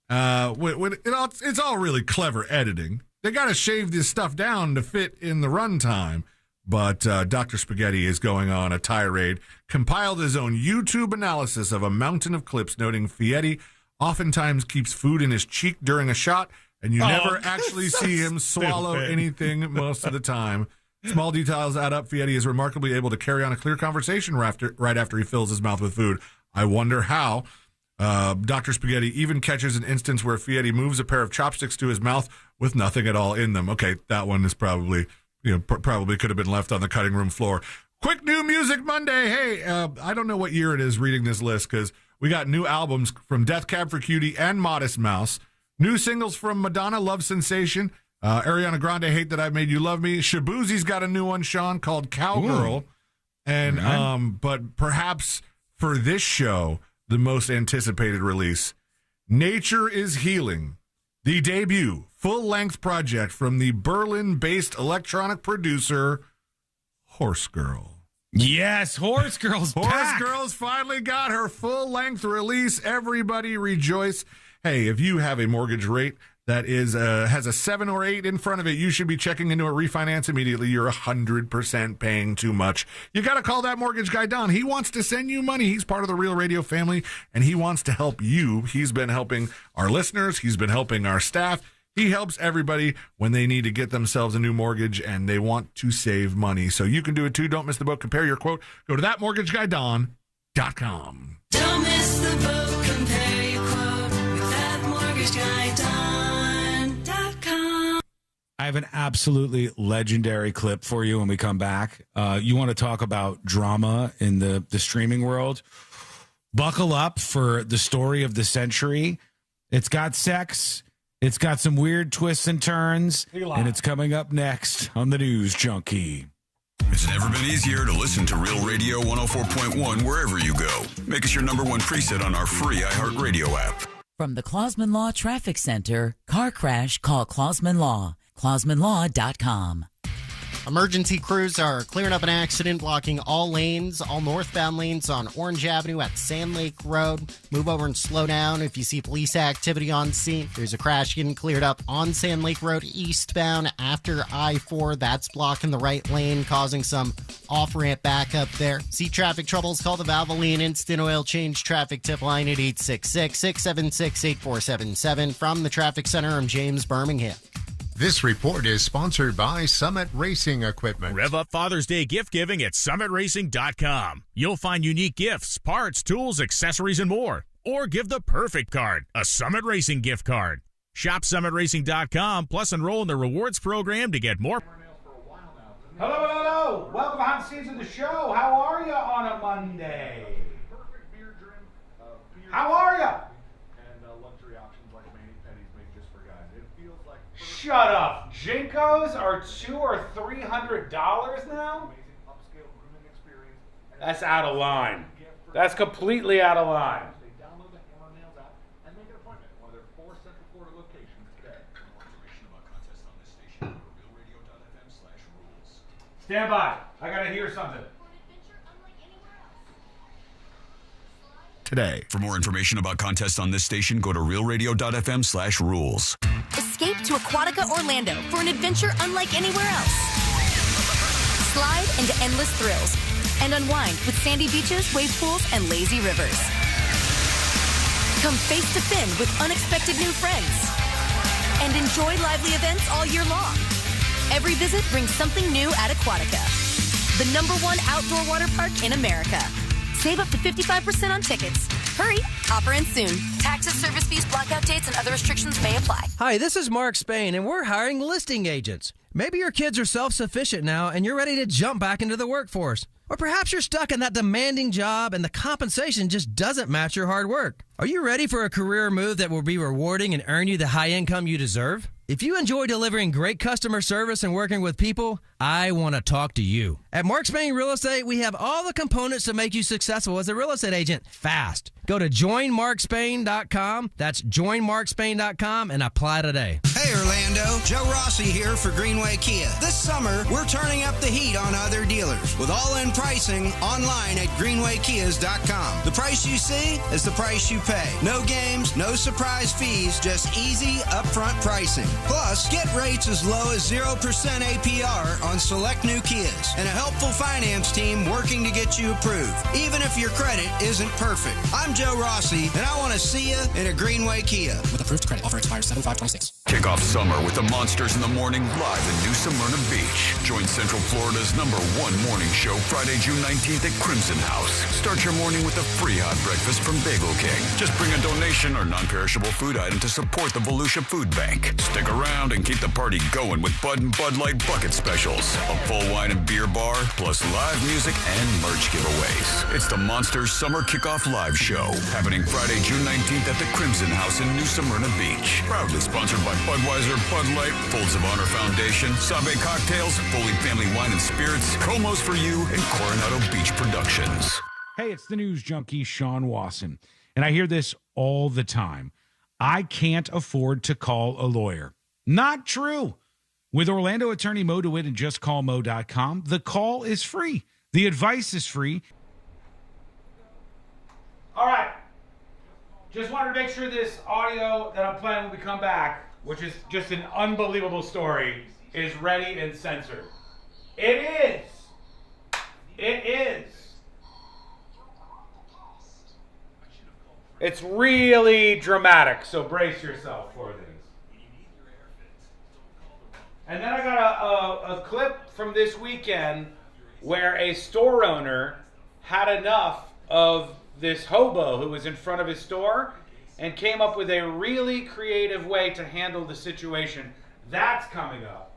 It's all really clever editing. They got to shave this stuff down to fit in the runtime. But Dr. Spaghetti is going on a tirade, compiled his own YouTube analysis of a mountain of clips noting Fieri oftentimes keeps food in his cheek during a shot, and you never actually see him swallow anything most of the time. Small details add up. Fieri is remarkably able to carry on a clear conversation right after he fills his mouth with food. I wonder how. Dr. Spaghetti even catches an instance where Fieri moves a pair of chopsticks to his mouth with nothing at all in them. Okay, that one is probably could have been left on the cutting room floor. Quick new music Monday. Hey, I don't know what year it is reading this list because we got new albums from Death Cab for Cutie and Modest Mouse. New singles from Madonna, Love Sensation. Ariana Grande, Hate That I Made You Love Me. Shabuzi's got a new one, Shawn, called Cowgirl. Ooh. And but perhaps for this show, the most anticipated release, Nature is Healing, the debut full-length project from the Berlin-based electronic producer Horse Girl. Yes, Horse Girl's back. Horse Girl's finally got her full-length release. Everybody rejoice. Hey, if you have a mortgage rate that is has a 7 or 8 in front of it, you should be checking into a refinance immediately. You're 100% paying too much. You got to call that mortgage guy, Don. He wants to send you money. He's part of the Real Radio family, and he wants to help you. He's been helping our listeners. He's been helping our staff. He helps everybody when they need to get themselves a new mortgage and they want to save money. So you can do it too. Don't miss the boat. Compare your quote. Go to thatmortgageguydon.com. Don't miss the boat. Compare your quote with thatmortgageguydon.com. I have an absolutely legendary clip for you when we come back. You want to talk about drama in the streaming world? Buckle up for the story of the century. It's got sex. It's got some weird twists and turns, and it's coming up next on the News Junkie. It's never been easier to listen to Real Radio 104.1 wherever you go. Make us your number one preset on our free iHeartRadio app. From the Clausman Law Traffic Center, car crash, call Clausman Law. ClausmanLaw.com. Emergency crews are clearing up an accident blocking all northbound lanes on Orange Avenue at Sand Lake Road. Move over and slow down if you see police activity on scene. There's a crash getting cleared up on Sand Lake Road eastbound after I-4. That's blocking the right lane, causing some off-ramp backup there. See traffic troubles, call the Valvoline Instant Oil Change traffic tip line at 866-676-8477. From the Traffic Center, I'm James Birmingham. This report is sponsored by Summit Racing Equipment. Rev up Father's Day gift giving at summitracing.com. You'll find unique gifts, parts, tools, accessories, and more. Or give the perfect card, a Summit Racing gift card. Shop summitracing.com, plus enroll in the rewards program to get more. Hello. Welcome behind the scenes of the show. How are you on a Monday? How are you? Shut up. Jinkos are $200 or $300 now? That's out of line. That's completely out of line. Stand by. I gotta hear something. Today. For more information about contests on this station, go to realradio.fm/rules. Escape to Aquatica Orlando for an adventure unlike anywhere else. Slide into endless thrills and unwind with sandy beaches, wave pools, and lazy rivers. Come face to fin with unexpected new friends and enjoy lively events all year long. Every visit brings something new at Aquatica, the #1 outdoor water park in America. Save up to 55% on tickets. Hurry, offer ends soon. Taxes, service fees, blackout dates, and other restrictions may apply. Hi, this is Mark Spain, and we're hiring listing agents. Maybe your kids are self-sufficient now and you're ready to jump back into the workforce. Or perhaps you're stuck in that demanding job and the compensation just doesn't match your hard work. Are you ready for a career move that will be rewarding and earn you the high income you deserve? If you enjoy delivering great customer service and working with people, I want to talk to you. At Mark Spain Real Estate, we have all the components to make you successful as a real estate agent fast. Go to joinmarkspain.com. That's joinmarkspain.com and apply today. Hey Orlando, Joe Rossi here for Greenway Kia. This summer, we're turning up the heat on other dealers with all-in pricing online at greenwaykias.com. The price you see is the price you pay. No games, no surprise fees, just easy upfront pricing. Plus, get rates as low as 0% APR on select new Kias and a helpful finance team working to get you approved, even if your credit isn't perfect. I'm Joe Rossi, and I want to see you in a Greenway Kia. With approved credit, offer expires 7/5/26. Kick off summer with the Monsters in the Morning live in New Smyrna Beach. Join Central Florida's #1 morning show Friday, June 19th at Crimson House. Start your morning with a free hot breakfast from Bagel King. Just bring a donation or non-perishable food item to support the Volusia Food Bank. Stick around and keep the party going with Bud and Bud Light bucket specials, a full wine and beer bar, plus live music and merch giveaways. It's the Monsters Summer Kickoff Live Show, happening Friday, June 19th at the Crimson House in New Smyrna Beach. Proudly sponsored by Budweiser, Bud Light, Folds of Honor Foundation, Sabe Cocktails, Foley Family Wine and Spirits, Comos for You, and Coronado Beach Productions. Hey, it's the news junkie, Shawn Wasson, and I hear this all the time. I can't afford to call a lawyer. Not true. With Orlando attorney Mo DeWitt and JustCallMo.com, the call is free. The advice is free. All right. Just wanted to make sure this audio that I'm playing when we come back, which is just an unbelievable story, is ready and censored. It is. It is. It's really dramatic, so brace yourself for this. And then I got a clip from this weekend where a store owner had enough of this hobo who was in front of his store and came up with a really creative way to handle the situation. That's coming up.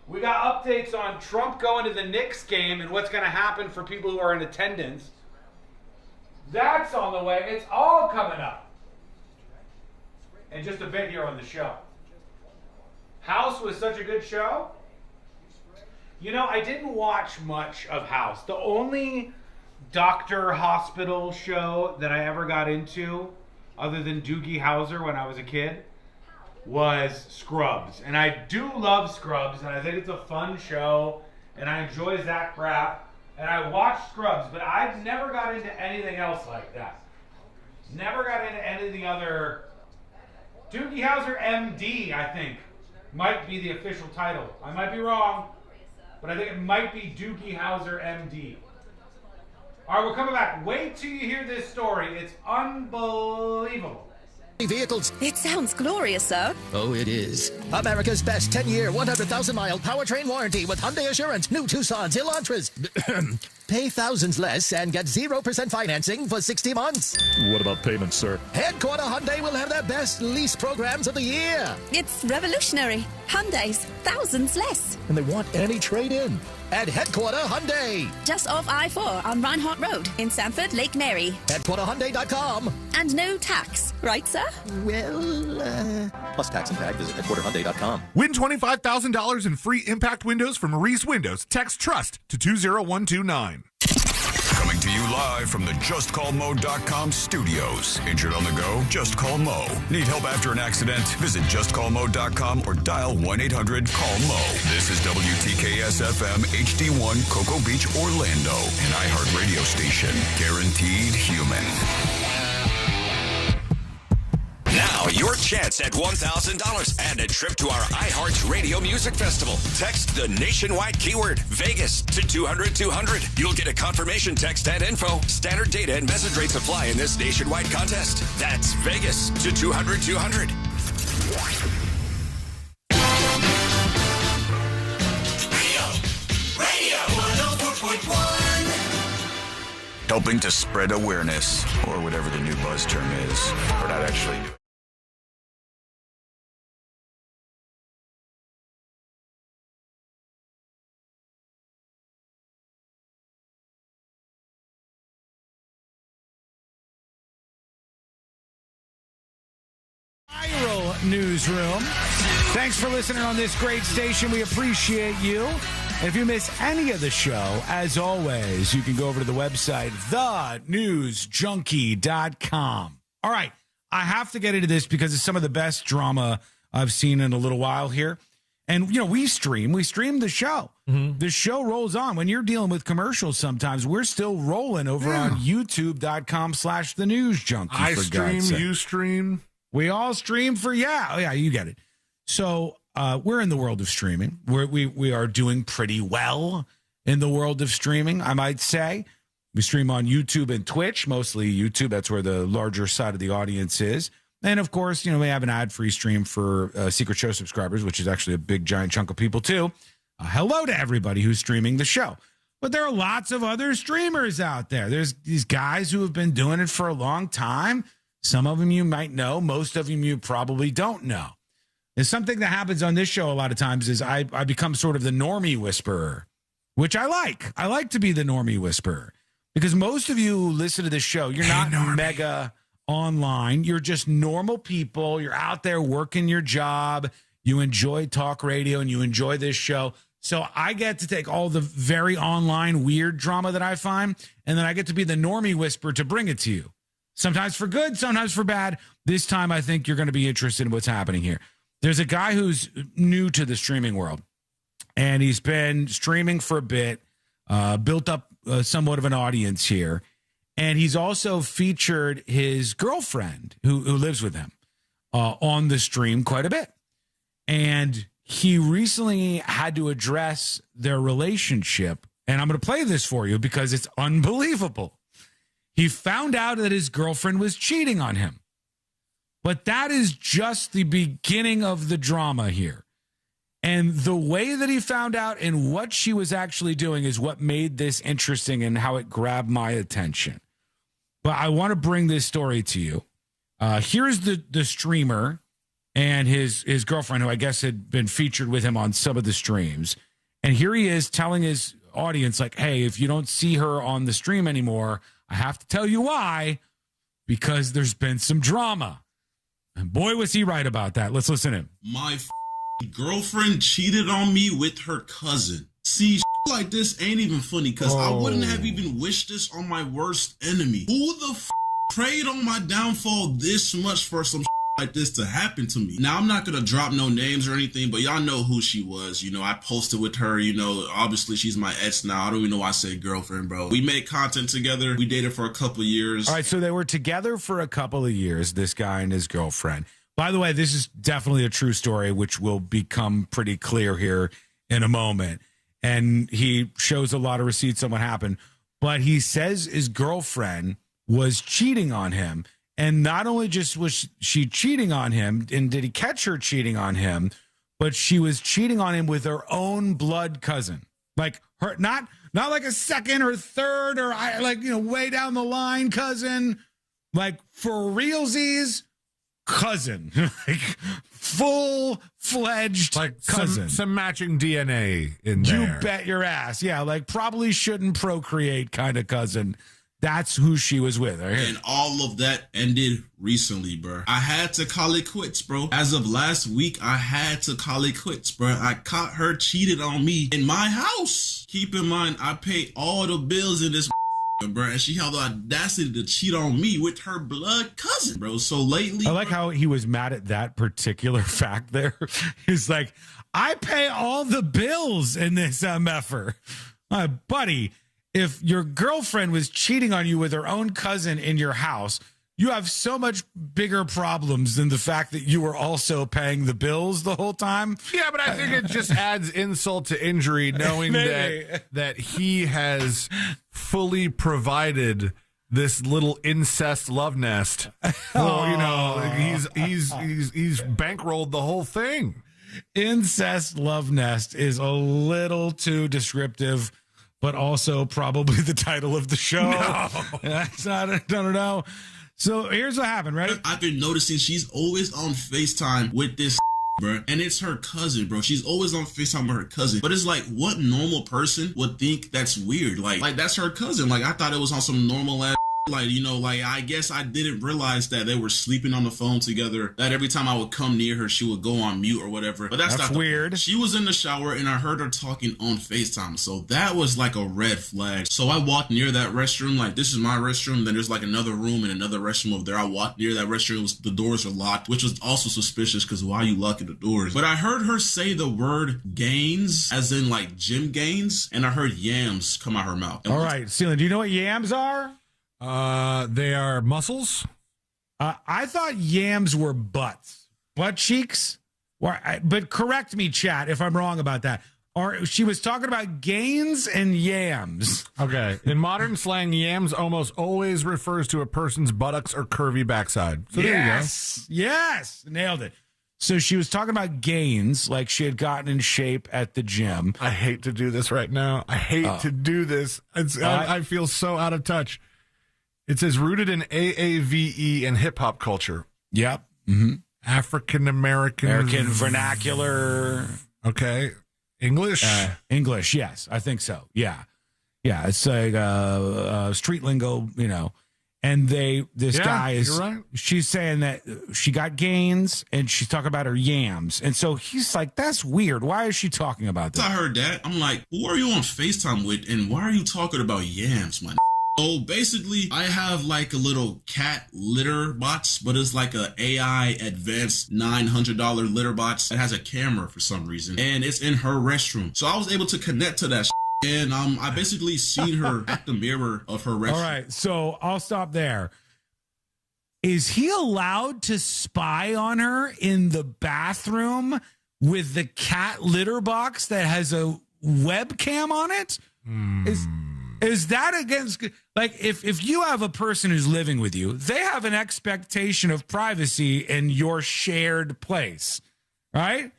We got updates on Trump going to the Knicks game and what's going to happen for people who are in attendance. That's on the way. It's all coming up in just a bit here on the show. House was such a good show. You know, I didn't watch much of House. The only doctor hospital show that I ever got into other than Doogie Howser when I was a kid, was Scrubs. And I do love Scrubs, and I think it's a fun show, and I enjoy Zach Braff, and I watched Scrubs, but I never got into anything else like that. Never got into any of the other... Doogie Howser MD, I think, might be the official title. I might be wrong, but I think it might be Doogie Howser MD. All right, we're coming back. Wait till you hear this story. It's unbelievable. Vehicles. It sounds glorious, sir. Oh, it is. America's best 10-year, 100,000-mile powertrain warranty with Hyundai Assurance. New Tucson's, Elantras. Pay thousands less and get 0% financing for 60 months. What about payments, sir? Headquarter Hyundai will have their best lease programs of the year. It's revolutionary. Hyundai's thousands less. And they want any trade-in. At Headquarter Hyundai. Just off I-4 on Reinhardt Road in Sanford, Lake Mary. HeadquarterHyundai.com. And no tax, right, sir? Well, Plus tax and tag, visit HeadquarterHyundai.com. Win $25,000 in free impact windows from Maurice Windows. Text TRUST to 20129. Coming to you live from the JustCallMo.com studios. Injured on the go? Just call Mo. Need help after an accident? Visit JustCallMo.com or dial 1-800-CALL-MO. This is WTKS-FM HD1 Cocoa Beach, Orlando, an iHeartRadio station. Guaranteed human. Now, your chance at $1,000 and a trip to our iHeart Radio Music Festival. Text the nationwide keyword Vegas to 200-200. You'll get a confirmation text and info. Standard data and message rates apply in this nationwide contest. That's Vegas to 200-200. Radio 104.1. Helping to spread awareness, or whatever the new buzz term is. Or not actually. Viral Newsroom. Thanks for listening on this great station. We appreciate you. And if you miss any of the show, as always, you can go over to the website, thenewsjunkie.com. All right. I have to get into this because it's some of the best drama I've seen in a little while here. And, you know, we stream the show. Mm-hmm. The show rolls on. When you're dealing with commercials sometimes, we're still rolling over on youtube.com/thenewsjunkie. I stream, you stream. We all stream for, yeah, you get it. So we're in the world of streaming. We are doing pretty well in the world of streaming, I might say. We stream on YouTube and Twitch, mostly YouTube. That's where the larger side of the audience is. And, of course, you know, we have an ad-free stream for Secret Show subscribers, which is actually a big, giant chunk of people, too. Hello to everybody who's streaming the show. But there are lots of other streamers out there. There's these guys who have been doing it for a long time. Some of them you might know. Most of them you probably don't know. And something that happens on this show a lot of times is I become sort of the normie whisperer, which I like. I like to be the normie whisperer because most of you who listen to this show, you're not mega online. You're just normal people. You're out there working your job. You enjoy talk radio and you enjoy this show. So I get to take all the very online weird drama that I find, and then I get to be the normie whisperer to bring it to you. Sometimes for good, sometimes for bad. This time, I think you're going to be interested in what's happening here. There's a guy who's new to the streaming world, and he's been streaming for a bit, built up somewhat of an audience here, and he's also featured his girlfriend who lives with him on the stream quite a bit. And he recently had to address their relationship, and I'm going to play this for you because it's unbelievable. He found out that his girlfriend was cheating on him. But that is just the beginning of the drama here. And the way that he found out and what she was actually doing is what made this interesting and how it grabbed my attention. But I want to bring this story to you. Here's the streamer and his girlfriend, who I guess had been featured with him on some of the streams. And here he is telling his audience, like, hey, if you don't see her on the stream anymore, I have to tell you why, because there's been some drama. And boy, was he right about that. Let's listen to him. My girlfriend cheated on me with her cousin. See, like this ain't even funny because I wouldn't have even wished this on my worst enemy. Who the prayed on my downfall this much for some like this to happen to me. Now, I'm not going to drop no names or anything, but y'all know who she was. You know, I posted with her, you know, obviously she's my ex now. I don't even know why I said girlfriend, bro. We made content together. We dated for a couple of years. All right, so they were together for a couple of years, this guy and his girlfriend. By the way, this is definitely a true story, which will become pretty clear here in a moment. And he shows a lot of receipts on what happened. But he says his girlfriend was cheating on him. And not only just was she cheating on him, and did he catch her cheating on him, but she was cheating on him with her own blood cousin. Like her, not like a second or third or like, you know, way down the line cousin, like for realsies cousin, like full-fledged like cousin. Some matching DNA in there. You bet your ass. Yeah, like probably shouldn't procreate kind of cousin. That's who she was with. And all of that ended recently, bro. I had to call it quits, bro. As of last week, I had to call it quits, bro. I caught her cheated on me in my house. Keep in mind, I pay all the bills in this bro, and she had the audacity to cheat on me with her blood cousin, bro. So lately, I like how he was mad at that particular fact there. He's like, I pay all the bills in this MFer. Buddy, if your girlfriend was cheating on you with her own cousin in your house, you have so much bigger problems than the fact that you were also paying the bills the whole time. Yeah, but I think it just adds insult to injury knowing that he has fully provided this little incest love nest. Well, you know, he's bankrolled the whole thing. Incest love nest is a little too descriptive, but also probably the title of the show. No. That's not, I don't know. So here's what happened, right? I've been noticing she's always on FaceTime with this bro, and it's her cousin, bro. She's always on FaceTime with her cousin. But it's like, what normal person would think that's weird? Like that's her cousin. Like, I thought it was on some normal ass. Like, you know, like, I guess I didn't realize that they were sleeping on the phone together, that every time I would come near her, she would go on mute or whatever. But that's not weird. She was in the shower and I heard her talking on FaceTime. So that was like a red flag. So I walked near that restroom, like, this is my restroom. Then there's like another room and another restroom over there. I walked near that restroom. The doors are locked, which was also suspicious because why are you locking the doors? But I heard her say the word gains, as in like gym gains, and I heard yams come out her mouth. All right, Celine, do you know what yams are? They are muscles. I thought yams were butts, butt cheeks. But correct me, chat, if I'm wrong about that. Or she was talking about gains and yams. Okay. In modern slang, yams almost always refers to a person's buttocks or curvy backside. So there you go. Yes, nailed it. So she was talking about gains, like she had gotten in shape at the gym. I hate to do this right now. I hate to do this. I feel so out of touch. It says rooted in AAVE and hip hop culture. Yep. Mm-hmm. African American vernacular. Okay. English? English, yes. I think so. Yeah. Yeah. It's like street lingo, you know. And this guy is, right. She's saying that she got gains and she's talking about her yams. And so he's like, that's weird. Why is she talking about this? I heard that. I'm like, who are you on FaceTime with? And why are you talking about yams, man? So basically, I have like a little cat litter box, but it's like a AI advanced $900 litter box that has a camera for some reason. And it's in her restroom. So I was able to connect to that and I basically seen her at the mirror of her restroom. All right, so I'll stop there. Is he allowed to spy on her in the bathroom with the cat litter box that has a webcam on it? Is that against, like, if you have a person who's living with you, they have an expectation of privacy in your shared place, right?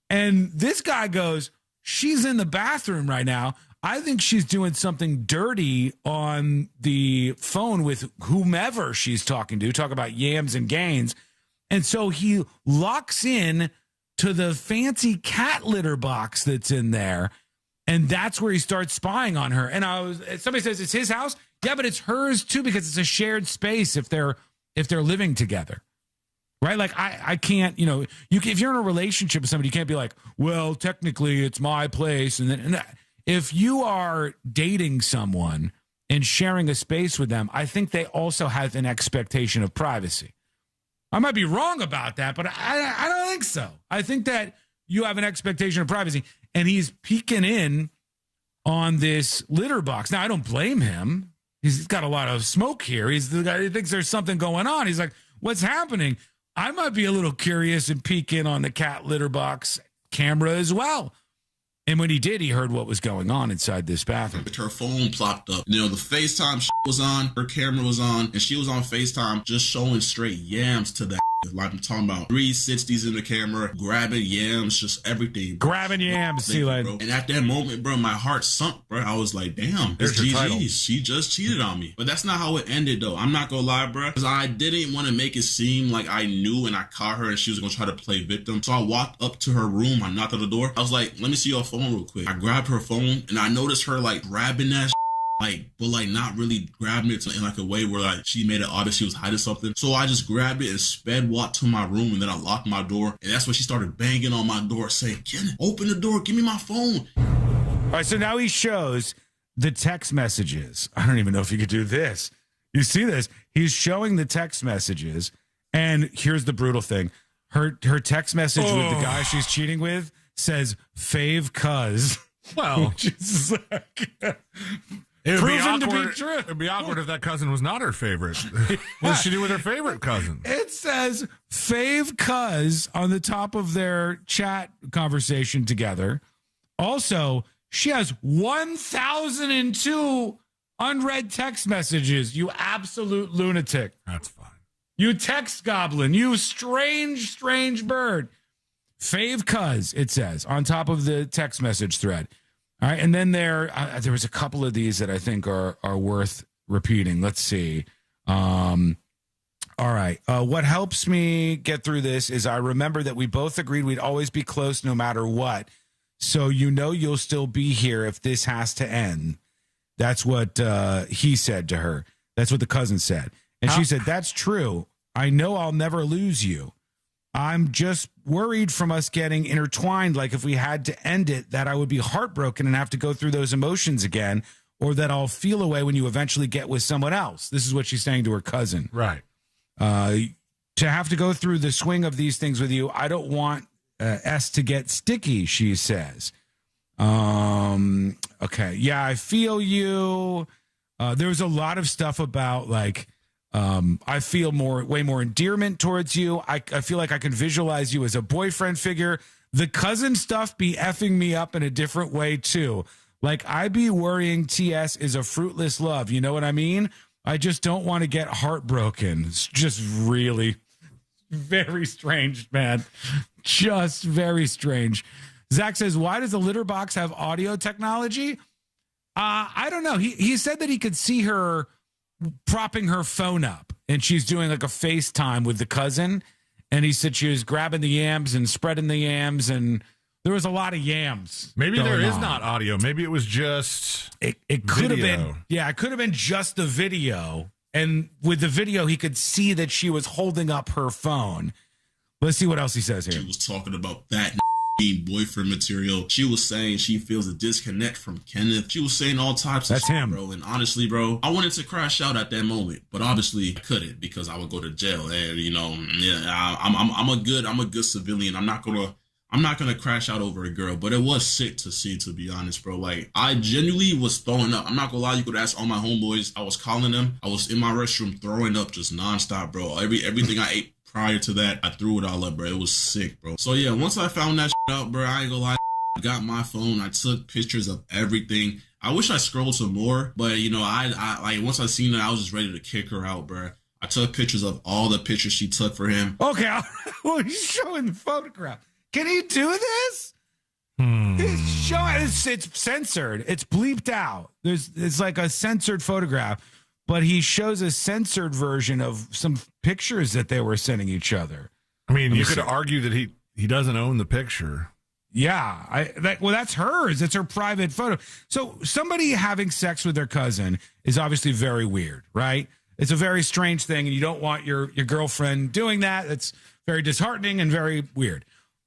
And this guy goes, she's in the bathroom right now. I think she's doing something dirty on the phone with whomever she's talking to, talk about yams and gains. And so he locks in to the fancy cat litter box that's in there. And that's where he starts spying on her. And somebody says it's his house. Yeah, but it's hers too, because it's a shared space if they're living together. Right? Like I can't, if you're in a relationship with somebody, you can't be like, well, technically it's my place. And if you are dating someone and sharing a space with them, I think they also have an expectation of privacy. I might be wrong about that, but I don't think so. I think that you have an expectation of privacy, and he's peeking in on this litter box. Now, I don't blame him. He's got a lot of smoke here. He's the guy who thinks there's something going on. He's like, what's happening? I might be a little curious and peek in on the cat litter box camera as well. And when he did, he heard what was going on inside this bathroom. Her phone plopped up. You know, the FaceTime was on, her camera was on, and she was on FaceTime just showing straight yams to that. Like I'm talking about 360s in the camera, grabbing yams, just everything. Grabbing yams, see, like. And at that moment, bro, my heart sunk, bro. I was like, damn, There's your title. She just cheated on me. But that's not how it ended, though. I'm not gonna lie, bro. Because I didn't want to make it seem like I knew and I caught her and she was gonna try to play victim. So I walked up to her room. I knocked on the door. I was like, let me see your phone real quick. I grabbed her phone and I noticed her like grabbing that but not really grabbing it in like a way where like she made it obvious she was hiding something. So I just grabbed it and sped walked to my room, and then I locked my door. And that's when she started banging on my door saying, Ken, open the door, give me my phone. All right, so now he shows the text messages. I don't even know if you could do this. You see this? He's showing the text messages, and here's the brutal thing. Her text message with the guy she's cheating with says, fave cuz. Well, which is like... It would be proven awkward. to be true. It'd be awkward if that cousin was not her favorite. What does she do with her favorite cousin? It says fave cuz on the top of their chat conversation together. Also, she has 1,002 unread text messages. You absolute lunatic. That's fine. You text goblin. You strange, strange bird. Fave cuz, it says, on top of the text message thread. All right, and then there was a couple of these that I think are worth repeating. Let's see. All right. What helps me get through this is I remember that we both agreed we'd always be close no matter what. So you'll still be here if this has to end. That's what he said to her. That's what the cousin said. And she said, that's true. I know I'll never lose you. I'm just worried from us getting intertwined. Like if we had to end it, that I would be heartbroken and have to go through those emotions again, or that I'll feel away when you eventually get with someone else. This is what she's saying to her cousin. Right. To have to go through the swing of these things with you. I don't want S to get sticky, she says. Okay. Yeah, I feel you. There's a lot of stuff about like, I feel way more endearment towards you. I feel like I can visualize you as a boyfriend figure. The cousin stuff be effing me up in a different way too. Like I be worrying TS is a fruitless love. You know what I mean? I just don't want to get heartbroken. It's just really very strange, man. Just very strange. Zach says, why does the litter box have audio technology? I don't know. He said that he could see her propping her phone up and she's doing like a FaceTime with the cousin, and he said she was grabbing the yams and spreading the yams, and there was a lot of yams. Maybe there is not audio. Maybe it was just it could have been. Yeah, it could have been just the video, and with the video he could see that she was holding up her phone. Let's see what else he says here. She was talking about that boyfriend material. She was saying she feels a disconnect from Kenneth. She was saying all types of stuff, bro. And honestly, bro, I wanted to crash out at that moment, but obviously I couldn't because I would go to jail. And I'm a good civilian. I'm not gonna crash out over a girl, but it was sick to see, to be honest, bro. Like I genuinely was throwing up. I'm not gonna lie. You could ask all my homeboys. I was calling them. I was in my restroom throwing up just nonstop, bro. Everything I ate prior to that, I threw it all up, bro. It was sick, bro. So yeah, once I found that shit out, bro, I ain't gonna lie. I got my phone. I took pictures of everything. I wish I scrolled some more, but I like once I seen it, I was just ready to kick her out, bro. I took pictures of all the pictures she took for him. Okay, well, he's showing the photograph. Can he do this? He's showing. It's censored. It's bleeped out. It's like a censored photograph. But he shows a censored version of some pictures that they were sending each other. I mean, you could argue that he doesn't own the picture. Yeah. That's hers. It's her private photo. So somebody having sex with their cousin is obviously very weird, right? It's a very strange thing, and you don't want your girlfriend doing that. It's very disheartening and very weird.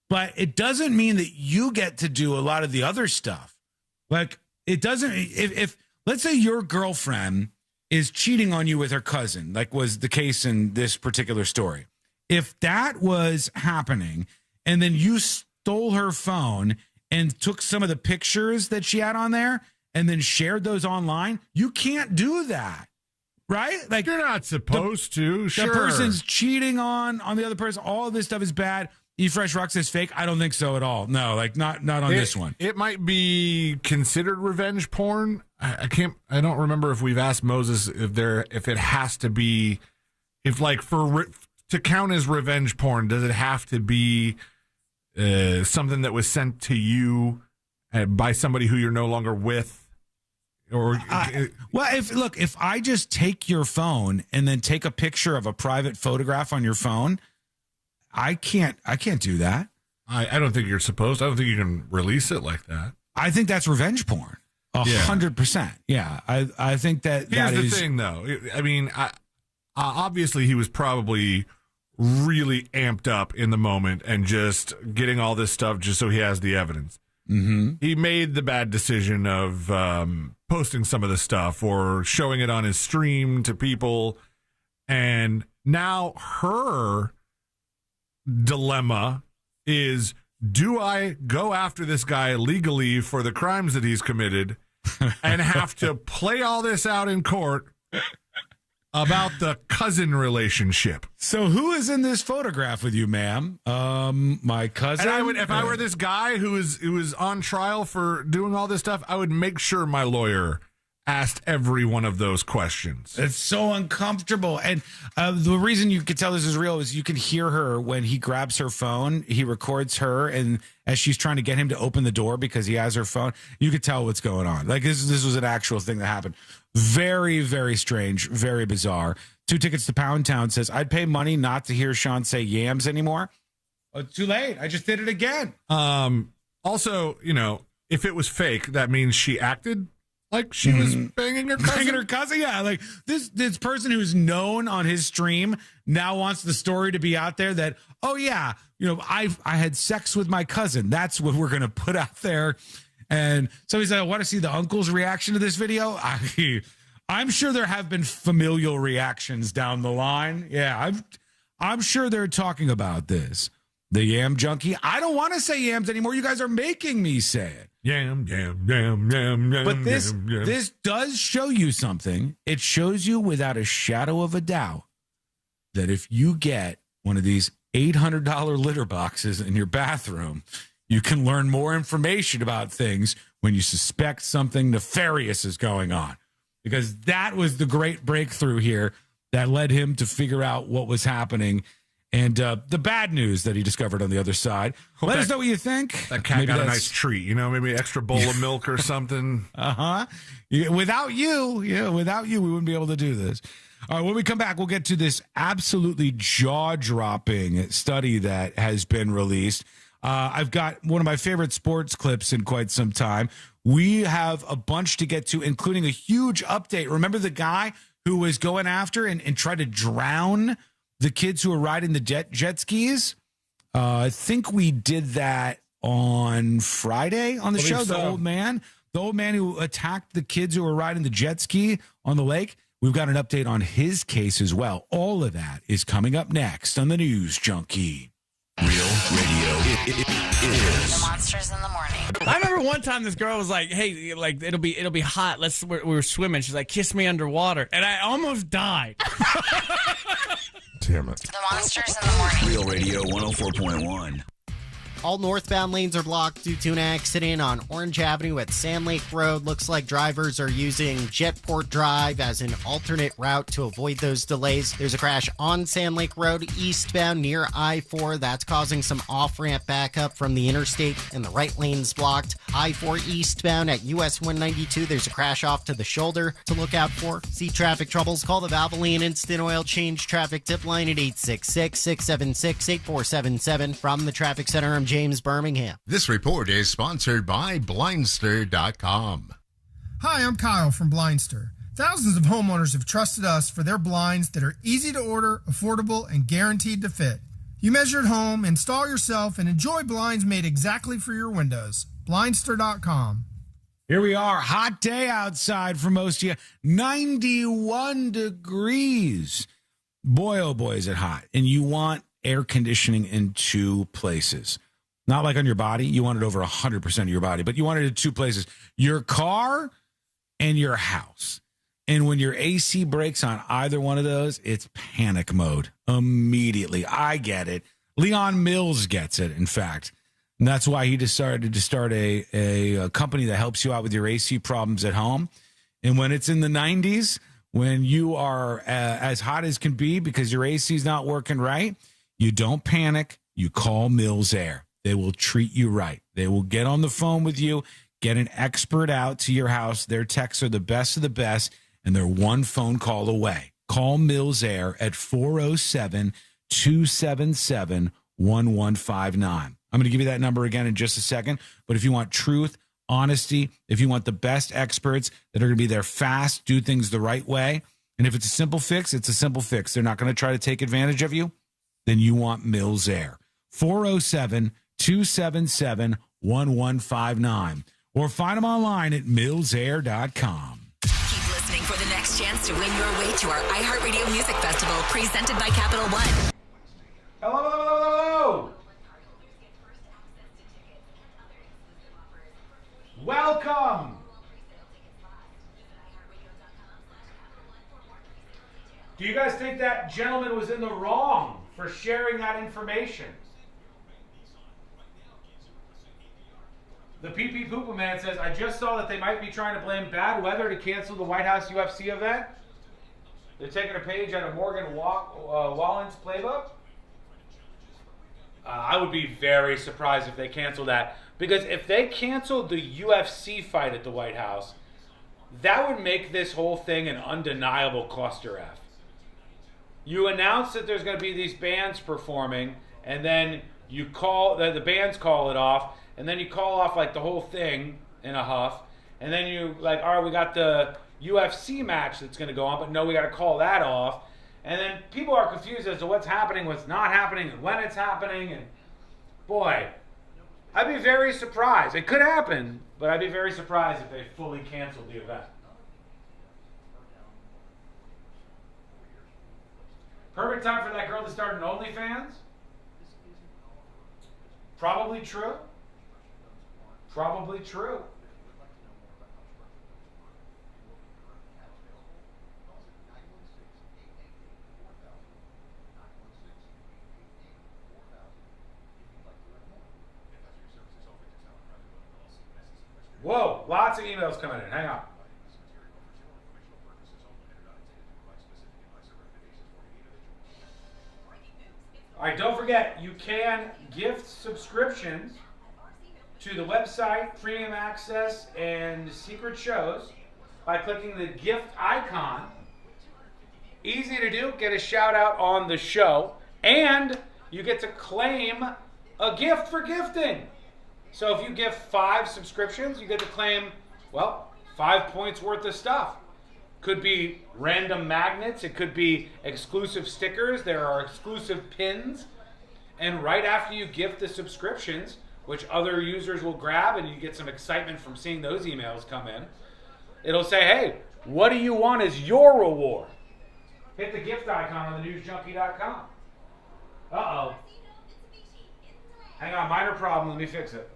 But it doesn't mean that you get to do a lot of the other stuff. Like, it doesn't... If let's say your girlfriend is cheating on you with her cousin, like was the case in this particular story. If that was happening and then you stole her phone and took some of the pictures that she had on there and then shared those online, you can't do that. Right? Like, you're not supposed to. Sure. The person's cheating on the other person. All of this stuff is bad. E-Fresh Rock says fake. I don't think so at all. No, like not on this one. It might be considered revenge porn. I don't remember if we've asked Moses if it has to be, if like to count as revenge porn, does it have to be something that was sent to you by somebody who you're no longer with? Or if I just take your phone and then take a picture of a private photograph on your phone, I can't do that. I don't think you're supposed. I don't think you can release it like that. I think that's revenge porn. 100%. Yeah. I think that Here's that the is thing, though. I mean, obviously he was probably really amped up in the moment and just getting all this stuff just so he has the evidence. Mm-hmm. He made the bad decision of posting some of the stuff or showing it on his stream to people. And now her dilemma is, do I go after this guy legally for the crimes that he's committed and have to play all this out in court about the cousin relationship? So who is in this photograph with you, ma'am? My cousin. And if I were this guy who was on trial for doing all this stuff, I would make sure my lawyer asked every one of those questions. It's so uncomfortable. And the reason you could tell this is real is you can hear her when he grabs her phone. He records her, and as she's trying to get him to open the door because he has her phone, you could tell what's going on. Like this was an actual thing that happened. Very, very strange, very bizarre. 2 tickets to Pound Town says, I'd pay money not to hear Shawn say yams anymore. Oh, too late. I just did it again. Also, if it was fake, that means she acted like she was banging her cousin. Banging her cousin, yeah. Like this person who's known on his stream now wants the story to be out there that, oh yeah, I had sex with my cousin. That's what we're gonna put out there. And so he said, I want to see the uncle's reaction to this video. I'm sure there have been familial reactions down the line. Yeah, I'm sure they're talking about this. The yam junkie. I don't want to say yams anymore. You guys are making me say it. Yam. But this does show you something. It shows you without a shadow of a doubt that if you get one of these $800 litter boxes in your bathroom, you can learn more information about things when you suspect something nefarious is going on. Because that was the great breakthrough here that led him to figure out what was happening. And the bad news that he discovered on the other side. Let us know what you think. That cat got a nice treat, maybe an extra bowl of milk or something. Without you, we wouldn't be able to do this. All right, when we come back, we'll get to this absolutely jaw-dropping study that has been released. I've got one of my favorite sports clips in quite some time. We have a bunch to get to, including a huge update. Remember the guy who was going after and tried to drown the kids who were riding the jet skis? I think we did that on Friday on the show. So. The old man who attacked the kids who were riding the jet ski on the lake. We've got an update on his case as well. All of that is coming up next on the News Junkie. Real Radio. It is. The Monsters in the Morning. I remember one time this girl was like, "Hey, like it'll be hot. We were swimming." She's like, "Kiss me underwater," and I almost died. Damn it. The Monsters in the Morning. Real Radio 104.1. All northbound lanes are blocked due to an accident on Orange Avenue at Sand Lake Road. Looks like drivers are using Jetport Drive as an alternate route to avoid those delays. There's a crash on Sand Lake Road eastbound near I-4. That's causing some off-ramp backup from the interstate, and the right lane's blocked. I-4 eastbound at US 192. There's a crash off to the shoulder to look out for. See traffic troubles? Call the Valvoline Instant Oil Change Traffic Tip Line at 866-676-8477. From the Traffic Center, I'm James Birmingham. This report is sponsored by Blindster.com. Hi, I'm Kyle from Blindster. Thousands of homeowners have trusted us for their blinds that are easy to order, affordable, and guaranteed to fit. You measure at home, install yourself, and enjoy blinds made exactly for your windows. Blindster.com. Here we are, hot day outside for most of you, 91 degrees. Boy, oh boy, is it hot. And you want air conditioning in two places. Not like on your body. You want it over 100% of your body, but you want it in two places. Your car and your house. And when your AC breaks on either one of those, it's panic mode immediately. I get it. Leon Mills gets it, in fact. And that's why he decided to start a company that helps you out with your AC problems at home. And when it's in the 90s, when you are as hot as can be because your AC is not working right, you don't panic. You call Mills Air. They will treat you right. They will get on the phone with you, get an expert out to your house. Their techs are the best of the best, and they're one phone call away. Call Mills Air at 407-277-1159. I'm going to give you that number again in just a second. But if you want truth, honesty, if you want the best experts that are going to be there fast, do things the right way, and if it's a simple fix, it's a simple fix. They're not going to try to take advantage of you. Then you want Mills Air. 407-277-1159. Or find them online at millsair.com. Keep listening for the next chance to win your way to our iHeartRadio Music Festival presented by Capital One. Hello. Welcome. Do you guys think that gentleman was in the wrong for sharing that information? The PP Poopa Man says, I just saw that they might be trying to blame bad weather to cancel the White House UFC event. They're taking a page out of Morgan Wallen's playbook. I would be very surprised if they canceled that. Because if they canceled the UFC fight at the White House, that would make this whole thing an undeniable cluster F. You announce that there's going to be these bands performing, and then you call the bands call it off, and then you call off like the whole thing in a huff, and then you like, all right, we got the UFC match that's going to go on, but no, we got to call that off, and then people are confused as to what's happening, what's not happening, and when it's happening, and boy, I'd be very surprised. It could happen, but I'd be very surprised if they fully canceled the event. Perfect time for that girl to start an OnlyFans? Probably true. Probably true. Whoa, lots of emails coming in. Hang on. All right, don't forget, you can gift subscriptions to the website, premium access, and secret shows by clicking the gift icon. Easy to do. Get a shout out on the show. And you get to claim a gift for gifting. So if you give 5 subscriptions, you get to claim, well, 5 points worth of stuff. Could be random magnets. It could be exclusive stickers. There are exclusive pins. And right after you gift the subscriptions, which other users will grab, and you get some excitement from seeing those emails come in, it'll say, hey, what do you want as your reward? Hit the gift icon on thenewsjunkie.com. Uh-oh. Hang on, minor problem. Let me fix it.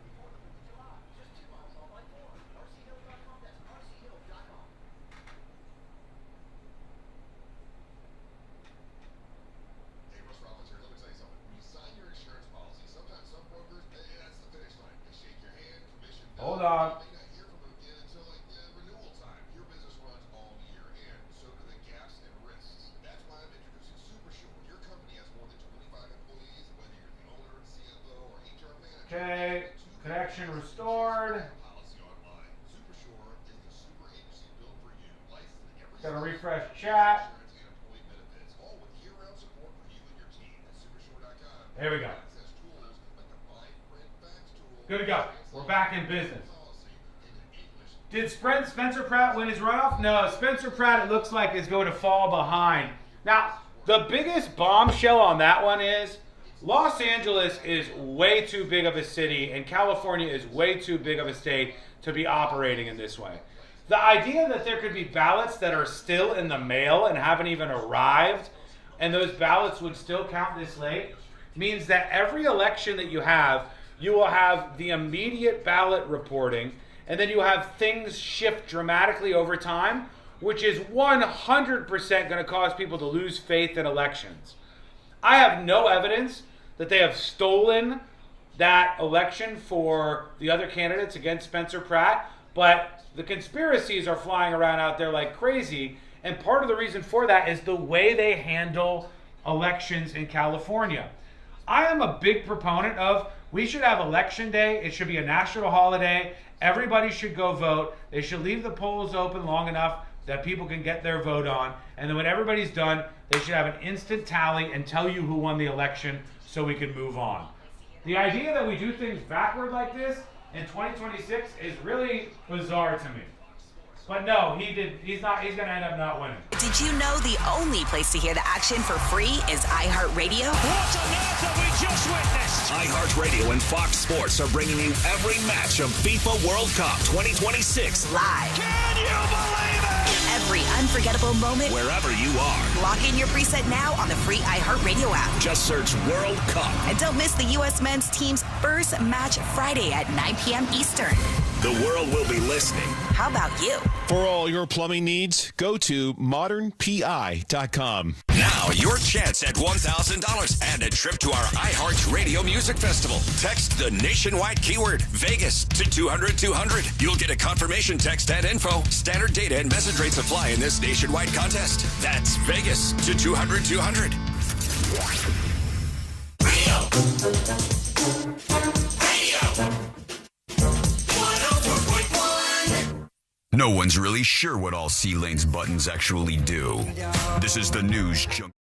Hold on. Okay, connection restored. Gotta refresh chat. There we go. Good to go. We're back in business. Did Spencer Pratt win his runoff? No, Spencer Pratt, it looks like, is going to fall behind. Now, the biggest bombshell on that one is, Los Angeles is way too big of a city, and California is way too big of a state to be operating in this way. The idea that there could be ballots that are still in the mail and haven't even arrived, and those ballots would still count this late, means that every election that you will have the immediate ballot reporting, and then you have things shift dramatically over time, which is 100% going to cause people to lose faith in elections. I have no evidence that they have stolen that election for the other candidates against Spencer Pratt, but the conspiracies are flying around out there like crazy, and part of the reason for that is the way they handle elections in California. I am a big proponent of we should have election day. It should be a national holiday. Everybody should go vote. They should leave the polls open long enough that people can get their vote on. And then when everybody's done, they should have an instant tally and tell you who won the election so we can move on. The idea that we do things backward like this in 2026 is really bizarre to me. But no, he's going to end up not winning. Did you know the only place to hear the action for free is iHeartRadio? What on earth have we just witnessed? iHeartRadio and Fox Sports are bringing you every match of FIFA World Cup 2026 live. Can you believe it? Every unforgettable moment, wherever you are. Lock in your preset now on the free iHeartRadio app. Just search World Cup. And don't miss the U.S. men's team's first match Friday at 9 p.m. Eastern. The world will be listening. How about you? For all your plumbing needs, go to modernpi.com. Now, your chance at $1,000 and a trip to our iHeart Radio Music Festival. Text the nationwide keyword Vegas to 200-200. You'll get a confirmation text and info. Standard data and message rates apply in this nationwide contest. That's Vegas to 200-200. No one's really sure what all C-Lane's buttons actually do. This is the News Junk.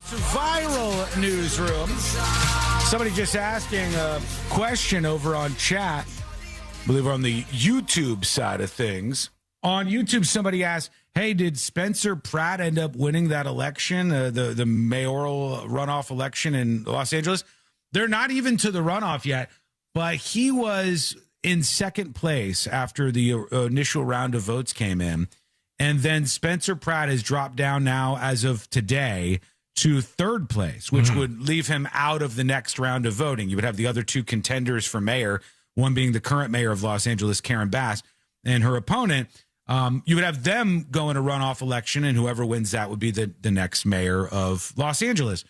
Viral newsroom. Somebody just asking a question over on chat. I believe we're on the YouTube side of things. On YouTube, somebody asked, hey, did Spencer Pratt end up winning that election, the mayoral runoff election in Los Angeles? They're not even to the runoff yet, but he was in second place after the initial round of votes came in. And then Spencer Pratt has dropped down now as of today to third place, which would leave him out of the next round of voting. You would have the other two contenders for mayor, one being the current mayor of Los Angeles, Karen Bass, and her opponent. You would have them go in a runoff election, and whoever wins that would be the next mayor of Los Angeles.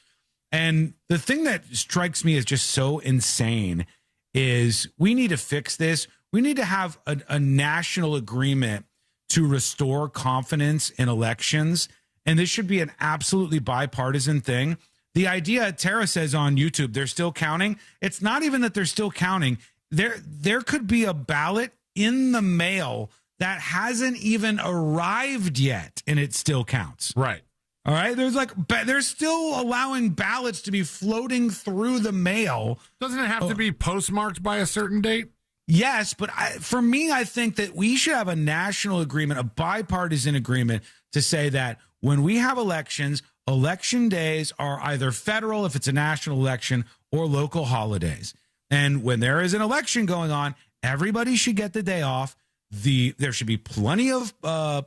And the thing that strikes me as just so insane is we need to fix this. We need to have a national agreement to restore confidence in elections, and this should be an absolutely bipartisan thing. The idea, Tara says on YouTube, they're still counting. It's not even that they're still counting. There could be a ballot in the mail that hasn't even arrived yet, and it still counts. Right. All right. They're still allowing ballots to be floating through the mail. Doesn't it have to be postmarked by a certain date? Yes, but for me, I think that we should have a national agreement, a bipartisan agreement to say that when we have elections, election days are either federal, if it's a national election, or local holidays. And when there is an election going on, everybody should get the day off. There should be plenty of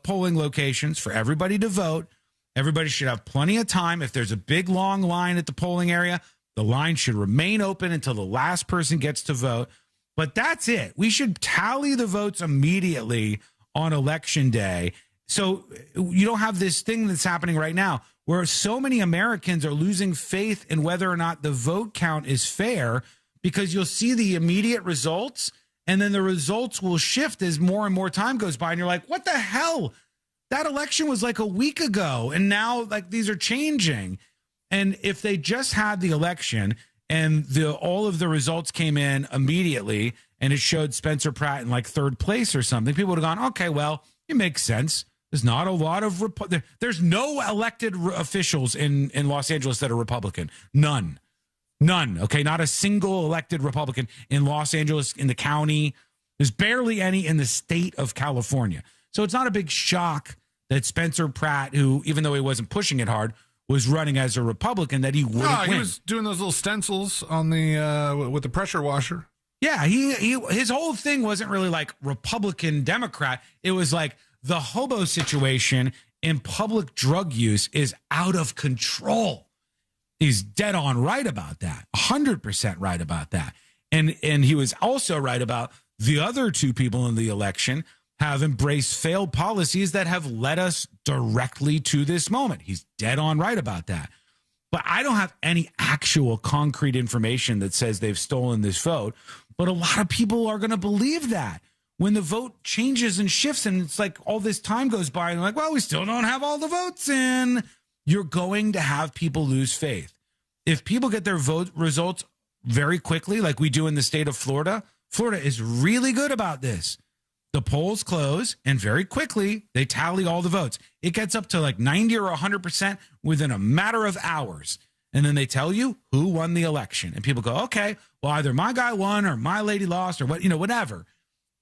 polling locations for everybody to vote. Everybody should have plenty of time. If there's a big, long line at the polling area, the line should remain open until the last person gets to vote. But that's it. We should tally the votes immediately on election day. So you don't have this thing that's happening right now where so many Americans are losing faith in whether or not the vote count is fair, because you'll see the immediate results and then the results will shift as more and more time goes by. And you're like, what the hell? That election was like a week ago. And now like these are changing. And if they just had the election and all of the results came in immediately and it showed Spencer Pratt in like third place or something, people would have gone, okay, well, it makes sense. There's not a lot of there's no elected officials in Los Angeles that are Republican. None. None. Okay, not a single elected Republican in Los Angeles, in the county. There's barely any in the state of California. So it's not a big shock that Spencer Pratt, who, even though he wasn't pushing it hard, was running as a Republican, that he wouldn't win. He was doing those little stencils on the with the pressure washer. Yeah, his whole thing wasn't really like Republican, Democrat. It was like the hobo situation in public drug use is out of control. He's dead on right about that, 100% right about that. And he was also right about the other two people in the election have embraced failed policies that have led us directly to this moment. He's dead on right about that. But I don't have any actual concrete information that says they've stolen this vote. But a lot of people are going to believe that when the vote changes and shifts and it's like all this time goes by and they're like, well, we still don't have all the votes in. You're going to have people lose faith. If people get their vote results very quickly, like we do in the state of Florida, Florida is really good about this. The polls close and very quickly they tally all the votes. It gets up to like 90 or 100% within a matter of hours. And then they tell you who won the election. And people go, okay, well, either my guy won or my lady lost or what, whatever.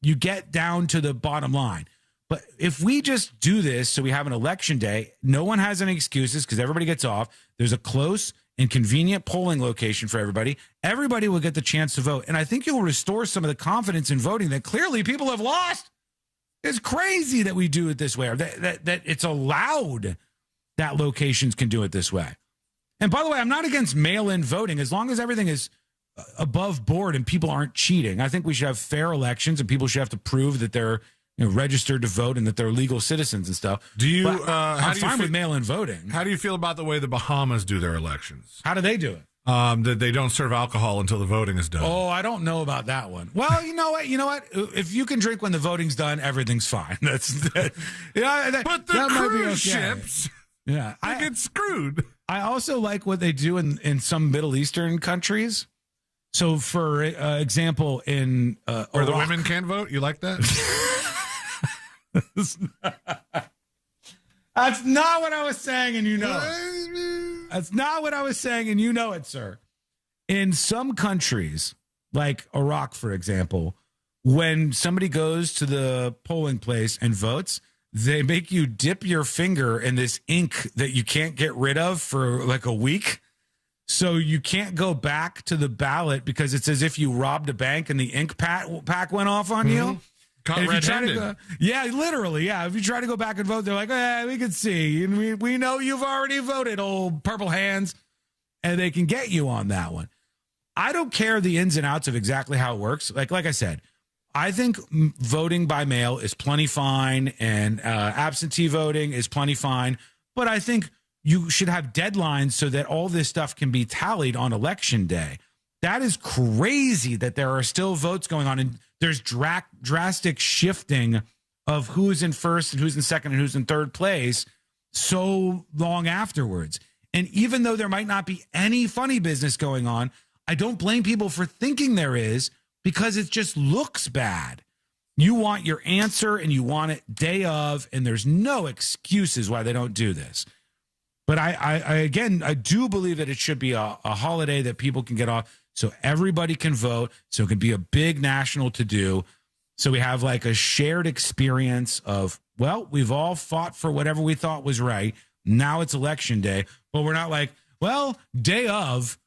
You get down to the bottom line. But if we just do this so we have an election day, no one has any excuses because everybody gets off. There's a close and convenient polling location for everybody. Everybody will get the chance to vote. And I think you'll restore some of the confidence in voting that clearly people have lost. It's crazy that we do it this way, or that it's allowed that locations can do it this way. And by the way, I'm not against mail-in voting as long as everything is above board and people aren't cheating. I think we should have fair elections and people should have to prove that they're registered to vote and that they're legal citizens and stuff. Do you? I'm fine with mail-in voting. How do you feel about the way the Bahamas do their elections? How do they do it? That they don't serve alcohol until the voting is done. Oh, I don't know about that one. Well, you know what? If you can drink when the voting's done, everything's fine. But the cruise ships, yeah, I get screwed. I also like what they do in some Middle Eastern countries. So, for example, in where Iraq, the women can't vote, you like that? That's not what I was saying, and you know it. That's not what I was saying, and you know it, sir. In some countries, like Iraq, for example, when somebody goes to the polling place and votes, they make you dip your finger in this ink that you can't get rid of for like a week. So you can't go back to the ballot because it's as if you robbed a bank and the ink pack went off on you. Caught red-handed. Yeah, literally. Yeah. If you try to go back and vote, they're like, we can see. And we know you've already voted, old purple hands. And they can get you on that one. I don't care the ins and outs of exactly how it works. Like I said, I think voting by mail is plenty fine and absentee voting is plenty fine. But I think you should have deadlines so that all this stuff can be tallied on election day. That is crazy that there are still votes going on and there's drastic shifting of who's in first and who's in second and who's in third place so long afterwards. And even though there might not be any funny business going on, I don't blame people for thinking there is because it just looks bad. You want your answer and you want it day of, and there's no excuses why they don't do this. But I do believe that it should be a holiday that people can get off so everybody can vote, so it can be a big national to-do, so we have like a shared experience of, well, we've all fought for whatever we thought was right. Now it's election day, but we're not like, well, day of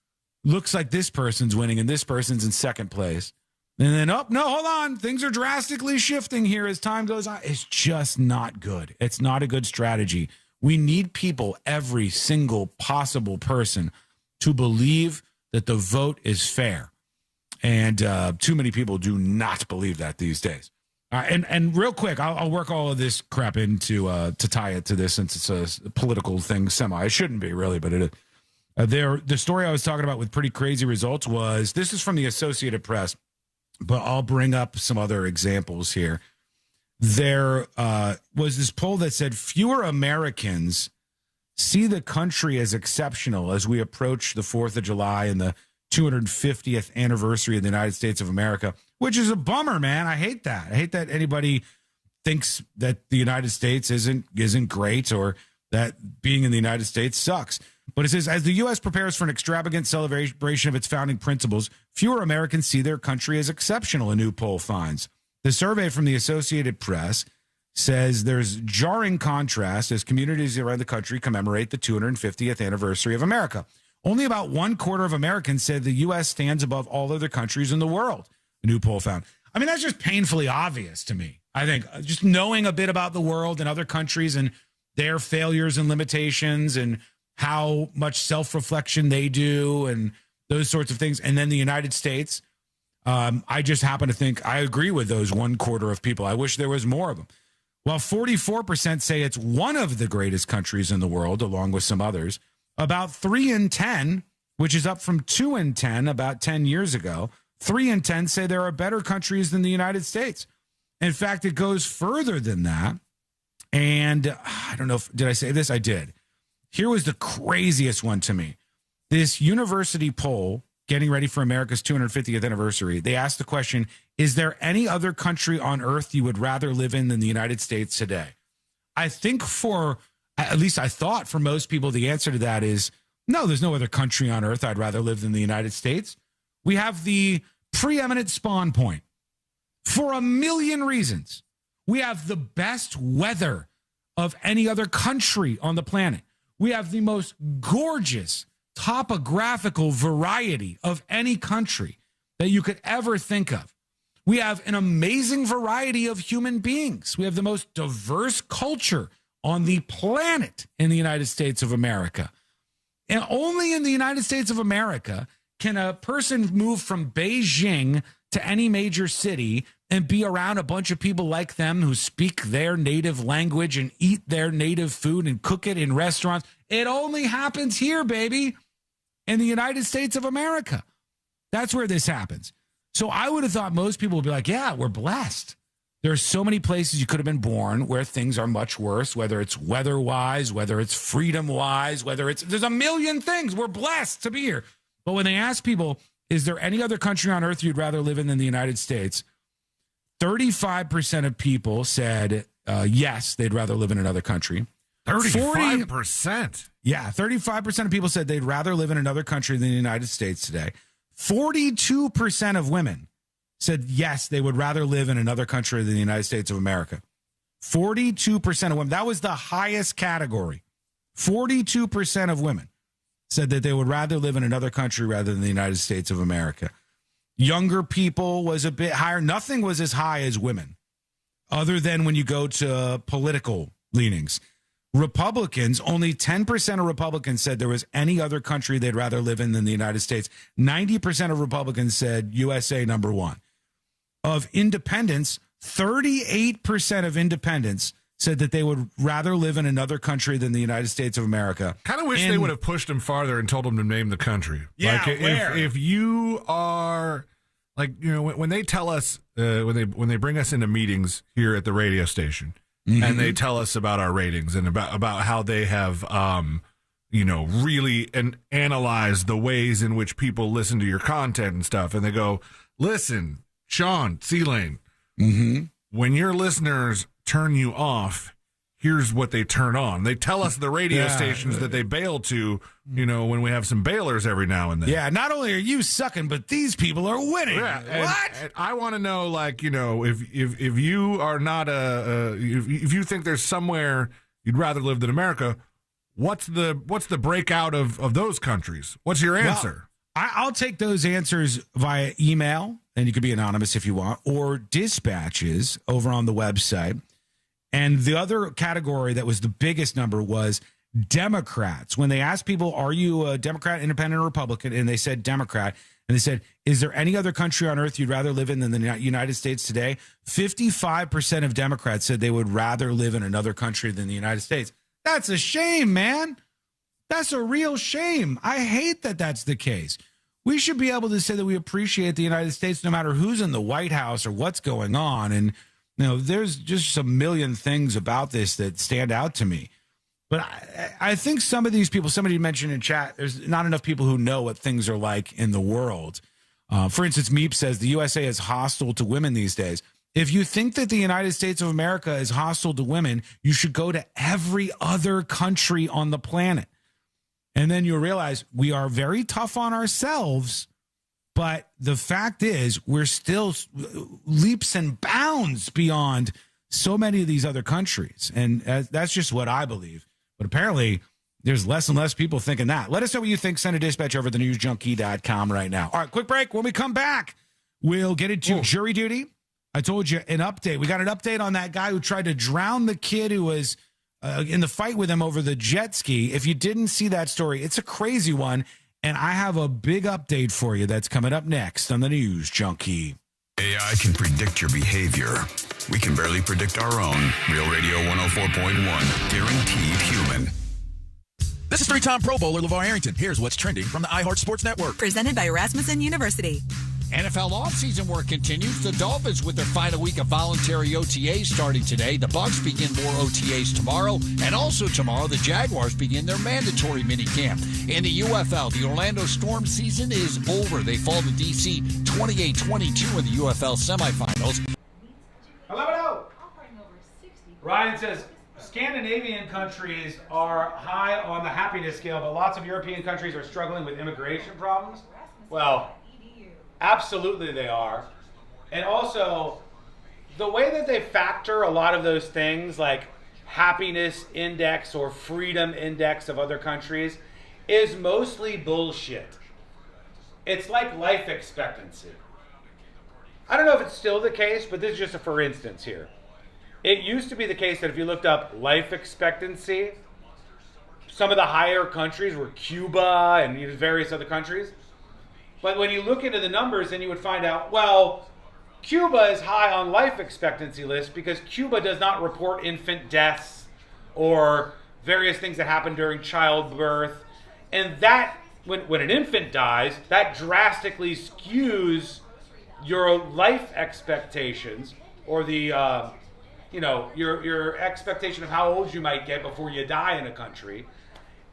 looks like this person's winning and this person's in second place. And then, oh, no, hold on. Things are drastically shifting here as time goes on. It's just not good. It's not a good strategy. We need people, every single possible person, to believe that the vote is fair. And too many people do not believe that these days. And real quick, I'll work all of this crap into to tie it to this since it's a political thing semi. It shouldn't be really, but it is. The story I was talking about with pretty crazy results was, this is from the Associated Press, but I'll bring up some other examples here. There was this poll that said fewer Americans see the country as exceptional as we approach the 4th of July and the 250th anniversary of the United States of America, which is a bummer, man. I hate that. I hate that anybody thinks that the United States isn't great or that being in the United States sucks. But it says, as the U.S. prepares for an extravagant celebration of its founding principles, fewer Americans see their country as exceptional, a new poll finds. The survey from the Associated Press says there's jarring contrast as communities around the country commemorate the 250th anniversary of America. Only about 1/4 of Americans said the U.S. stands above all other countries in the world, a new poll found. I mean, that's just painfully obvious to me. I think just knowing a bit about the world and other countries and their failures and limitations and how much self-reflection they do and those sorts of things. And then the United States, I just happen to think I agree with those 1/4 of people. I wish there was more of them. While 44% say it's one of the greatest countries in the world, along with some others, about 3 in 10, which is up from 2 in 10 about 10 years ago, 3 in 10 say there are better countries than the United States. In fact, it goes further than that. And I don't know if, did I say this? I did. Here was the craziest one to me. This university poll, getting ready for America's 250th anniversary, they asked the question, is there any other country on earth you would rather live in than the United States today? I think at least I thought for most people, the answer to that is, no, there's no other country on earth I'd rather live than the United States. We have the preeminent spawn point for a million reasons. We have the best weather of any other country on the planet. We have the most gorgeous topographical variety of any country that you could ever think of. We have an amazing variety of human beings. We have the most diverse culture on the planet in the United States of America. And only in the United States of America can a person move from Beijing to any major city and be around a bunch of people like them who speak their native language and eat their native food and cook it in restaurants. It only happens here, baby, in the United States of America. That's where this happens. So I would have thought most people would be like, yeah, we're blessed. There are so many places you could have been born where things are much worse, whether it's weather-wise, whether it's freedom-wise, there's a million things. We're blessed to be here. But when they ask people, is there any other country on earth you'd rather live in than the United States? 35% of people said yes, they'd rather live in another country. 35%? Yeah, 35% of people said they'd rather live in another country than the United States today. 42% of women said yes, they would rather live in another country than the United States of America. 42% of women. That was the highest category. 42% of women said that they would rather live in another country rather than the United States of America. Younger people was a bit higher. Nothing was as high as women, other than when you go to political leanings. Republicans, only 10% of Republicans said there was any other country they'd rather live in than the United States. 90% of Republicans said USA number one. Of independents, 38% of independents said that they would rather live in another country than the United States of America. Kind of wish they would have pushed him farther and told him to name the country. Yeah, like if you are like, you know, when they tell us when they bring us into meetings here at the radio station, mm-hmm. and they tell us about our ratings and about how they have really analyzed the ways in which people listen to your content and stuff, and they go, listen, Shawn, C-Lane, mm-hmm. when your listeners turn you off, here's what they turn on. They tell us the radio stations that they bail to, when we have some bailers every now and then. Yeah, not only are you sucking, but these people are winning. Yeah, what? And I want to know, if you are not if you think there's somewhere you'd rather live than America, what's the breakout of those countries? What's your answer? Well, I'll take those answers via email, and you can be anonymous if you want, or dispatches over on the website. And the other category that was the biggest number was Democrats. When they asked people, are you a Democrat, Independent, or Republican? And they said Democrat. And they said, is there any other country on earth you'd rather live in than the United States today? 55% of Democrats said they would rather live in another country than the United States. That's a shame, man. That's a real shame. I hate that that's the case. We should be able to say that we appreciate the United States no matter who's in the White House or what's going on. And there's just a million things about this that stand out to me. But I think some of these people, somebody mentioned in chat, there's not enough people who know what things are like in the world. For instance, Meep says the USA is hostile to women these days. If you think that the United States of America is hostile to women, you should go to every other country on the planet. And then you'll realize we are very tough on ourselves, but the fact is we're still leaps and bounds beyond so many of these other countries. And that's just what I believe. But apparently there's less and less people thinking that. Let us know what you think. Send a dispatch over to newsjunkie.com right now. All right, quick break. When we come back, we'll get into jury duty. I told you an update. We got an update on that guy who tried to drown the kid who was in the fight with him over the jet ski. If you didn't see that story, it's a crazy one. And I have a big update for you that's coming up next on the News Junkie. AI can predict your behavior. We can barely predict our own. Real Radio 104.1. Guaranteed human. This is three-time Pro Bowler LeVar Arrington. Here's what's trending from the iHeart Sports Network. Presented by Rasmussen University. NFL offseason work continues. The Dolphins with their final week of voluntary OTAs starting today. The Bucs begin more OTAs tomorrow. And also tomorrow, the Jaguars begin their mandatory minicamp. In the UFL, the Orlando Storm season is over. They fall to D.C. 28-22 in the UFL semifinals. 11-0. Ryan says, Scandinavian countries are high on the happiness scale, but lots of European countries are struggling with immigration problems. Well, absolutely they are. And also, the way that they factor a lot of those things, like happiness index or freedom index of other countries, is mostly bullshit. It's like life expectancy. I don't know if it's still the case, but this is just a for instance here. It used to be the case that if you looked up life expectancy, some of the higher countries were Cuba and various other countries. But when you look into the numbers, then you would find out, well, Cuba is high on life expectancy list because Cuba does not report infant deaths or various things that happen during childbirth. And that, when an infant dies, that drastically skews your life expectations or the, your expectation of how old you might get before you die in a country.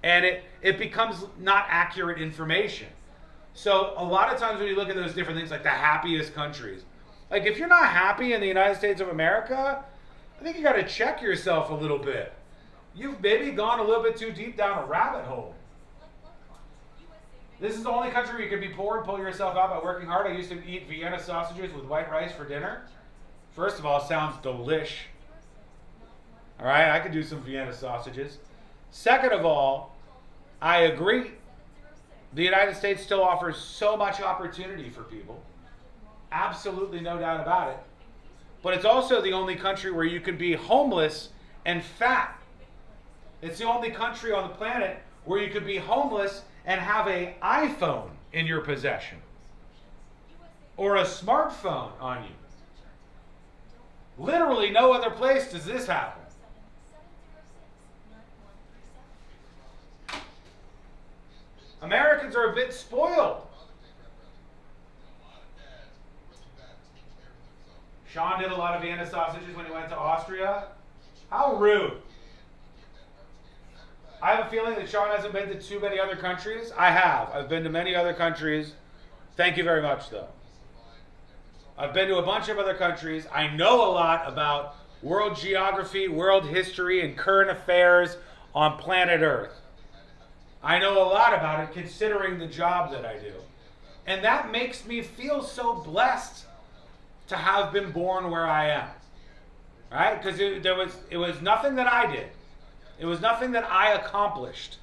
And it becomes not accurate information. So a lot of times when you look at those different things, like the happiest countries, like if you're not happy in the United States of America, I think you got to check yourself a little bit. You've maybe gone a little bit too deep down a rabbit hole. This is the only country where you can be poor and pull yourself out by working hard. I used to eat Vienna sausages with white rice for dinner. First of all, it sounds delish. All right, I could do some Vienna sausages. Second of all, I agree. The United States still offers so much opportunity for people. Absolutely no doubt about it. But it's also the only country where you can be homeless and fat. It's the only country on the planet where you could be homeless and have an iPhone in your possession. Or a smartphone on you. Literally no other place does this happen. Americans are a bit spoiled. Shawn did a lot of Vienna sausages when he went to Austria. How rude. I have a feeling that Shawn hasn't been to too many other countries. I have. I've been to many other countries. Thank you very much, though. I've been to a bunch of other countries. I know a lot about world geography, world history, and current affairs on planet Earth. I know a lot about it considering the job that I do. And that makes me feel so blessed to have been born where I am. Right? Because it was nothing that I did. It was nothing that I accomplished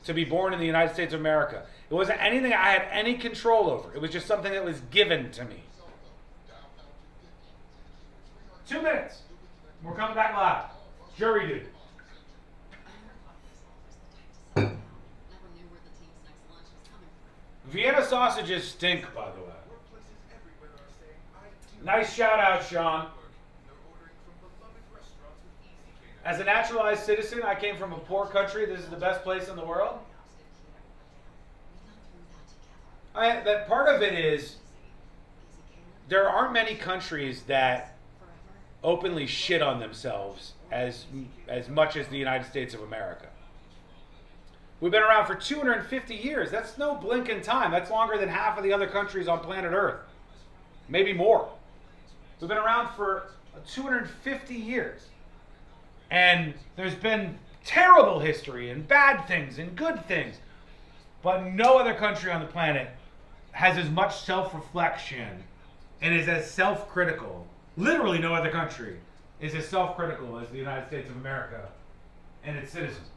to be born in the United States of America. It wasn't anything I had any control over. It was just something that was given to me. 2 minutes. We're coming back live. Jury duty. Vienna sausages stink, by the way. Nice shout out, Shawn. As a naturalized citizen, I came from a poor country. This is the best place in the world. That part of it is there aren't many countries that openly shit on themselves as much as the United States of America. We've been around for 250 years. That's no blink in time. That's longer than half of the other countries on planet Earth. Maybe more. We've been around for 250 years. And there's been terrible history and bad things and good things. But no other country on the planet has as much self-reflection and is as self-critical. Literally no other country is as self-critical as the United States of America and its citizens.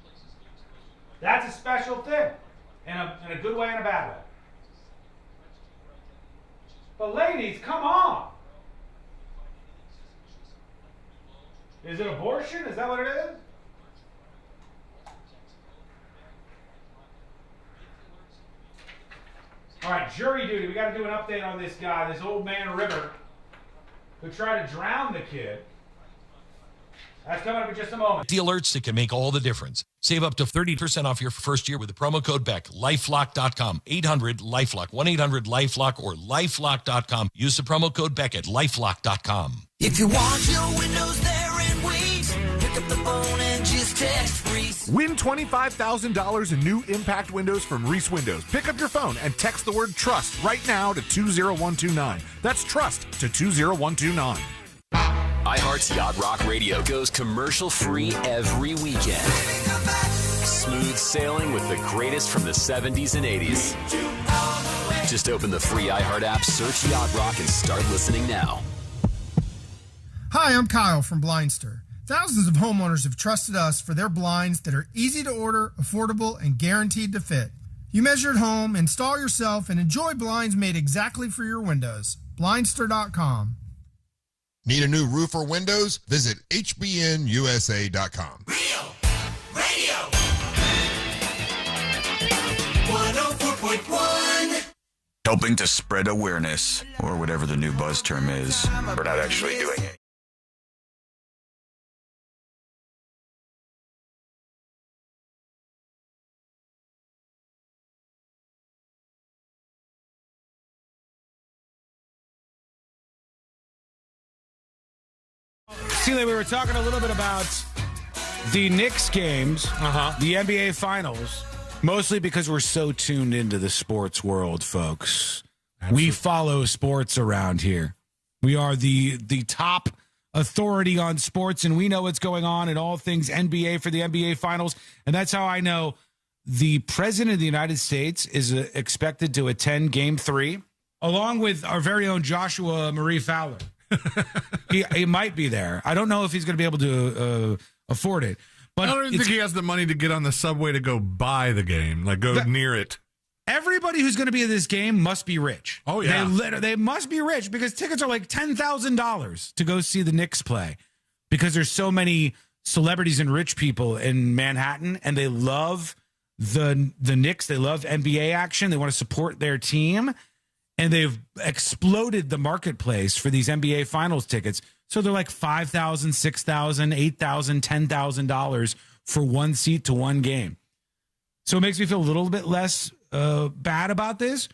That's a special thing, in a good way and a bad way. But ladies, come on. Is it abortion? Is that what it is? All right, jury duty. We got to do an update on this guy, this old man River, who tried to drown the kid. That's coming up in just a moment. The alerts that can make all the difference. Save up to 30% off your first year with the promo code BECK. LifeLock.com. 800-LIFELOCK. 1-800-LIFELOCK or LifeLock.com. Use the promo code BECK at LifeLock.com. If you want your windows there and wait, pick up the phone and just text Reese. Win $25,000 in new impact windows from Reese Windows. Pick up your phone and text the word TRUST right now to 20129. That's TRUST to 20129. iHeart's Yacht Rock Radio goes commercial-free every weekend. Smooth sailing with the greatest from the 70s and 80s. Just open the free iHeart app, search Yacht Rock, and start listening now. Hi, I'm Kyle from Blindster. Thousands of homeowners have trusted us for their blinds that are easy to order, affordable, and guaranteed to fit. You measure at home, install yourself, and enjoy blinds made exactly for your windows. Blindster.com. Need a new roof or windows? Visit hbnusa.com. Radio 104.1. Helping to spread awareness, or whatever the new buzz term is. We're not actually doing it. Celia, we were talking a little bit about the Knicks games, the NBA Finals, mostly because we're so tuned into the sports world, folks. Absolutely. We follow sports around here. We are the top authority on sports, and we know what's going on in all things NBA for the NBA Finals. And that's how I know the President of the United States is expected to attend Game 3, along with our very own Joshua Marie Fowler. he might be there. I don't know if he's going to be able to afford it. But I don't even think he has the money to get on the subway to go buy the game, like go near it. Everybody who's going to be in this game must be rich. Oh, yeah. They must be rich because tickets are like $10,000 to go see the Knicks play because there's so many celebrities and rich people in Manhattan, and they love the Knicks. They love NBA action. They want to support their team. And they've exploded the marketplace for these NBA Finals tickets. So they're like $5,000, $6,000, $8,000, $10,000 for one seat to one game. So it makes me feel a little bit less bad about this.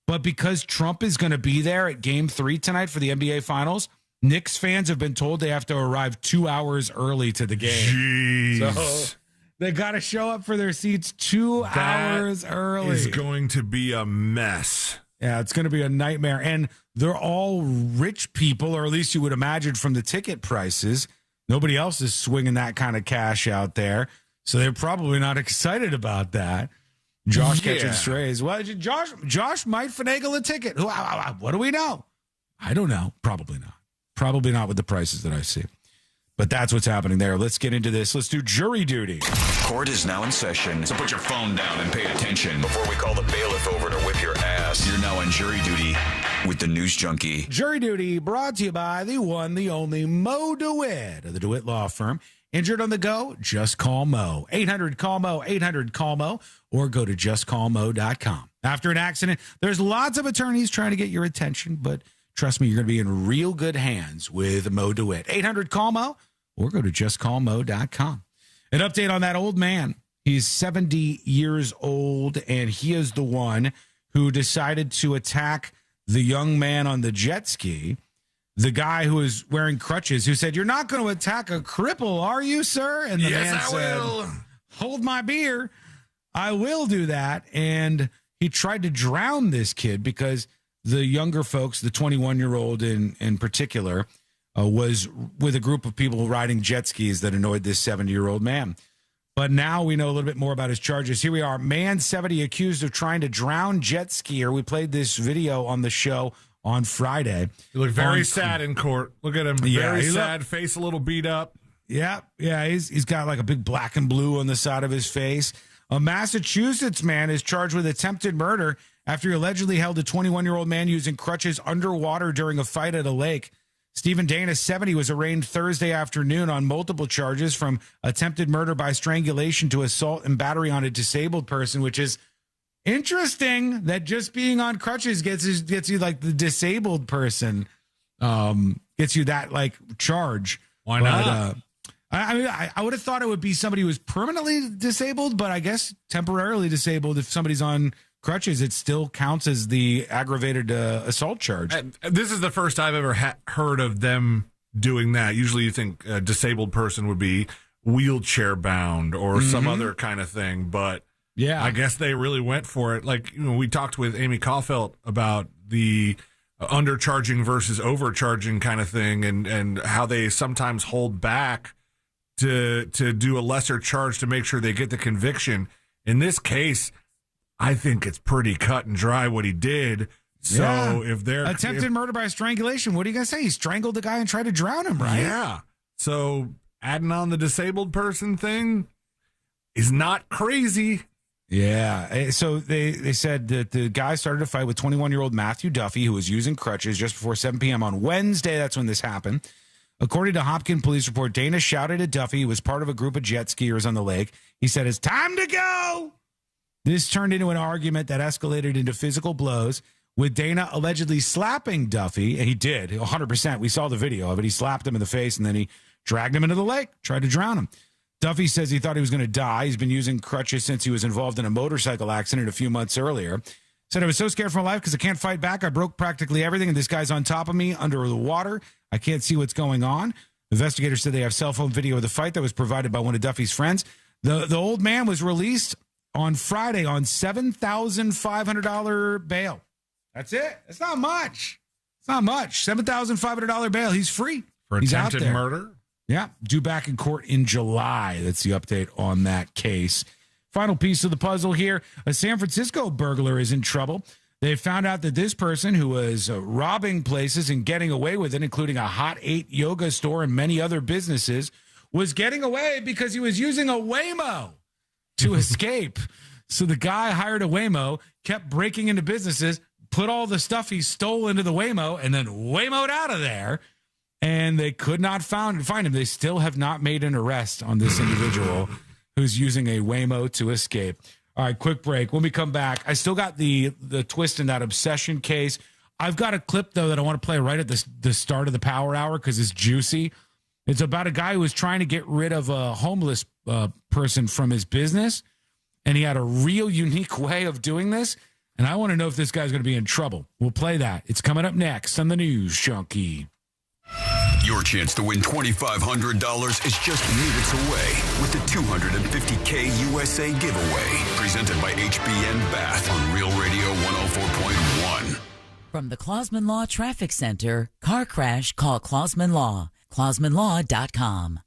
But because Trump is going to be there at Game 3 tonight for the NBA Finals, Knicks fans have been told they have to arrive 2 hours early to the game. Jeez. So they got to show up for their seats 2 hours early. It's going to be a mess. Yeah, it's going to be a nightmare. And they're all rich people, or at least you would imagine from the ticket prices. Nobody else is swinging that kind of cash out there. So they're probably not excited about that. Josh catching strays. Well, Josh might finagle a ticket. What do we know? I don't know. Probably not. Probably not with the prices that I see. But that's what's happening there. Let's get into this. Let's do jury duty. Court is now in session, so put your phone down and pay attention before we call the bailiff over to whip your ass. You're now on jury duty with the News Junkie. Jury duty brought to you by the one, the only Mo DeWitt of the DeWitt Law Firm. Injured on the go? Just call Mo. 800-CALL-MO, 800-CALL-MO, or go to justcallmo.com. After an accident, there's lots of attorneys trying to get your attention, but trust me, you're going to be in real good hands with Mo DeWitt. 800-CALL-MO, or go to justcallmo.com. An update on that old man. He's 70 years old, and he is the one who decided to attack the young man on the jet ski, the guy who was wearing crutches, who said, "You're not going to attack a cripple, are you, sir?" And the man said, "Hold my beer. I will do that." And he tried to drown this kid because the younger folks, the 21-year-old in particular, was with a group of people riding jet skis that annoyed this 70-year-old man. But now we know a little bit more about his charges. Here we are. Man 70 accused of trying to drown jet skier. We played this video on the show on Friday. He looked very sad in court. Look at him. Yeah, very sad. Face a little beat up. Yeah. He's got like a big black and blue on the side of his face. A Massachusetts man is charged with attempted murder after he allegedly held a 21-year-old man using crutches underwater during a fight at a lake. Stephen Dana, 70, was arraigned Thursday afternoon on multiple charges from attempted murder by strangulation to assault and battery on a disabled person, which is interesting that just being on crutches gets you like the disabled person, gets you that like charge. Why not? I would have thought it would be somebody who was permanently disabled, but I guess temporarily disabled. If somebody's on crutches, it still counts as the aggravated assault charge. This is the first I've ever heard of them doing that. Usually you think a disabled person would be wheelchair bound or some other kind of thing, but yeah, I guess they really went for it. Like, we talked with Amy Caulfield about the undercharging versus overcharging kind of thing, and how they sometimes hold back to do a lesser charge to make sure they get the conviction. In this case, I think it's pretty cut and dry what he did. So if they're attempted murder by strangulation, what are you gonna say? He strangled the guy and tried to drown him, right? Yeah. So adding on the disabled person thing is not crazy. Yeah. So they said that the guy started a fight with 21-year-old Matthew Duffy, who was using crutches, just before 7 p.m. on Wednesday. That's when this happened. According to Hopkins police report, Dana shouted at Duffy, who was part of a group of jet skiers on the lake. He said, "It's time to go." This turned into an argument that escalated into physical blows, with Dana allegedly slapping Duffy. And he did, 100%. We saw the video of it. He slapped him in the face, and then he dragged him into the lake, tried to drown him. Duffy says he thought he was going to die. He's been using crutches since he was involved in a motorcycle accident a few months earlier. Said, "I was so scared for my life because I can't fight back. I broke practically everything, and this guy's on top of me under the water. I can't see what's going on." Investigators said they have cell phone video of the fight that was provided by one of Duffy's friends. The old man was released on Friday on $7,500 bail. That's it. It's not much. It's not much. $7,500 bail. He's free. For He's out attempted there. murder? Yeah. Due back in court in July. That's the update on that case. Final piece of the puzzle here. A San Francisco burglar is in trouble. They found out that this person, who was robbing places and getting away with it, including a Hot 8 yoga store and many other businesses, was getting away because he was using a Waymo to escape. So the guy hired a Waymo, kept breaking into businesses, put all the stuff he stole into the Waymo, and then Waymo'd out of there. And they could not find him. They still have not made an arrest on this individual who's using a Waymo to escape. All right, quick break. When we come back, I still got the twist in that obsession case. I've got a clip, though, that I want to play right at the start of the Power Hour because it's juicy. It's about a guy who was trying to get rid of a homeless person from his business, and he had a real unique way of doing this, and I want to know if this guy's going to be in trouble. We'll play that. It's coming up next on the News Junkie. Your chance to win $2,500 is just minutes away with the $250K USA giveaway, presented by HBN Bath on Real Radio 104.1. From the Clausman Law Traffic Center, car crash, call Clausman Law. ClausmanLaw.com.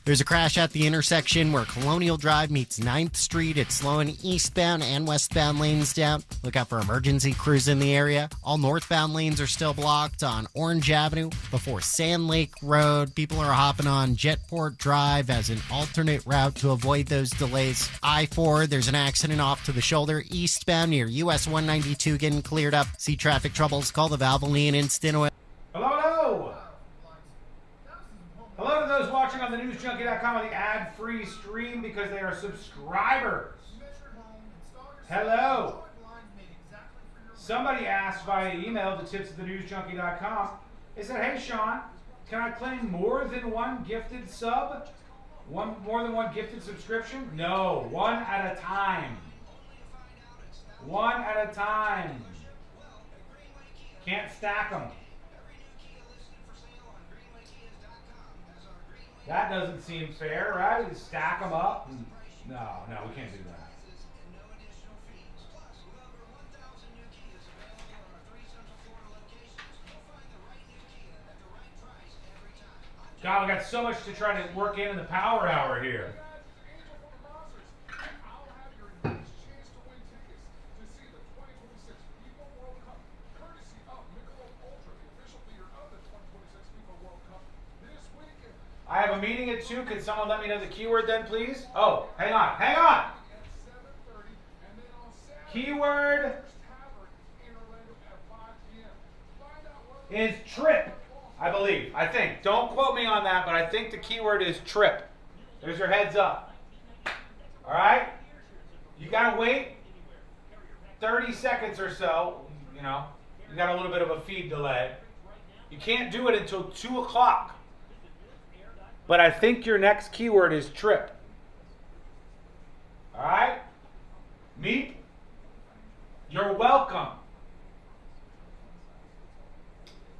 There's a crash at the intersection where Colonial Drive meets 9th Street. It's slowing eastbound and westbound lanes down. Look out for emergency crews in the area. All northbound lanes are still blocked on Orange Avenue before Sand Lake Road. People are hopping on Jetport Drive as an alternate route to avoid those delays. I-4, there's an accident off to the shoulder eastbound near US 192 getting cleared up. See traffic troubles? Call the Valvoline in Stinoil. Hello. Hello to those watching on the newsjunkie.com on the ad-free stream because they are subscribers. Hello. Somebody asked via email to tips@thenewsjunkie.com. They said, "Hey, Shawn, can I claim more than one gifted sub? More than one gifted subscription?" No, one at a time. One at a time. Can't stack them. That doesn't seem fair, right? Just stack them up. No, we can't do that. God, we got so much to try to work in the Power Hour here. get to, can someone let me know the keyword then, please? Oh, hang on. Keyword is trip, I believe. I think. Don't quote me on that, but I think the keyword is trip. There's your heads up. All right? You got to wait 30 seconds or so. You know, you got a little bit of a feed delay. You can't do it until 2 o'clock. But I think your next keyword is trip. All right? Meep, you're welcome.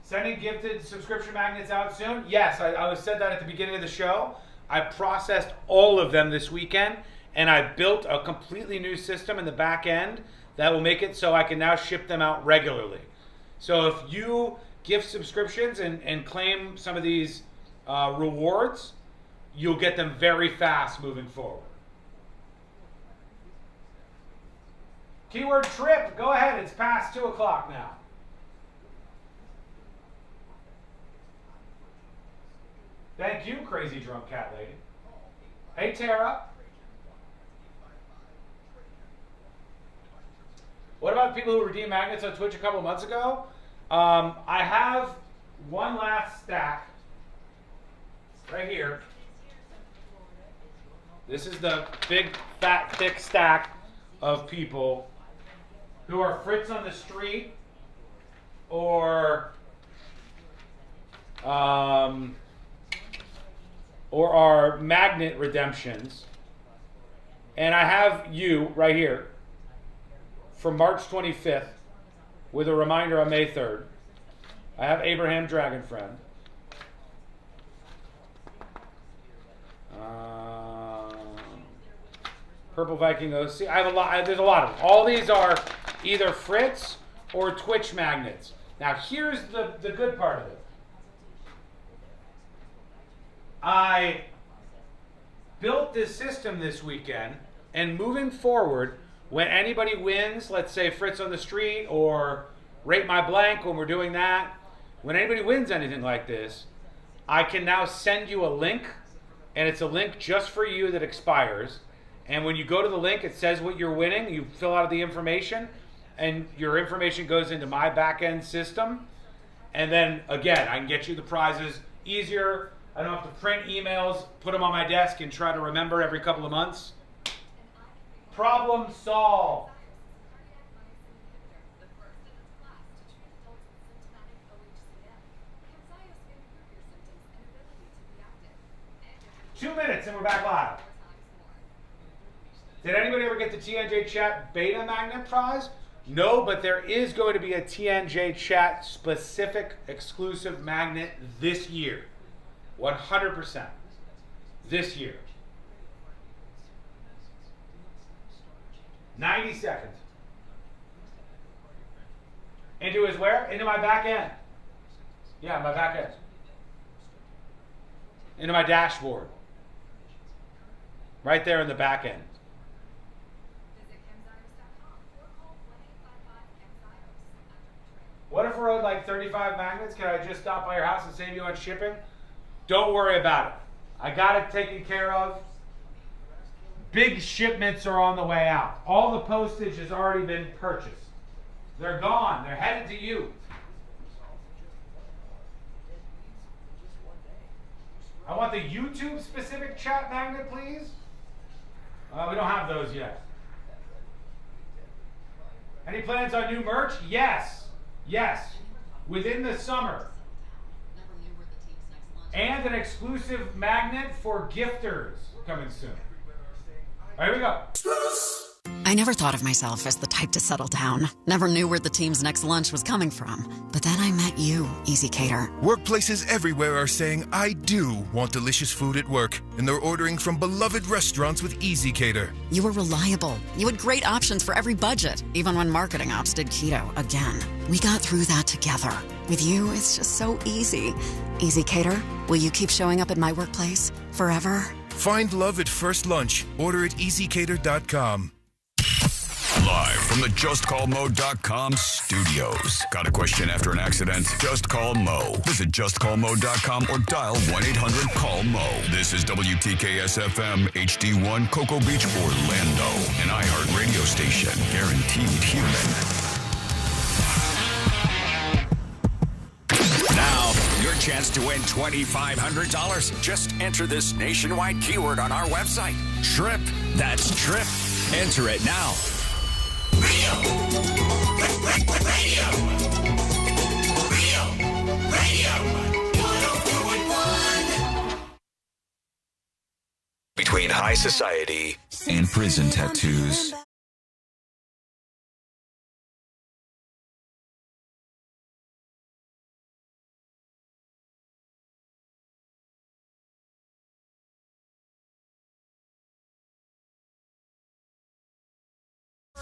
Sending gifted subscription magnets out soon? Yes, I said that at the beginning of the show. I processed all of them this weekend, and I built a completely new system in the back end that will make it so I can now ship them out regularly. So if you gift subscriptions and claim some of these rewards, you'll get them very fast moving forward. Keyword trip, go ahead, it's past 2 o'clock now. Thank you, crazy drunk cat lady. Hey, Tara. What about people who redeemed magnets on Twitch a couple months ago? I have one last stack right here. This is the big, fat, thick stack of people who are Fritz on the street or are magnet redemptions. And I have you right here from March 25th with a reminder on May 3rd. I have Abraham Dragonfriend. Purple Viking OC. I have a lot. There's a lot of them. All these are either Fritz or Twitch magnets. Now here's the good part of it. I built this system this weekend, and moving forward, when anybody wins, let's say Fritz on the street or Rate My Blank, when we're doing that, when anybody wins anything like this, I can now send you a link, and it's a link just for you that expires. And when you go to the link, it says what you're winning. You fill out the information, and your information goes into my back-end system. And then, again, I can get you the prizes easier. I don't have to print emails, put them on my desk, and try to remember every couple of months. Problem solved. Two minutes and we're back live. Did anybody ever get the TNJ Chat Beta Magnet prize? No, but there is going to be a TNJ Chat specific exclusive magnet this year. 100%. This year. 90 seconds. Into his where? Into my back end. Yeah, my back end. Into my dashboard. Right there in the back end. What if we're owed like 35 magnets? Can I just stop by your house and save you on shipping? Don't worry about it. I got it taken care of. Big shipments are on the way out. All the postage has already been purchased. They're gone. They're headed to you. I want the YouTube specific chat magnet, please. We don't have those yet. Any plans on new merch? Yes. Yes. Within the summer. And an exclusive magnet for gifters coming soon. All right, here we go. I never thought of myself as the type to settle down. Never knew where the team's next lunch was coming from. But then I met you, Easy Cater. Workplaces everywhere are saying, I do want delicious food at work. And they're ordering from beloved restaurants with Easy Cater. You were reliable. You had great options for every budget, even when marketing ops did keto again. We got through that together. With you, it's just so easy. Easy Cater, will you keep showing up at my workplace forever? Find love at first lunch. Order at easycater.com. Live from the JustCallMo.com studios. Got a question after an accident? Just call Mo. Visit JustCallMo.com or dial 1-800-CALL-MO. This is WTKS-FM HD1 Cocoa Beach, Orlando. An iHeart radio station. Guaranteed human. Now, your chance to win $2,500. Just enter this nationwide keyword on our website. Trip. That's Trip. Enter it now. Between high society and prison tattoos.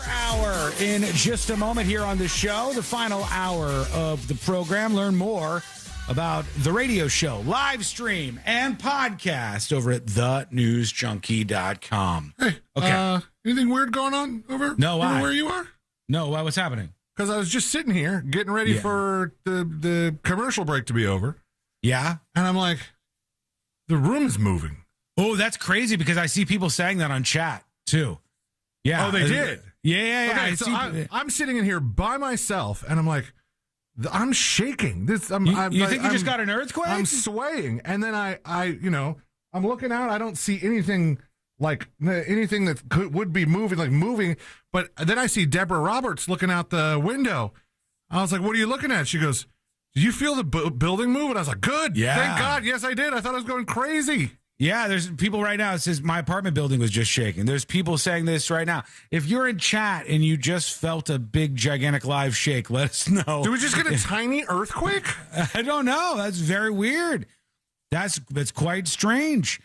Hour in just a moment here on the show, the final hour of the program. Learn more about the radio show, live stream, and podcast over at thenewsjunkie.com. Hey, okay. Anything weird going on over No, why? where you are? No, why? What's happening? Because I was just sitting here getting ready for the commercial break to be over. Yeah? And I'm like, the room is moving. Oh, that's crazy because I see people saying that on chat, too. Yeah. Oh, they did? Yeah. Okay, so I'm sitting in here by myself, and I'm like, I'm shaking. You think you just got an earthquake? I'm swaying, and then I'm looking out. I don't see anything that would be moving. But then I see Deborah Roberts looking out the window. I was like, "What are you looking at?" She goes, "Did you feel the building move?" And I was like, "Good, yeah, thank God, yes, I did. I thought I was going crazy." Yeah, there's people right now. It says my apartment building was just shaking. There's people saying this right now. If you're in chat and you just felt a big, gigantic live shake, let us know. Did we just get a tiny earthquake? I don't know. That's very weird. That's quite strange.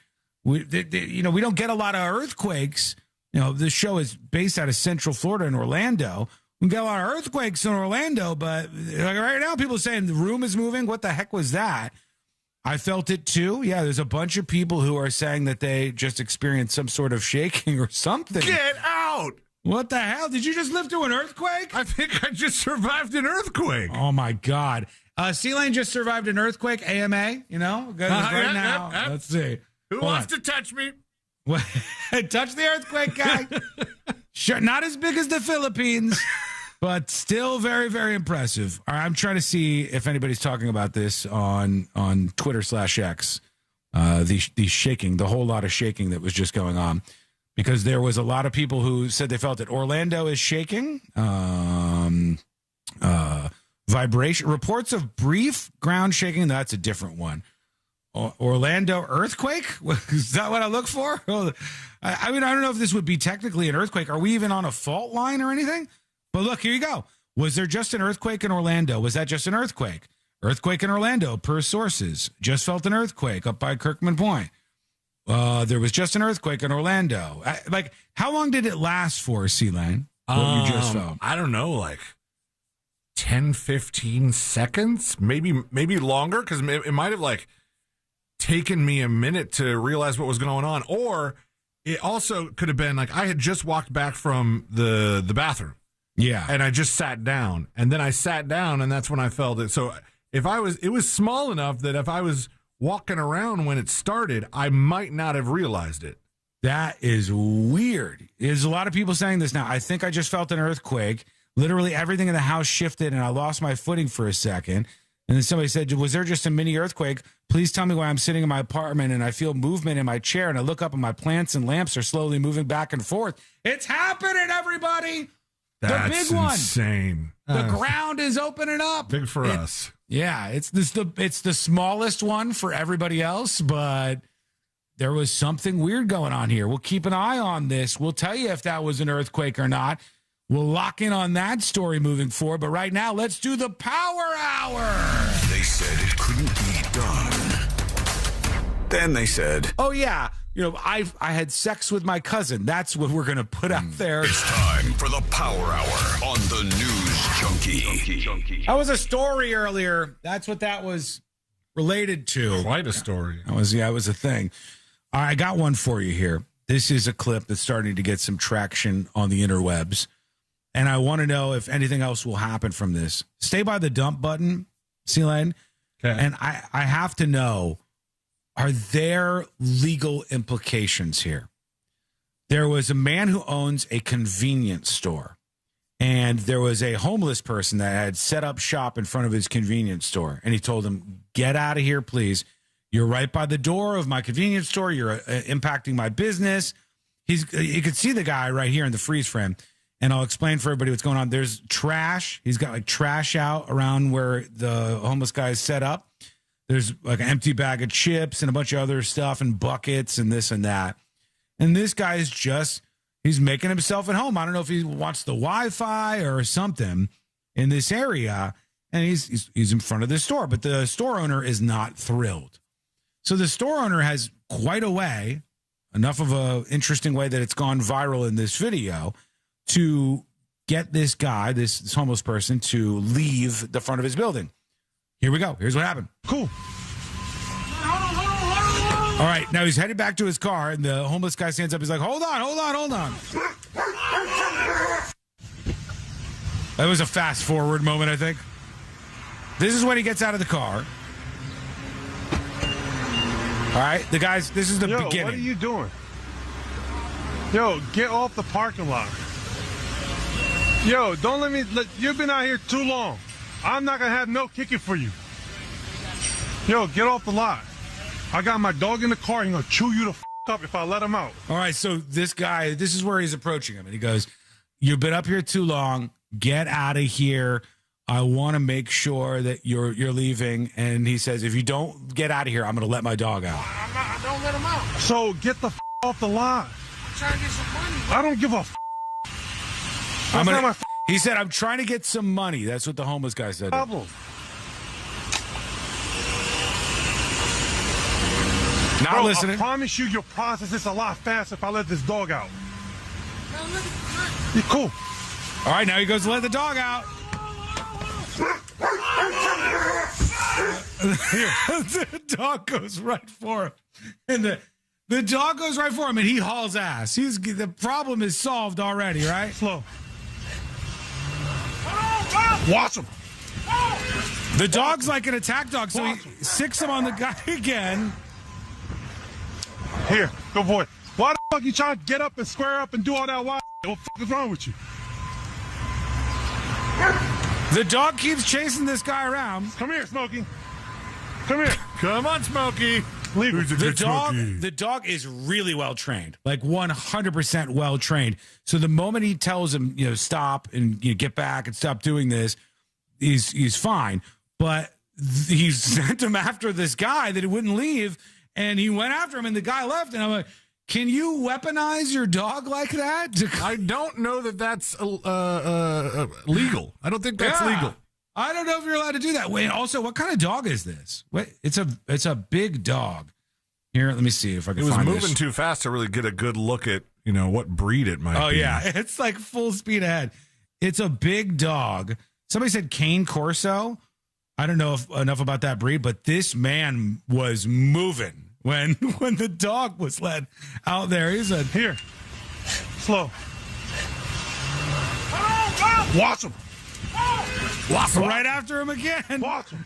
We don't get a lot of earthquakes. The show is based out of Central Florida in Orlando. We get a lot of earthquakes in Orlando, but right now people are saying the room is moving. What the heck was that? I felt it too. Yeah, there's a bunch of people who are saying that they just experienced some sort of shaking or something. Get out! What the hell? Did you just live through an earthquake? I think I just survived an earthquake. Oh, my God. C-Lane just survived an earthquake, AMA, now. Yep. Let's see. Who wants to touch me? Touch the earthquake guy. Sure, not as big as the Philippines. But still very, very impressive. All right, I'm trying to see if anybody's talking about this on Twitter/X, the shaking, the whole lot of shaking that was just going on. Because there was a lot of people who said they felt it. Orlando is shaking. Vibration. Reports of brief ground shaking. That's a different one. Orlando earthquake? Is that what I look for? I don't know if this would be technically an earthquake. Are we even on a fault line or anything? But look, here you go. Was there just an earthquake in Orlando? Was that just an earthquake? Earthquake in Orlando, per sources. Just felt an earthquake up by Kirkman Point. There was just an earthquake in Orlando. How long did it last for, C-Lane? What you just felt? I don't know, 10, 15 seconds? Maybe longer, because it might have, taken me a minute to realize what was going on. Or it also could have been, I had just walked back from the bathroom. Yeah. And I just sat down. And then I sat down, and that's when I felt it. So it was small enough that if I was walking around when it started, I might not have realized it. That is weird. There's a lot of people saying this now. I think I just felt an earthquake. Literally everything in the house shifted, and I lost my footing for a second. And then somebody said, was there just a mini earthquake? Please tell me why I'm sitting in my apartment and I feel movement in my chair, and I look up and my plants and lamps are slowly moving back and forth. It's happening, everybody. That's the big one. Insane. The ground is opening up. Big for us. Yeah, it's the smallest one for everybody else, but there was something weird going on here. We'll keep an eye on this. We'll tell you if that was an earthquake or not. We'll lock in on that story moving forward. But right now, let's do the Power Hour. They said it couldn't be done. Then they said, oh, yeah. I had sex with my cousin. That's what we're going to put out there. It's time for the Power Hour on the News Junkie. That was a story earlier. That's what that was related to. Quite a story. It was a thing. All right, I got one for you here. This is a clip that's starting to get some traction on the interwebs. and I want to know if anything else will happen from this. Stay by the dump button, C-Lane. Okay. And I have to know, are there legal implications here? There was a man who owns a convenience store, and there was a homeless person that had set up shop in front of his convenience store, and he told him, get out of here, please. You're right by the door of my convenience store. You're impacting my business. You could see the guy right here in the freeze frame, and I'll explain for everybody what's going on. There's trash. He's got like trash out around where the homeless guy is set up. There's like an empty bag of chips and a bunch of other stuff and buckets and this and that. And this guy is he's making himself at home. I don't know if he wants the Wi-Fi or something in this area, and he's in front of the store, but the store owner is not thrilled. So the store owner has quite a way, enough of a interesting way that it's gone viral in this video, to get this guy, this homeless person, to leave the front of his building. Here we go. Here's what happened. Cool. All right, now he's headed back to his car, and the homeless guy stands up. He's like, hold on. That was a fast forward moment, I think. This is when he gets out of the car. All right, this is the beginning. What are you doing? Yo, get off the parking lot. Yo, don't you've been out here too long. I'm not going to have no kicking for you. Yo, get off the lot. I got my dog in the car. He's going to chew you the up if I let him out. All right, so this guy, this is where he's approaching him. And he goes, you've been up here too long. Get out of here. I want to make sure that you're leaving. And he says, if you don't get out of here, I'm going to let my dog out. I don't let him out. So get the off the lot. I'm trying to get some money. I don't give a he said, I'm trying to get some money. That's what the homeless guy said. Problem. Not listening. I promise you'll process this a lot faster if I let this dog out. You cool. All right, now he goes to let the dog out. The dog goes right for him. And the dog goes right for him, and he hauls ass. The problem is solved already, right? Slow. Watch him. The dog's like an attack dog, so he sicks him on the guy again. Here, good boy. Why the fuck you trying to get up and square up and do all that wild? What the fuck is wrong with you? The dog keeps chasing this guy around. Come here, Smokey. Come here. Come on, Smokey. Leave him. The dog is really well trained, like 100% well trained. So the moment he tells him, stop and get back and stop doing this, he's fine. But he sent him after this guy that he wouldn't leave, and he went after him, and the guy left. And I'm like, can you weaponize your dog like that? I don't know that that's legal. I don't think that's legal. I don't know if you're allowed to do that. Wait, also, what kind of dog is this? It's a big dog. Here, let me see if I can find this. It was moving too fast to really get a good look at, what breed it might be. Oh, yeah. It's like full speed ahead. It's a big dog. Somebody said Cane Corso. I don't know enough about that breed, but this man was moving when the dog was let out there. He said, here, slow. Watch him. Right after him again. Watch him.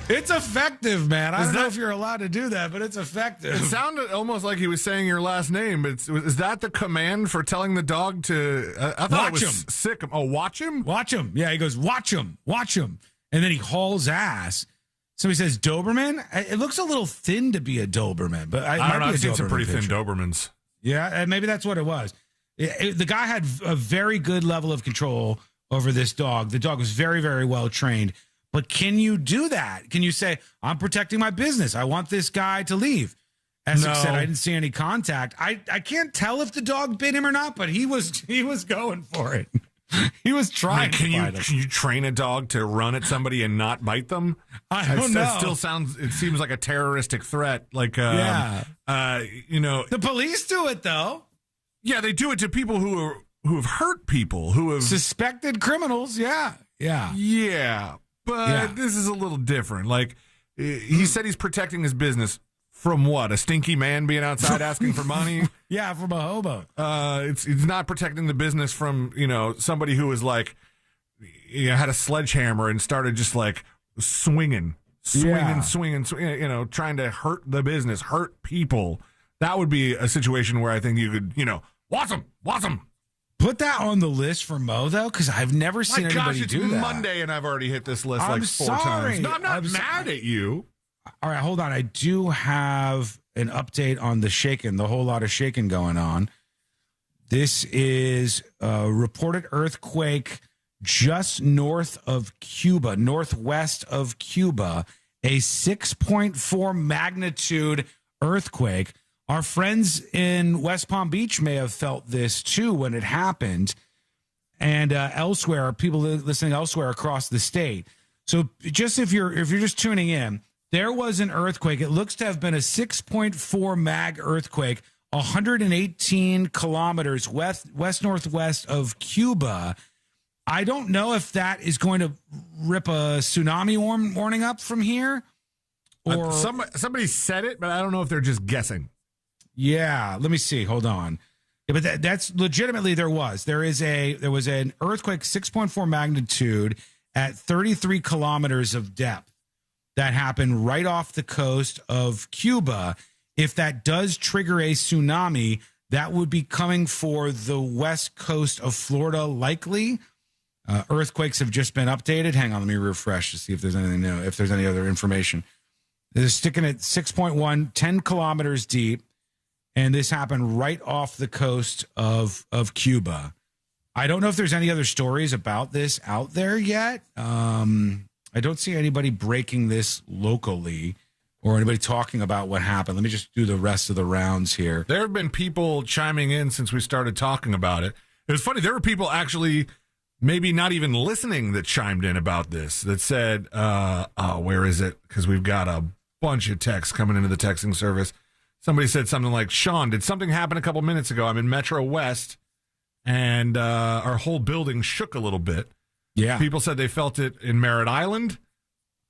It's effective, man. I don't know if you're allowed to do that, but it's effective. It sounded almost like he was saying your last name. Is that the command for telling the dog to? I thought it was sick. Oh, watch him. Watch him. Yeah, he goes, watch him, and then he hauls ass. So he says Doberman. It looks a little thin to be a Doberman, but I don't know. I've seen some pretty thin Dobermans. Yeah, and maybe that's what it was. The guy had a very good level of control over this dog. The dog was very, very well trained. But can you do that? Can you say, I'm protecting my business. I want this guy to leave? Essex said, I didn't see any contact. I can't tell if the dog bit him or not, but he was going for it. He was trying. Can you train a dog to run at somebody and not bite them? I don't know. It seems like a terroristic threat. Like, the police do it though. Yeah, they do it to people who have hurt people, who have suspected criminals. Yeah. But this is a little different. Like, he said he's protecting his business. from what? A stinky man being outside asking for money? Yeah, from a hobo. It's not protecting the business from, somebody who was like, had a sledgehammer and started just like swinging, trying to hurt the business, hurt people. That would be a situation where I think you could, watch them. Put that on the list for Mo, though, because I've never seen anybody it's do that. Monday and I've already hit this list I'm like 4 sorry. times. No, I'm not mad at you. All right, hold on. I do have an update on the shaking, the whole lot of shaking going on. This is a reported earthquake just north of Cuba, northwest of Cuba, a 6.4 magnitude earthquake. Our friends in West Palm Beach may have felt this too when it happened, and elsewhere, people listening elsewhere across the state. So just if you're just tuning in, there was an earthquake. It looks to have been a 6.4 mag earthquake, 118 kilometers west-northwest of Cuba. I don't know if that is going to rip a tsunami warning up from here. Or somebody said it, but I don't know if they're just guessing. Yeah, let me see. Hold on. Yeah, but that's legitimately there was an earthquake 6.4 magnitude at 33 kilometers of depth that happened right off the coast of Cuba. If that does trigger a tsunami, that would be coming for the west coast of Florida, likely. Earthquakes have just been updated. Hang on, let me refresh to see if there's anything new, if there's any other information. They're sticking at 6.1, 10 kilometers deep, and this happened right off the coast of Cuba. I don't know if there's any other stories about this out there yet. I don't see anybody breaking this locally or anybody talking about what happened. Let me just do the rest of the rounds here. There have been people chiming in since we started talking about it. It was funny. There were people actually maybe not even listening that chimed in about this, that said, where is it? Because we've got a bunch of texts coming into the texting service. Somebody said something like, Shawn, did something happen a couple minutes ago? I'm in Metro West, and our whole building shook a little bit. Yeah. People said they felt it in Merritt Island.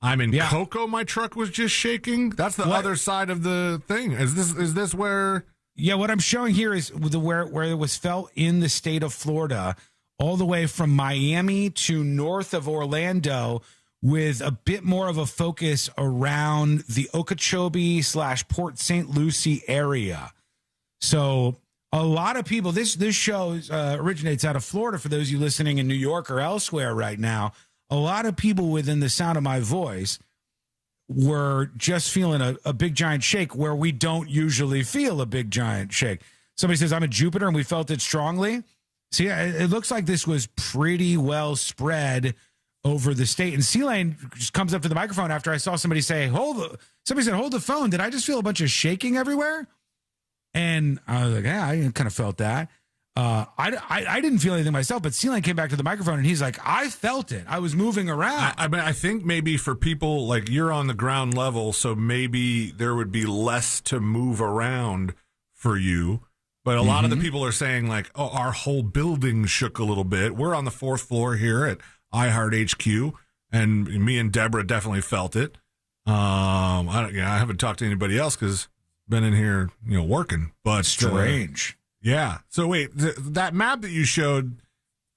I'm in Cocoa. My truck was just shaking. That's the other side of the thing. Is this where? Yeah, what I'm showing here is where it was felt in the state of Florida, all the way from Miami to north of Orlando, with a bit more of a focus around the Okeechobee/Port St. Lucie area. So a lot of people, this show originates out of Florida, for those of you listening in New York or elsewhere right now. A lot of people within the sound of my voice were just feeling a big giant shake where we don't usually feel a big giant shake. Somebody says, I'm in Jupiter and we felt it strongly. See, it looks like this was pretty well spread over the state. And C-Lane just comes up to the microphone after I saw somebody say, somebody said, hold the phone. Did I just feel a bunch of shaking everywhere? And I was like, yeah, I kind of felt that. I didn't feel anything myself, but C-Lane came back to the microphone and he's like, I felt it. I was moving around. I think maybe for people, like, you're on the ground level, so maybe there would be less to move around for you. But a lot of the people are saying, like, oh, our whole building shook a little bit. We're on the 4th floor here at iHeart HQ, and me and Deborah definitely felt it. I haven't talked to anybody else because I've been in here, working. But strange. Yeah. So wait, that map that you showed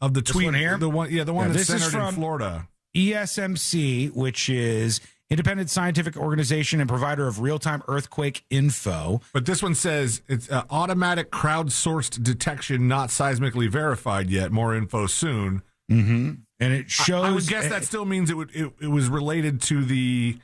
of the tweet one here, the one that's centered in Florida, ESMC, which is Independent Scientific Organization and provider of real-time earthquake info. But this one says it's automatic crowdsourced detection, not seismically verified yet. More info soon. Mm-hmm. And it shows. I would guess that still means it was related to the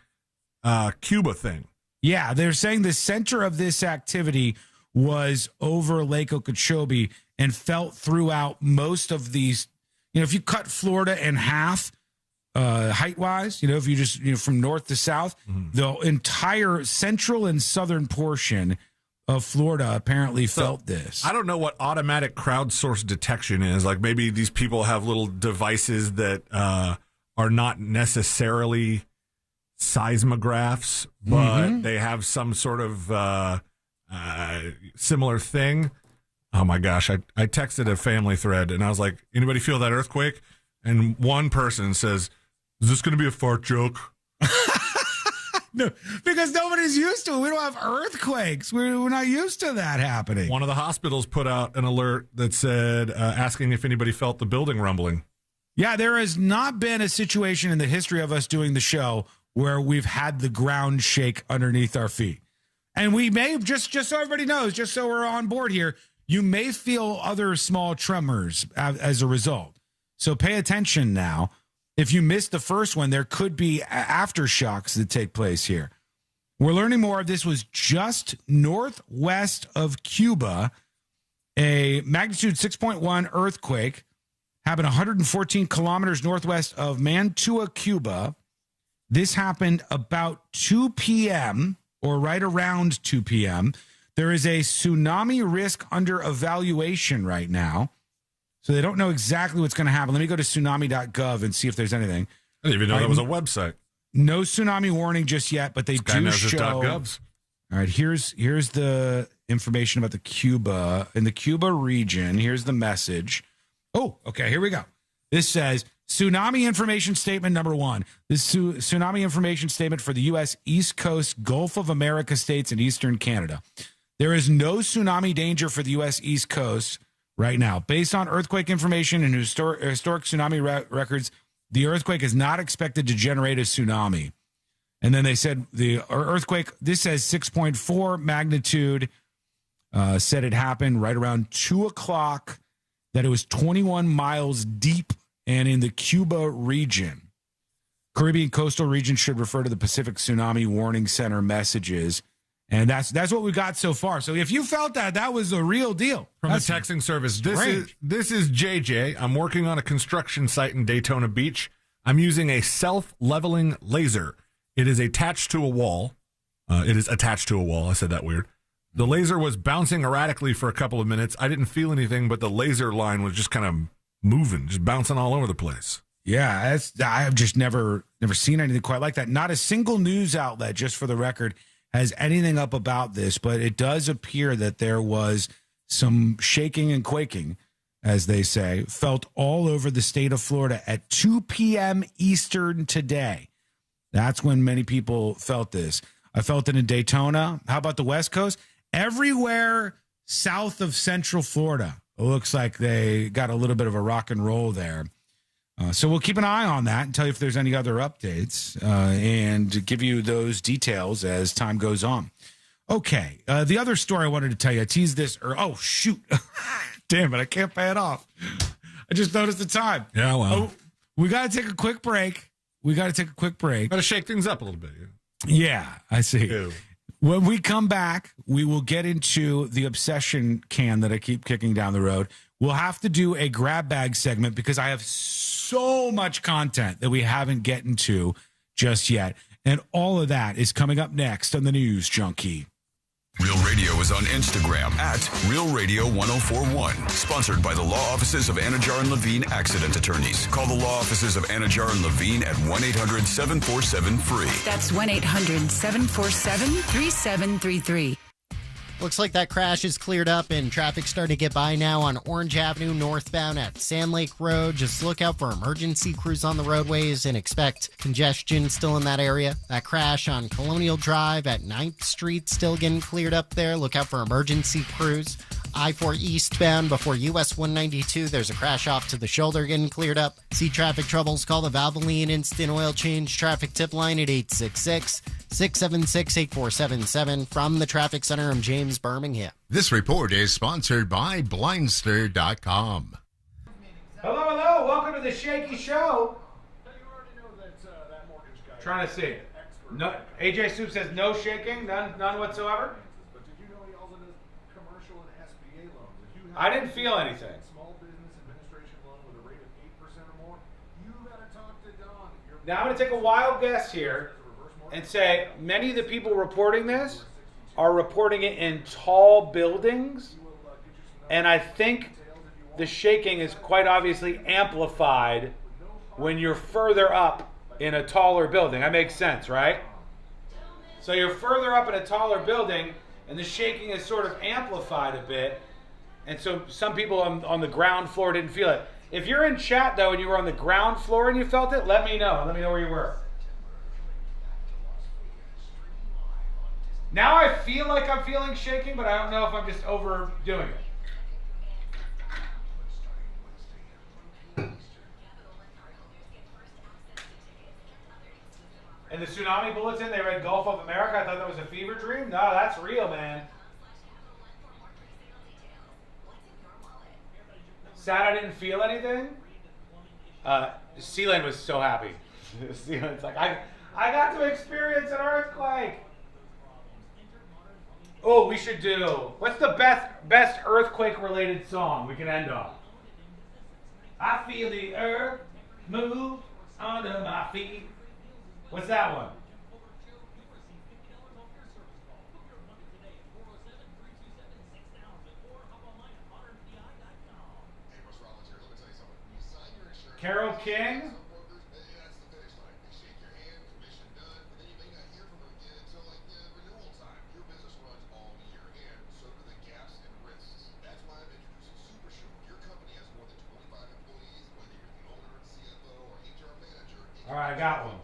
Cuba thing. Yeah, they're saying the center of this activity was over Lake Okeechobee and felt throughout most of these. If you cut Florida in half, height-wise, if you just from north to south, the entire central and southern portion of Florida apparently felt this. I don't know what automatic crowdsourced detection is. Like, maybe these people have little devices that are not necessarily seismographs, but they have some sort of similar thing. Oh my gosh, I texted a family thread and I was like, anybody feel that earthquake? And one person says, is this going to be a fart joke? No, because nobody's used to it. We don't have earthquakes. We're not used to that happening. One of the hospitals put out an alert that said, asking if anybody felt the building rumbling. Yeah, there has not been a situation in the history of us doing the show where we've had the ground shake underneath our feet. And we may, just so everybody knows, just so we're on board here, you may feel other small tremors as a result. So pay attention now. If you missed the first one, there could be aftershocks that take place here. We're learning more. This was just northwest of Cuba. A magnitude 6.1 earthquake happened 114 kilometers northwest of Mantua, Cuba. This happened about 2 p.m. or right around 2 p.m. There is a tsunami risk under evaluation right now. So they don't know exactly what's going to happen. Let me go to tsunami.gov and see if there's anything. I didn't even know that was a website. No tsunami warning just yet, but they do show. .govs. All right, here's the information about the Cuba. In the Cuba region, here's the message. Oh, okay, here we go. This says, tsunami information statement number 1. This tsunami information statement for the U.S. East Coast, Gulf of America states, and Eastern Canada. There is no tsunami danger for the U.S. East Coast right now. Based on earthquake information and historic tsunami records, the earthquake is not expected to generate a tsunami. And then they said the earthquake, this says 6.4 magnitude, said it happened right around 2 o'clock, that it was 21 miles deep and in the Cuba region. Caribbean coastal region should refer to the Pacific Tsunami Warning Center messages. And that's what we got so far. So if you felt that was a real deal. From the texting service, this is JJ. I'm working on a construction site in Daytona Beach. I'm using a self-leveling laser. It is attached to a wall. I said that weird. The laser was bouncing erratically for a couple of minutes. I didn't feel anything, but the laser line was just kind of moving, just bouncing all over the place. Yeah, I've just never seen anything quite like that. Not a single news outlet, just for the record, has anything up about this, but it does appear that there was some shaking and quaking, as they say, felt all over the state of Florida at 2 p.m. Eastern today. That's when many people felt this. I felt it in Daytona. How about the West Coast? Everywhere south of Central Florida. It looks like they got a little bit of a rock and roll there. So we'll keep an eye on that and tell you if there's any other updates and give you those details as time goes on. Okay. The other story I wanted to tell you, I teased this. Oh, shoot. Damn it. I can't pay it off. I just noticed the time. Yeah, well. Oh, we got to take a quick break. Got to shake things up a little bit. Yeah, I see. Ew. When we come back, we will get into the obsession can that I keep kicking down the road. We'll have to do a grab bag segment because I have so much content that we haven't gotten to just yet. And all of that is coming up next on the News Junkie. Real Radio is on Instagram at Real Radio 1041. Sponsored by the law offices of Anajar and Levine Accident Attorneys. Call the law offices of Anajar and Levine at 1-800-747-FREE. That's 1-800-747-3733. Looks like that crash is cleared up and traffic's starting to get by now on Orange Avenue northbound at Sand Lake Road. Just look out for emergency crews on the roadways and expect congestion still in that area. That crash on Colonial Drive at 9th Street still getting cleared up there. Look out for emergency crews. I-4 eastbound before US 192, there's a crash off to the shoulder getting cleared up. See traffic troubles, call the Valvoline Instant Oil Change traffic tip line at 866-676-8477. From the Traffic Center, I'm James Birmingham. This report is sponsored by Blindster.com. Hello. Welcome to the Shaky Show. Trying to see. No, AJ Soup says no shaking, none whatsoever. I didn't feel anything. Now I'm going to take a wild guess here and say many of the people reporting this are reporting it in tall buildings, and I think the shaking is quite obviously amplified when you're further up in a taller building. That makes sense, right? So you're further up in a taller building, and the shaking is sort of amplified a bit. And so some people on the ground floor didn't feel it. If you're in chat, though, and you were on the ground floor and you felt it, let me know. Let me know where you were. Now I feel like I'm feeling shaking, but I don't know if I'm just overdoing it. In the tsunami bulletin, they read Gulf of America. I thought that was a fever dream. No, that's real, man. Sad I didn't feel anything. Sealand was so happy. Sealand's like, I got to experience an earthquake. Oh, we should do. What's the best earthquake-related song we can end on? I feel the earth move under my feet. What's that one? Carole King? All right, I got one.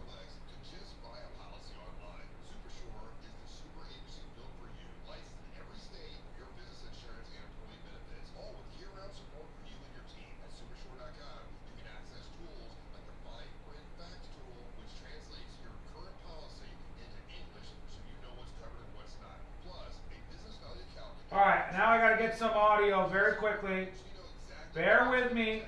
All right, now I got to get some audio very quickly. Bear with me.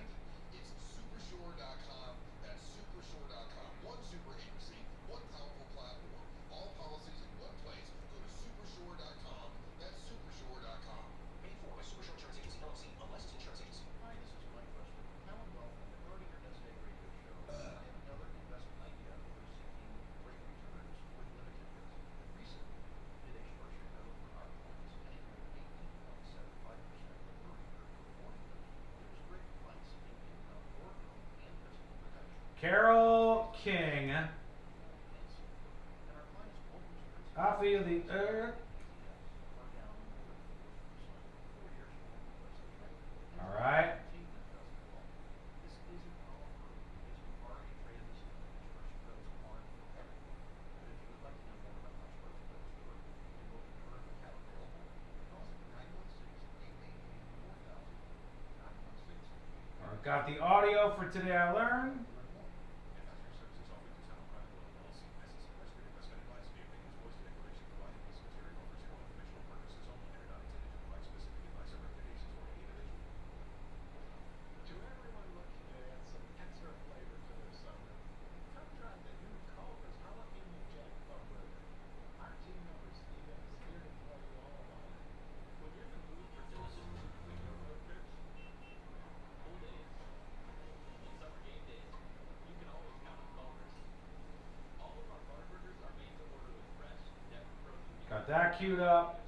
Carole King. I feel the earth. All right. Got the audio for Today I Learned. Got that queued up.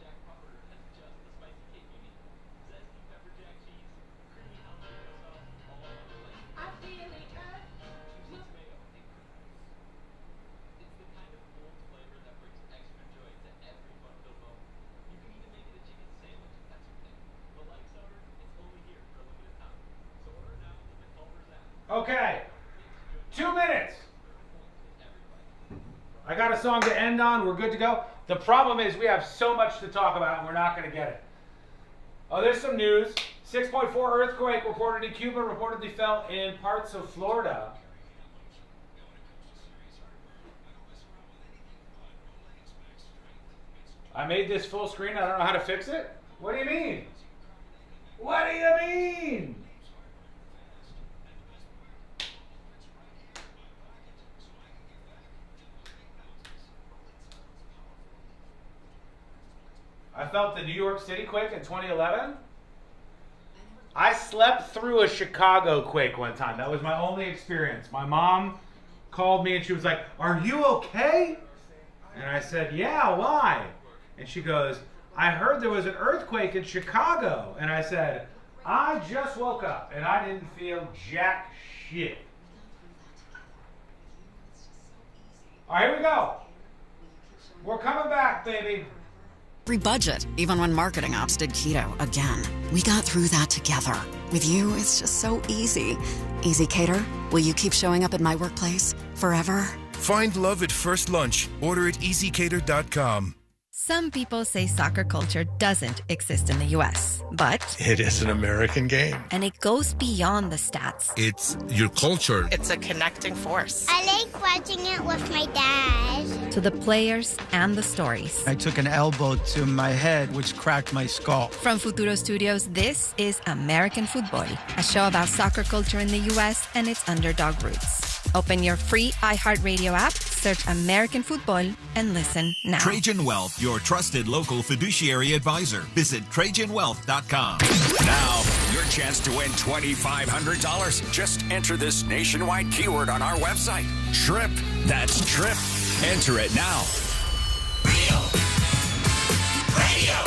Okay, 2 minutes. I got a song to end on. We're good to go. The problem is we have so much to talk about and we're not going to get it. Oh, there's some news. 6.4 earthquake reported in Cuba, reportedly felt in parts of Florida. I made this full screen. I don't know how to fix it. What do you mean? What do you mean? I felt the New York City quake in 2011. I slept through a Chicago quake one time. That was my only experience. My mom called me and she was like, "Are you okay?" And I said, "Yeah, why?" And she goes, "I heard there was an earthquake in Chicago." And I said, "I just woke up and I didn't feel jack shit." All right, here we go. We're coming back, baby. Every budget, even when marketing ops did keto again. We got through that together. With you, it's just so easy. Easy Cater, will you keep showing up at my workplace forever? Find love at first lunch. Order at easycater.com. Some people say soccer culture doesn't exist in the U.S., but it is an American game. And it goes beyond the stats. It's your culture. It's a connecting force. I like watching it with my dad. To the players and the stories. I took an elbow to my head, which cracked my skull. From Futuro Studios, this is American Football, a show about soccer culture in the U.S. and its underdog roots. Open your free iHeartRadio app, search American Football, and listen now. Trajan Wealth, your trusted local fiduciary advisor. Visit TrajanWealth.com. Now, your chance to win $2,500. Just enter this nationwide keyword on our website. TRIP. That's TRIP. Enter it now. Real Radio.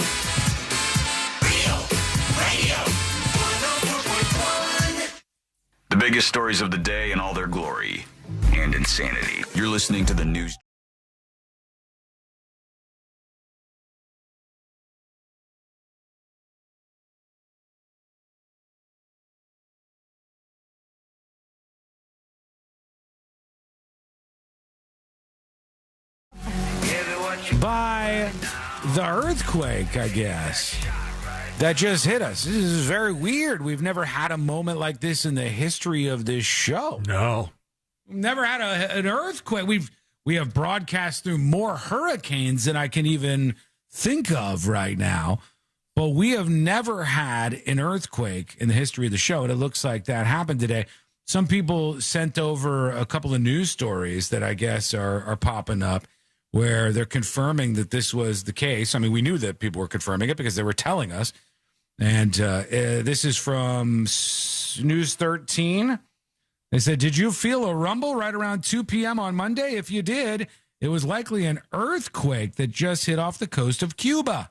The biggest stories of the day in all their glory and insanity. You're listening to the news. By the earthquake, I guess, that just hit us. This is very weird. We've never had a moment like this in the history of this show. No. We've never had an earthquake. We have broadcast through more hurricanes than I can even think of right now. But we have never had an earthquake in the history of the show, and it looks like that happened today. Some people sent over a couple of news stories that I guess are popping up where they're confirming that this was the case. I mean, we knew that people were confirming it because they were telling us. And this is from News 13. They said, did you feel a rumble right around 2 p.m. on Monday? If you did, it was likely an earthquake that just hit off the coast of Cuba.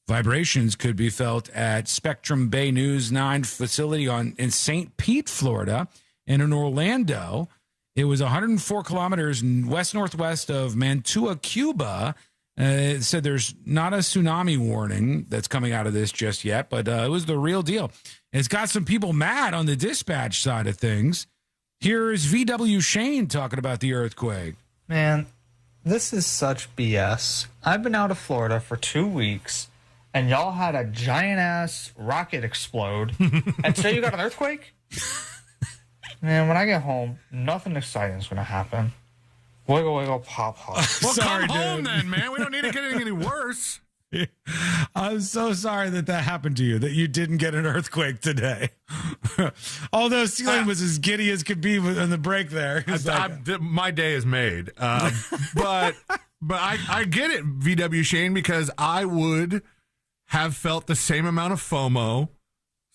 Vibrations could be felt at Spectrum Bay News 9 facility in St. Pete, Florida, and in Orlando. It was 104 kilometers west-northwest of Mantua, Cuba. It said there's not a tsunami warning that's coming out of this just yet, but it was the real deal. It's got some people mad on the dispatch side of things. Here's VW Shane talking about the earthquake. Man, this is such BS. I've been out of Florida for 2 weeks, and y'all had a giant-ass rocket explode, and today you got an earthquake? Man, when I get home, nothing exciting is going to happen. Wiggle, wiggle, pop, pop. Well, Sorry, come home dude. then, man. We don't need it getting any worse. I'm so sorry that happened to you, that you didn't get an earthquake today. Although Ceiling was as giddy as could be on the break there. My day is made. But I get it, VW Shane, because I would have felt the same amount of FOMO,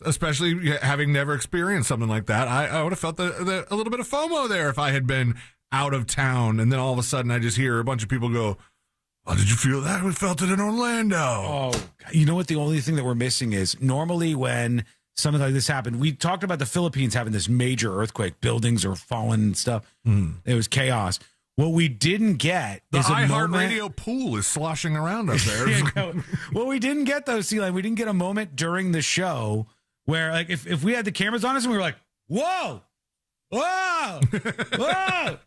especially having never experienced something like that. I would have felt a little bit of FOMO there if I had been out of town, and then all of a sudden I just hear a bunch of people go, oh, did you feel that? We felt it in Orlando. Oh, you know what? The only thing that we're missing is normally when something like this happened, we talked about the Philippines having this major earthquake, buildings are falling and stuff. It was chaos. What we didn't get the is a iHeartRadio pool is sloshing around up there. What we didn't get, though, C-Line, we didn't get a moment during the show where, like, if we had the cameras on us and we were like, whoa, whoa, whoa,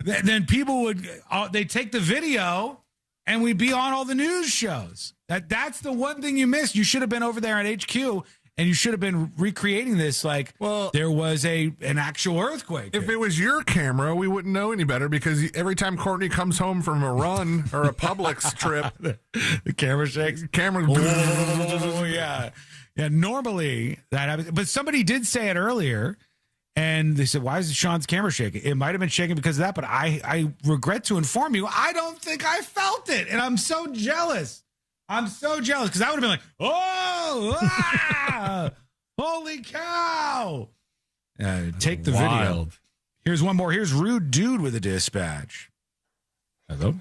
then people would, they take the video and we'd be on all the news shows. That's the one thing you missed. You should have been over there at HQ and you should have been recreating this like there was an actual earthquake. If it was your camera, we wouldn't know any better because every time Courtney comes home from a run or a Publix trip, the camera shakes. Oh, yeah. Yeah, normally that happens. But somebody did say it earlier, and they said, why is Sean's camera shaking? It might have been shaking because of that, but I regret to inform you, I don't think I felt it, and I'm so jealous. I'm so jealous because I would have been like, oh, holy cow. Take the video. Here's one more. Here's Rude Dude with a dispatch. Hello?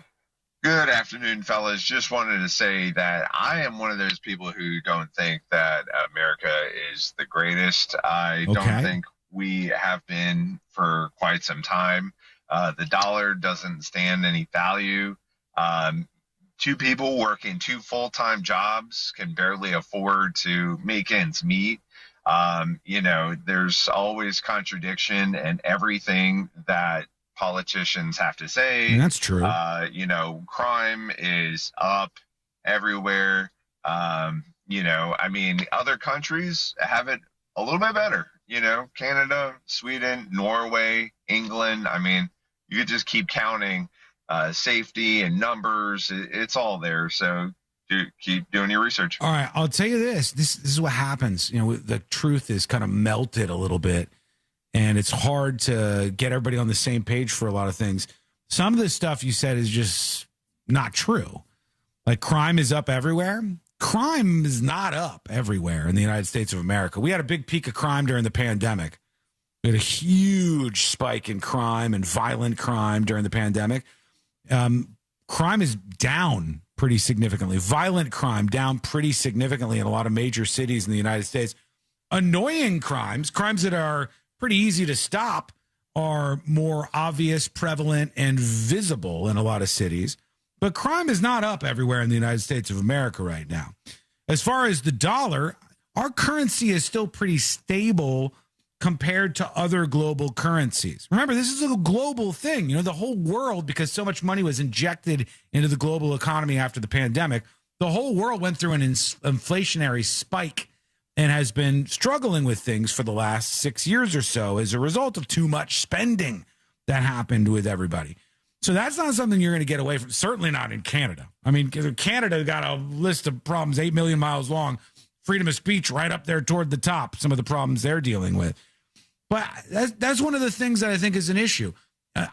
Good afternoon, fellas. Just wanted to say that I am one of those people who don't think that America is the greatest. I don't think we have been for quite some time. The dollar doesn't stand any value. Two people working two full-time jobs can barely afford to make ends meet. There's always contradiction in everything that politicians have to say. That's true. Crime is up everywhere. I mean, other countries have it a little bit better. Canada, Sweden, Norway, England. I mean, you could just keep counting safety and numbers. It's all there. So keep doing your research. All right, I'll tell you this. This is what happens. The truth is kind of melted a little bit, and it's hard to get everybody on the same page for a lot of things. Some of the stuff you said is just not true. Like crime is up everywhere. Crime is not up everywhere in the United States of America. We had a big peak of crime during the pandemic. We had a huge spike in crime and violent crime during the pandemic. Crime is down pretty significantly. Violent crime down pretty significantly in a lot of major cities in the United States. Annoying crimes that are pretty easy to stop, are more obvious, prevalent, and visible in a lot of cities. But crime is not up everywhere in the United States of America right now. As far as the dollar, our currency is still pretty stable compared to other global currencies. Remember, this is a global thing. The whole world, because so much money was injected into the global economy after the pandemic, the whole world went through an inflationary spike and has been struggling with things for the last 6 years or so as a result of too much spending that happened with everybody. So that's not something you're going to get away from, certainly not in Canada. I mean, Canada got a list of problems 8 million miles long, freedom of speech right up there toward the top, some of the problems they're dealing with. But that's one of the things that I think is an issue.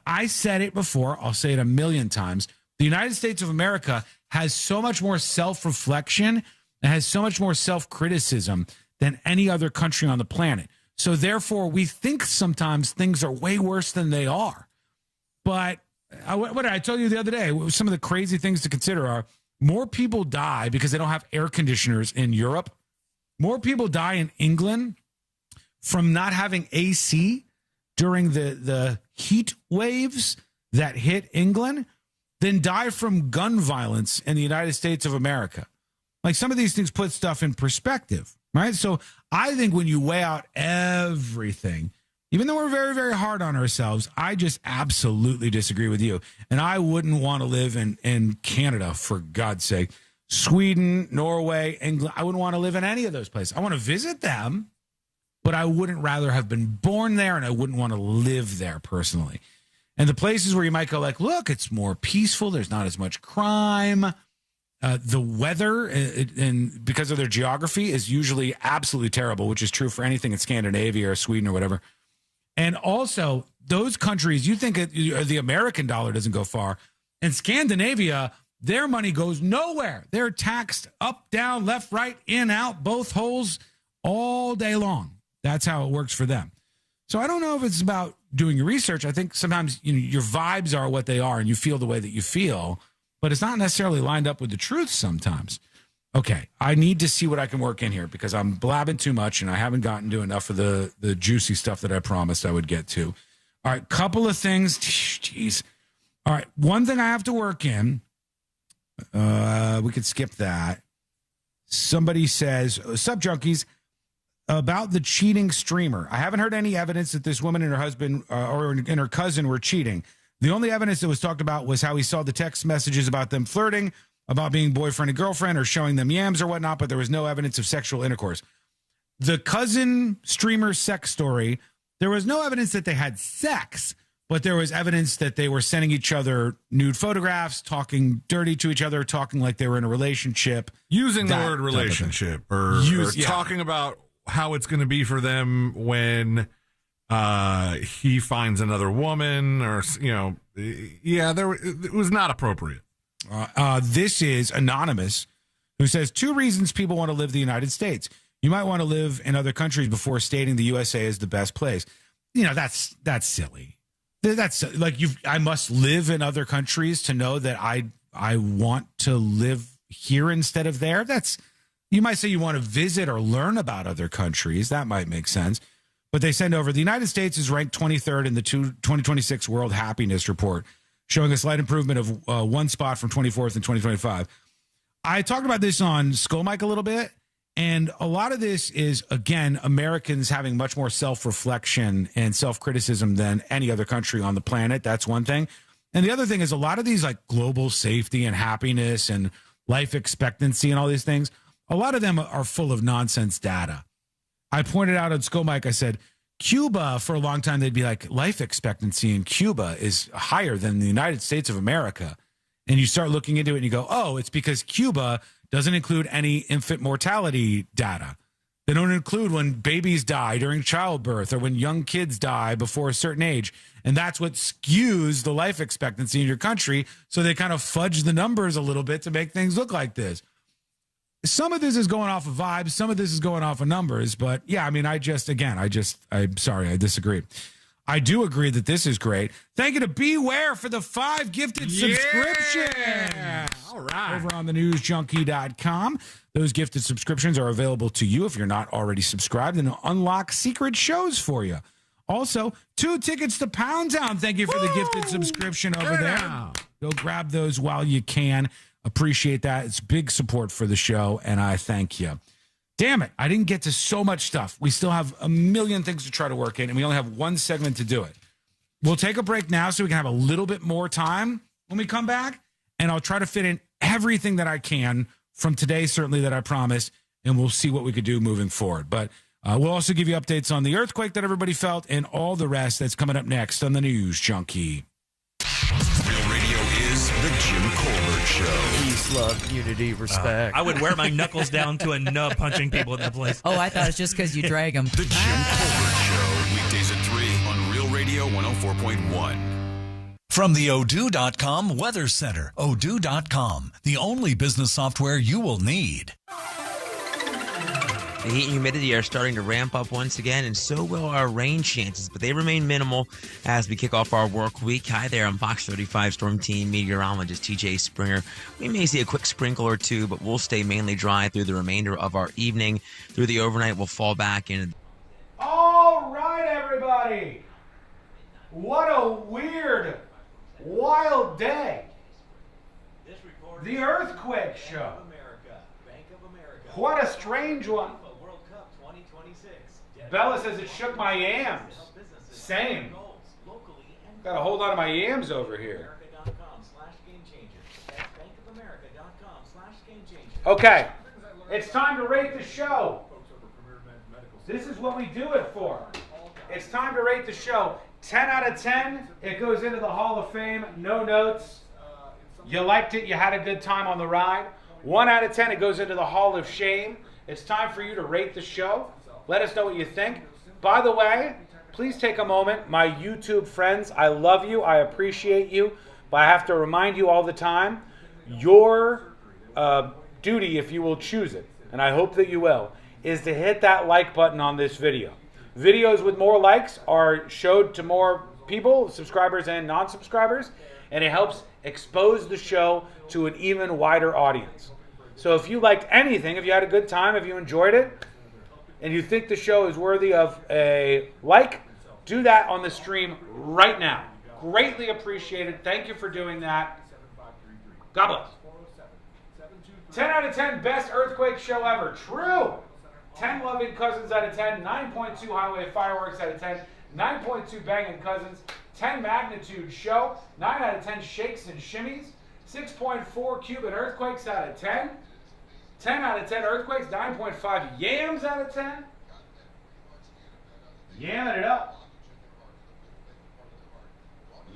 I said it before, I'll say it a million times. The United States of America has so much more self-reflection and has so much more self-criticism than any other country on the planet. So therefore, we think sometimes things are way worse than they are. But what did I tell you the other day? Some of the crazy things to consider are more people die because they don't have air conditioners in Europe. More people die in England from not having AC during the heat waves that hit England than die from gun violence in the United States of America. Like, some of these things put stuff in perspective, right? So I think when you weigh out everything, even though we're very, very hard on ourselves, I just absolutely disagree with you. And I wouldn't want to live in Canada, for God's sake. Sweden, Norway, England. I wouldn't want to live in any of those places. I want to visit them, but I wouldn't rather have been born there, and I wouldn't want to live there personally. And the places where you might go like, look, it's more peaceful. There's not as much crime. The weather, and because of their geography, is usually absolutely terrible, which is true for anything in Scandinavia or Sweden or whatever. And also, those countries, you think the American dollar doesn't go far. In Scandinavia, their money goes nowhere. They're taxed up, down, left, right, in, out, both holes all day long. That's how it works for them. So I don't know if it's about doing your research. I think sometimes your vibes are what they are and you feel the way that you feel, but it's not necessarily lined up with the truth sometimes. Okay, I need to see what I can work in here because I'm blabbing too much and I haven't gotten to enough of the juicy stuff that I promised I would get to. All right, couple of things. Jeez. All right, one thing I have to work in. We could skip that. Somebody says, "Sup, junkies?" About the cheating streamer. I haven't heard any evidence that this woman and her husband and her cousin were cheating. The only evidence that was talked about was how he saw the text messages about them flirting, about being boyfriend and girlfriend, or showing them yams or whatnot, but there was no evidence of sexual intercourse. The cousin streamer sex story, there was no evidence that they had sex, but there was evidence that they were sending each other nude photographs, talking dirty to each other, talking like they were in a relationship. Using the word relationship or talking about how it's going to be for them when he finds another woman, or it was not appropriate. This is Anonymous, who says 2 reasons people want to live in the United States. You might want to live in other countries before stating the USA is the best place. That's silly. That's like I must live in other countries to know that I want to live here instead of there. You might say you want to visit or learn about other countries. That might make sense. But they send over, the United States is ranked 23rd in the 2026 World Happiness Report, showing a slight improvement of 1 spot from 24th in 2025. I talked about this on Skull Mike a little bit, and a lot of this is, again, Americans having much more self-reflection and self-criticism than any other country on the planet. That's one thing. And the other thing is a lot of these like global safety and happiness and life expectancy and all these things, a lot of them are full of nonsense data. I pointed out on Skull Mike, I said, Cuba, for a long time, they'd be like, life expectancy in Cuba is higher than the United States of America. And you start looking into it and you go, oh, it's because Cuba doesn't include any infant mortality data. They don't include when babies die during childbirth or when young kids die before a certain age. And that's what skews the life expectancy in your country. So they kind of fudge the numbers a little bit to make things look like this. Some of this is going off of vibes. Some of this is going off of numbers. But yeah, I mean, I'm sorry, I disagree. I do agree that this is great. Thank you to Beware for the 5 gifted subscriptions. All right. Over on thenewsjunkie.com. Those gifted subscriptions are available to you if you're not already subscribed, and unlock secret shows for you. Also, 2 tickets to Pound Town. Thank you for the gifted subscription over there. Go grab those while you can. Appreciate that. It's big support for the show, and I thank you. Damn it, I didn't get to so much stuff. We still have a million things to try to work in, and we only have one segment to do it. We'll take a break now so we can have a little bit more time when we come back, and I'll try to fit in everything that I can from today, certainly, that I promised, and we'll see what we could do moving forward. But we'll also give you updates on the earthquake that everybody felt and all the rest that's coming up next on the News Junkie. Real Radio is the Jim Colbert Show. Peace, love, unity, respect. I would wear my knuckles down to a nub punching people in that place. Oh, I thought it's just because you drag them. The Jim Colbert Show, weekdays at 3 on Real Radio 104.1. From the Odoo.com Weather Center, Odoo.com, the only business software you will need. The heat and humidity are starting to ramp up once again, and so will our rain chances, but they remain minimal as we kick off our work week. Hi there, I'm Fox 35 Storm Team meteorologist TJ Springer. We may see a quick sprinkle or two, but we'll stay mainly dry through the remainder of our evening. Through the overnight, we'll fall back in. All right, everybody. What a weird, wild day. The earthquake show. What a strange one. Bella says it shook my yams. Same. Got to hold on to my yams over here. Okay. It's time to rate the show. This is what we do it for. It's time to rate the show. 10 out of 10. It goes into the Hall of Fame. No notes. You liked it. You had a good time on the ride. 1 out of 10. It goes into the Hall of Shame. It's time for you to rate the show. Let us know what you think. By the way, please take a moment. My YouTube friends, I love you. I appreciate you. But I have to remind you all the time, your duty, if you will choose it, and I hope that you will, is to hit that like button on this video. Videos with more likes are showed to more people, subscribers and non-subscribers, and it helps expose the show to an even wider audience. So if you liked anything, if you had a good time, if you enjoyed it, and you think the show is worthy of a like, do that on the stream right now. Greatly appreciated. Thank you for doing that. God bless. 10 out of 10, best earthquake show ever. True. 10 loving cousins out of 10. 9.2 highway fireworks out of 10. 9.2 banging cousins. 10 magnitude show. 9 out of 10 shakes and shimmies. 6.4 Cuban earthquakes out of 10. 10 out of 10 earthquakes. 9.5 yams out of 10. Yamming it up.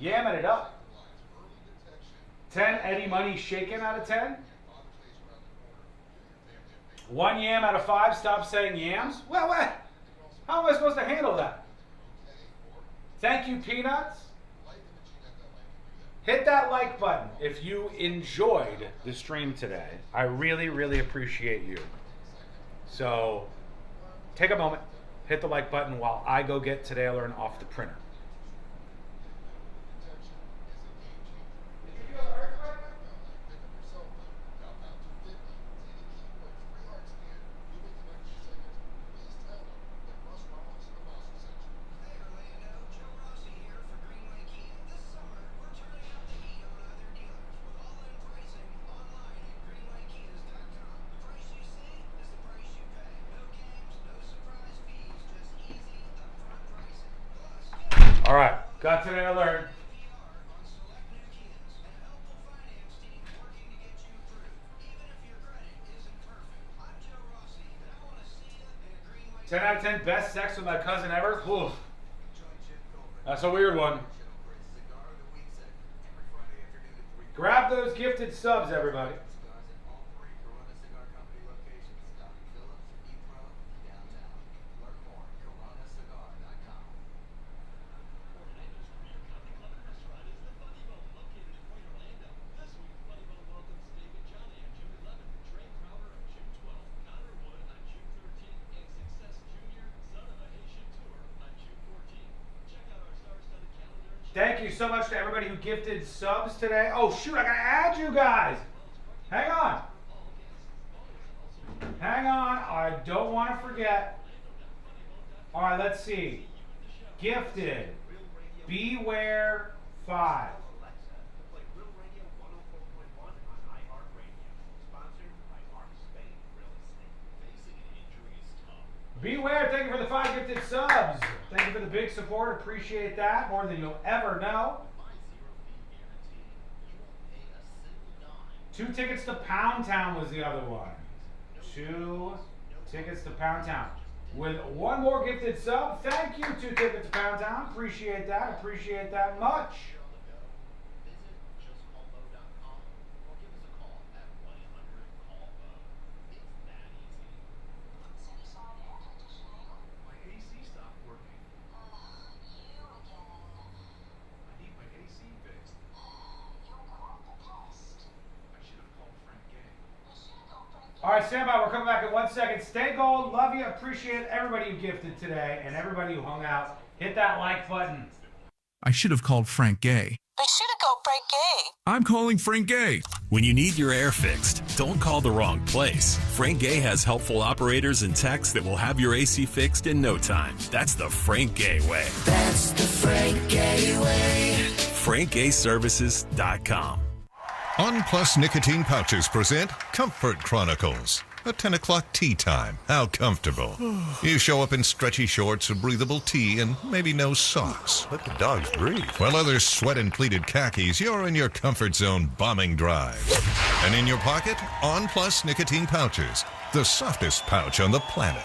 Yamming it up. 10 Eddie Money shaken out of 10. 1 yam out of 5. Stop saying yams. Well, what? How am I supposed to handle that? Thank you, Peanuts. Hit that like button if you enjoyed the stream today. I really, really appreciate you. So take a moment, hit the like button while I go get Today I Learned off the printer. All right, got Today I Learned. 10 out of 10 best sex with my cousin ever? Oof. That's a weird one. Grab those gifted subs, everybody. Thank you so much to everybody who gifted subs today. Oh, shoot, I got to add you guys. Hang on. Hang on. I don't want to forget. All right, let's see. Gifted. Beware 5. Beware, thank you for the 5 gifted subs. Thank you for the big support. Appreciate that more than you'll ever know. 2 tickets to Pound Town was the other one. 2 tickets to Pound Town. With 1 more gifted sub. Thank you, 2 tickets to Pound Town. Appreciate that. Appreciate that much. All right, stand by. We're coming back in 1 second. Stay gold. Love you. Appreciate everybody who gifted today and everybody who hung out. Hit that like button. I should have called Frank Gay. They should have called Frank Gay. I'm calling Frank Gay. When you need your air fixed, don't call the wrong place. Frank Gay has helpful operators and techs that will have your AC fixed in no time. That's the Frank Gay way. That's the Frank Gay way. FrankGayServices.com. On Plus Nicotine Pouches present Comfort Chronicles. A 10 o'clock tea time. How comfortable. You show up in stretchy shorts, a breathable tee, and maybe no socks. Let the dogs breathe. While others sweat in pleated khakis, you're in your comfort zone bombing drive. And in your pocket, On Plus Nicotine Pouches. The softest pouch on the planet.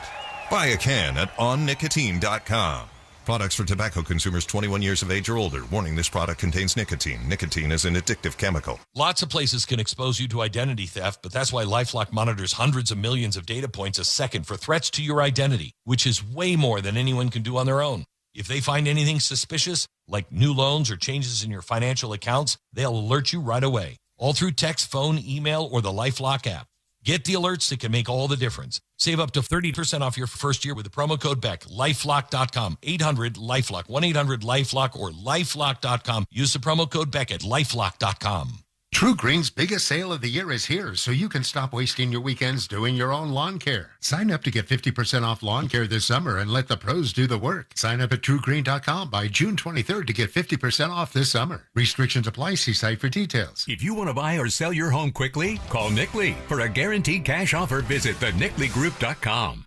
Buy a can at onnicotine.com. Products for tobacco consumers 21 years of age or older. Warning, this product contains nicotine. Nicotine is an addictive chemical. Lots of places can expose you to identity theft, but that's why LifeLock monitors hundreds of millions of data points a second for threats to your identity, which is way more than anyone can do on their own. If they find anything suspicious, like new loans or changes in your financial accounts, they'll alert you right away, all through text, phone, email, or the LifeLock app. Get the alerts that can make all the difference. Save up to 30% off your first year with the promo code BECK. LifeLock.com. 800-LifeLock. 1-800-LifeLock or LifeLock.com. Use the promo code BECK at LifeLock.com. True Green's biggest sale of the year is here, so you can stop wasting your weekends doing your own lawn care. Sign up to get 50% off lawn care this summer and let the pros do the work. Sign up at TrueGreen.com by June 23rd to get 50% off this summer. Restrictions apply. See site for details. If you want to buy or sell your home quickly, call Nick Lee. For a guaranteed cash offer, visit thenickleyGroup.com.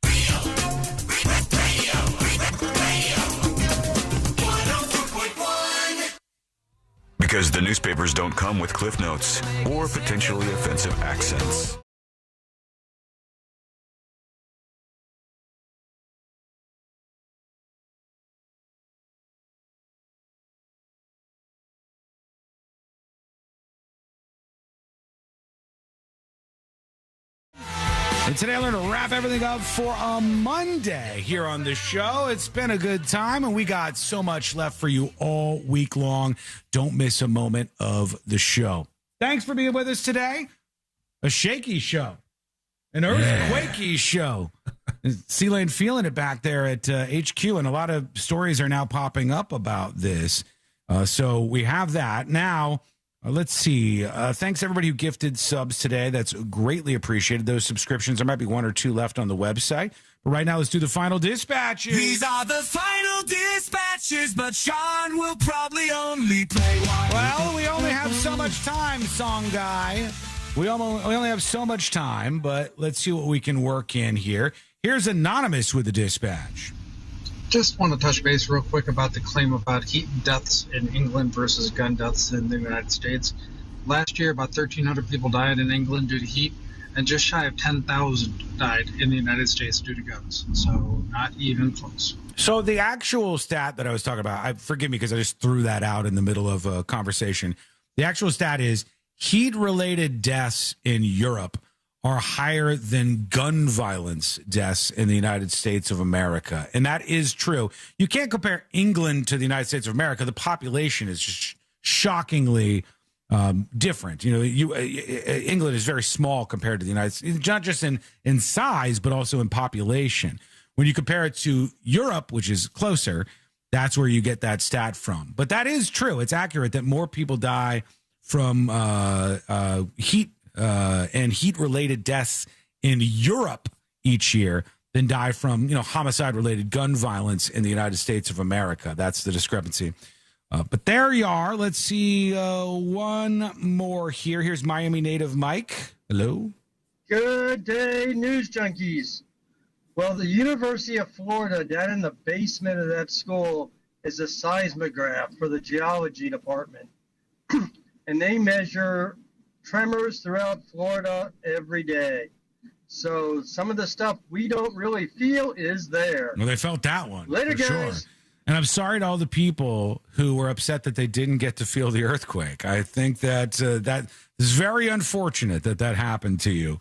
Because the newspapers don't come with cliff notes or potentially offensive accents. And today I learned to wrap everything up for a Monday here on the show. It's been a good time, and we got so much left for you all week long. Don't miss a moment of the show. Thanks for being with us today. A shaky show. An earthquakey show. C-Lane feeling it back there at HQ, and a lot of stories are now popping up about this. So we have that. Now, let's see. Thanks, everybody who gifted subs today. That's greatly appreciated. Those subscriptions, there might be 1 or 2 left on the website. But right now, let's do the final dispatches. These are the final dispatches, but Shawn will probably only play one. Well, we only have so much time, song guy. We only have so much time, but let's see what we can work in here. Here's Anonymous with the dispatch. Just want to touch base real quick about the claim about heat deaths in England versus gun deaths in the United States. Last year, about 1,300 people died in England due to heat. and just shy of 10,000 died in the United States due to guns. So not even close. So the actual stat that I was talking about, forgive me because I just threw that out in the middle of a conversation. The actual stat is heat-related deaths in Europe are higher than gun violence deaths in the United States of America. And that is true. You can't compare England to the United States of America. The population is just shockingly different. You know, England is very small compared to the United States, not just in size, but also in population. When you compare it to Europe, which is closer, that's where you get that stat from. But that is true. It's accurate that more people die from heat and heat-related deaths in Europe each year than die from, homicide-related gun violence in the United States of America. That's the discrepancy. But there you are. Let's see one more here. Here's Miami native Mike. Hello. Good day, news junkies. Well, the University of Florida, down in the basement of that school, is a seismograph for the geology department. And they measure tremors throughout Florida every day. So some of the stuff we don't really feel is there. Well, they felt that one. Later, for guys. Sure. And I'm sorry to all the people who were upset that they didn't get to feel the earthquake. I think that that is very unfortunate that happened to you.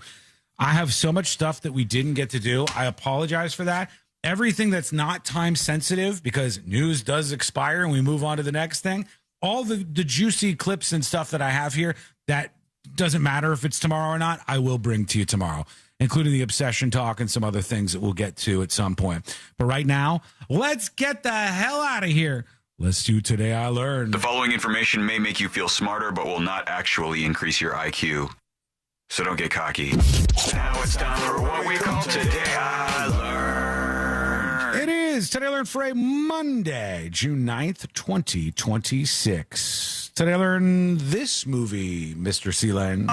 I have so much stuff that we didn't get to do. I apologize for that. Everything that's not time sensitive, because news does expire and we move on to the next thing. All the juicy clips and stuff that I have here, that doesn't matter if it's tomorrow or not, I will bring to you tomorrow, including the obsession talk and some other things that we'll get to at some point. But right now, let's get the hell out of here. Let's do Today I Learned. The following information may make you feel smarter, but will not actually increase your IQ. So don't get cocky. Now it's time for what we call Today I Learned. It is Today I Learned for a Monday, June 9th, 2026. Today I learned this movie, Mr. Sealand.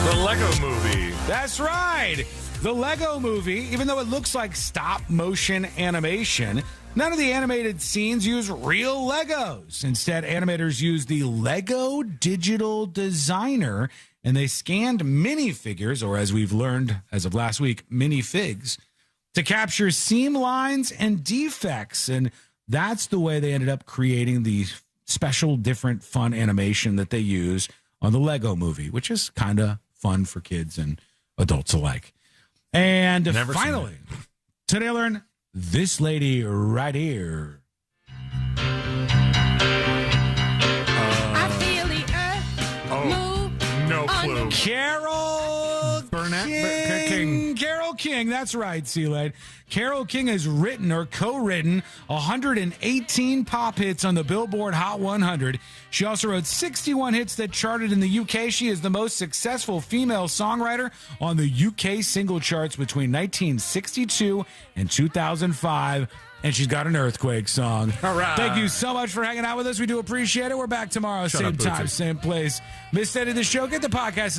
The Lego Movie. That's right. The Lego Movie, even though it looks like stop motion animation, none of the animated scenes use real Legos. Instead, animators use the Lego Digital Designer, and they scanned minifigures, or as we've learned as of last week, minifigs, to capture seam lines and defects. And that's the way they ended up creating the special, different, fun animation that they use on the Lego Movie, which is kind of fun for kids and adults alike. And Never finally, today I learned this lady right here. I feel the earth move. No clue. Carol King. Carol King, that's right, Sealade. Carol King has written or co-written 118 pop hits on the Billboard Hot 100. She also wrote 61 hits that charted in the UK. She is the most successful female songwriter on the UK single charts between 1962 and 2005. And she's got an earthquake song. All right. Thank you so much for hanging out with us. We do appreciate it. We're back tomorrow, Shut same up, time, Bootsy. same place. Missed any of the show? Get the podcast